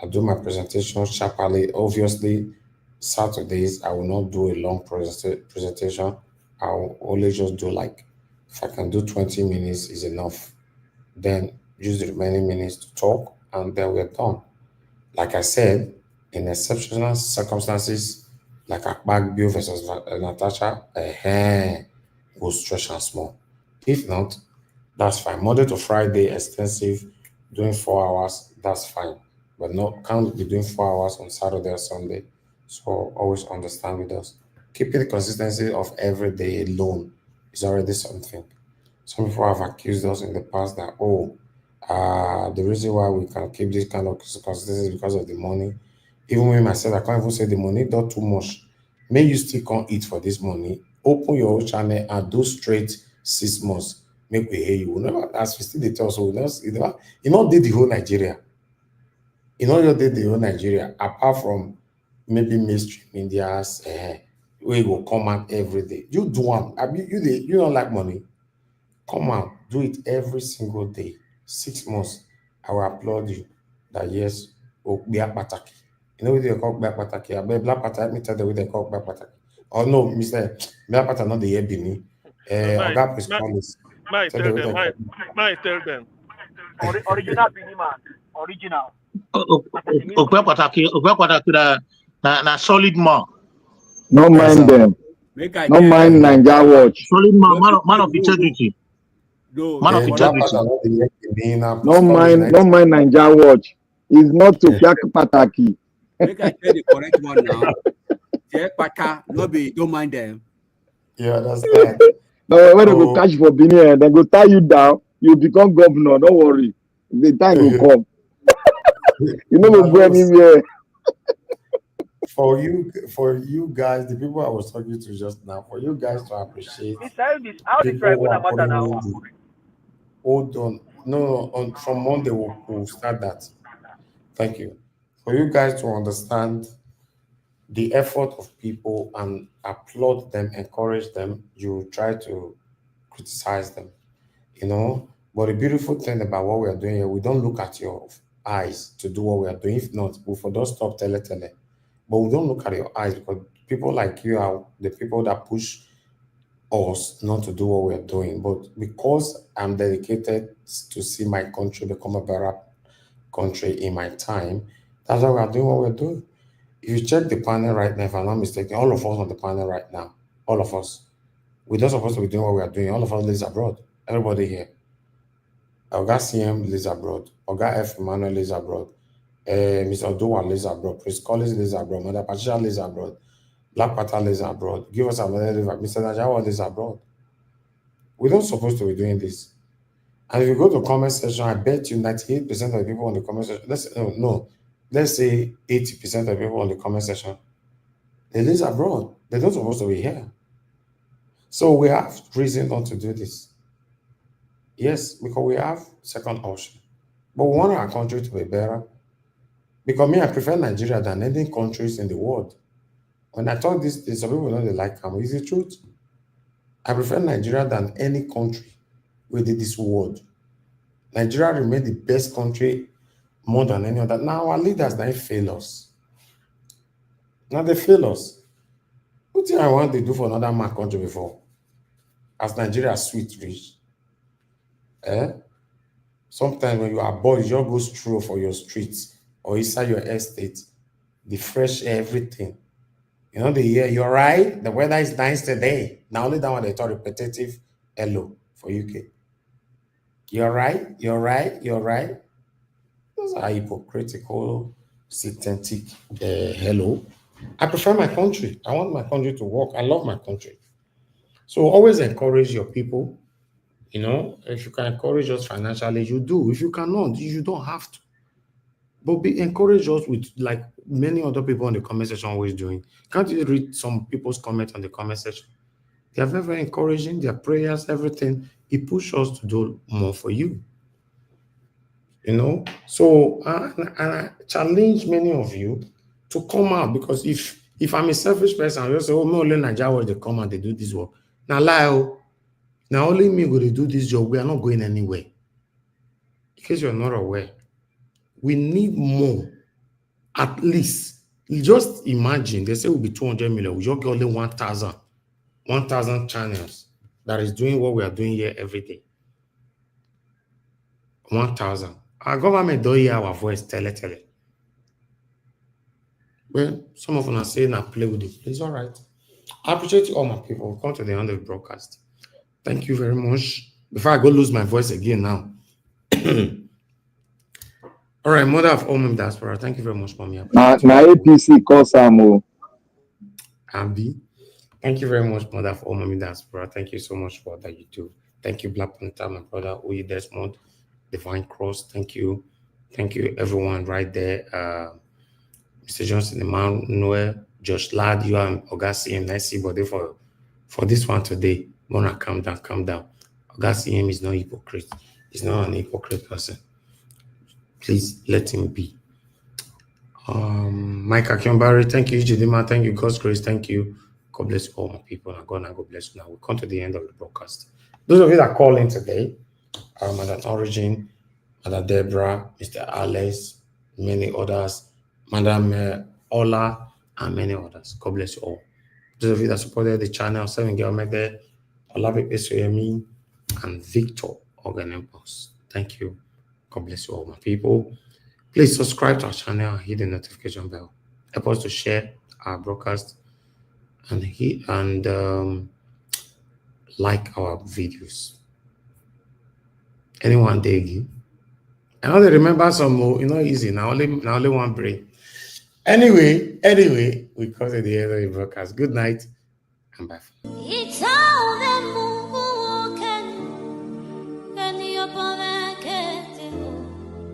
I do my presentation sharply. Obviously, Saturdays, I will not do a long presentation. I'll only just do if I can do 20 minutes is enough. Then use the remaining minutes to talk, and then we're done. Like I said, in exceptional circumstances, like Akpabio versus Natasha, go stretch and small. If not, that's fine. Monday to Friday, extensive, doing 4 hours, that's fine. But can't be doing 4 hours on Saturday or Sunday. So always understand with us. Keeping the consistency of every day alone is already something. Some people have accused us in the past that, the reason why we can keep this kind of consistency is because of the money. Even me myself, I can't even say the money, not too much. May you still can't eat for this money. Open your own channel and do straight 6 months. Make we hear you. Never, as we still tell, so you know, did the whole Nigeria. You know, you did the whole Nigeria, apart from maybe mainstream India's where will come out every day. You do one. You don't like money. Come out, do it every single day. 6 months. I will applaud you. That yes, Biak Pataki. You know what they call Biak Pataki? I bet Black Pataki, let me tell you what they call Biak Pataki. Oh no, Mr. Biak Pataki, not the Ebini. I got his comments. Might tell them. Original Bini man. Original. Okwe Pataki na solid man. No mind them. No mind Naija watch. Solid man of integrity. Man of integrity. No mind Naija watch. It's not to Biak Pataki. Make I tell the correct one now. Paka, don't mind them. You understand? No, when they go catch for Benin, they go tie you down. You become governor. Don't worry. The time will come. You know, we'll go anywhere. For you guys, the people I was talking to just now, for you guys to appreciate people who are putting in the, hold on. No, from Monday we'll start that. Thank you. For you guys to understand the effort of people and applaud them, encourage them, you try to criticize them, But the beautiful thing about what we are doing here, we don't look at your eyes to do what we are doing. If not, we'll for those stop tele. But we don't look at your eyes because people like you are the people that push us not to do what we are doing. But because I'm dedicated to see my country become a better country in my time, that's why we are doing what we're doing. If you check the panel right now, if I'm not mistaken, all of us on the panel right now, all of us, we're not supposed to be doing what we are doing. All of us lives abroad. Everybody here. Oga CM lives abroad. Oga F. Emmanuel lives abroad. Mr. Odowa lives abroad. Prince Collins lives abroad. Mother Patricia lives abroad. Black Panther lives abroad. Give us another live. Mr. Najawa lives abroad. We're not supposed to be doing this. And if you go to comment section, I bet you 98% of the people on the comment section, let's say 80% of people on the comment section, they live abroad. They're not supposed to be here. So we have reason not to do this. Yes, because we have second option. But we want our country to be better. Because me, I prefer Nigeria than any countries in the world. When I talk this, some people know they like them. It's the truth. I prefer Nigeria than any country within this world. Nigeria remains the best country more than any other. Now our leaders, they fail us. Now they fail us. What thing I want to do for another man country before? As Nigeria sweet rich. Sometimes when you are bored, you just go stroll for your streets or inside your estate. The fresh air, everything. You know, you're right. The weather is nice today. Now only that one they talk repetitive hello for UK. You're right, you're right, you're right. Those are hypocritical, synthetic hello. I prefer my country. I want my country to work. I love my country. So always encourage your people. You know, if you can encourage us financially, you do. If you cannot, you don't have to. But encourage us with like many other people in the comment section always doing. Can't you read some people's comments on the comment section? They are very, very encouraging, their prayers, everything. It pushes us to do more for you. You know? So I challenge many of you to come out, because if I'm a selfish person, I just say, oh, no, only Nigeria they come and they do this work. Now lie. Now only me go to do this job. We are not going anywhere. In case you're not aware, we need more. At least, just imagine, they say we'll be 200 million. We just get only 1,000 channels that is doing what we are doing here every day. 1,000. Our government don't hear our voice, tell it. Well, some of them are saying I play with it. It's all right. I appreciate you all, my people. We'll come to the end of the broadcast. Thank you very much. Before I go lose my voice again now. All right, mother of all Mom Diaspora. Thank you very much, Mommy. Na APC call Samo. Abi. Thank you very much, mother of all Mom Diaspora. Thank you so much for that you do. Thank you, Black Panther, my brother, Oyi Desmond, Divine Cross. Thank you. Thank you, everyone right there. Mr. Johnson, Emmanuel, Josh Ladd, you and Ogasi and Nice body for this one today. Mona, calm down. Ogasi is not hypocrite. He's not an hypocrite person. Please let him be. Mike Akionbari, thank you, Jidima, thank you, God's grace, thank you. God bless all my people, and God bless you now. We'll come to the end of the broadcast. Those of you that call in today, Madam Origin, Madam Deborah, Mr. Alex, many others, Madam Ola, and many others. God bless you all. Those of you that supported the channel, 7 Girl Mede, Olabi Esoyemi, and Victor Organempos. Thank you. God bless you all, my people. Please subscribe to our channel and hit the notification bell. Help us to share our broadcast and like our videos. Anyone dig? I know they remember some more. You know, easy. Now only one brain. Anyway, we come to the end of the broadcast. Good night and bye.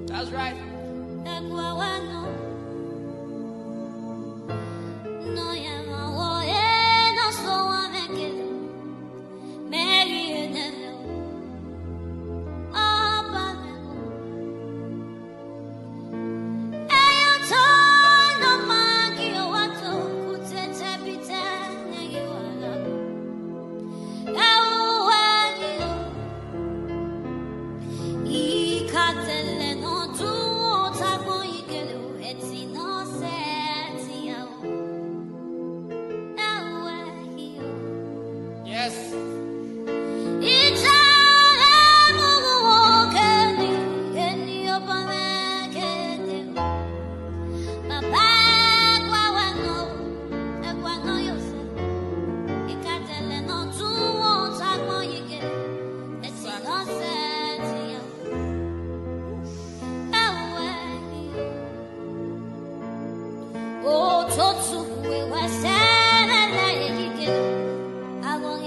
That's right. Oh, Totu, we were sad, I like it. I won't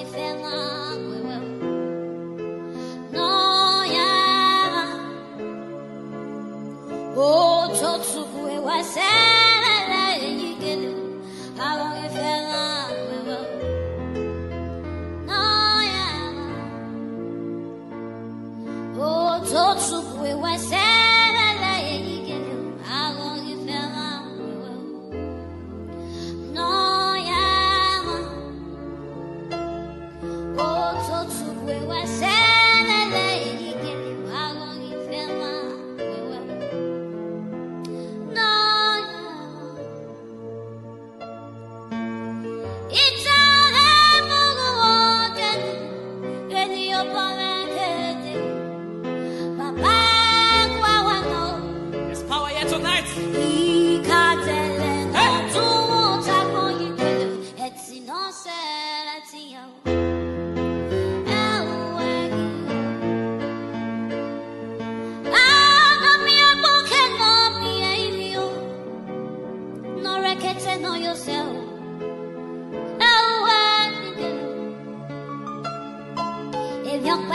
There's power here tonight. Know yourself. If you're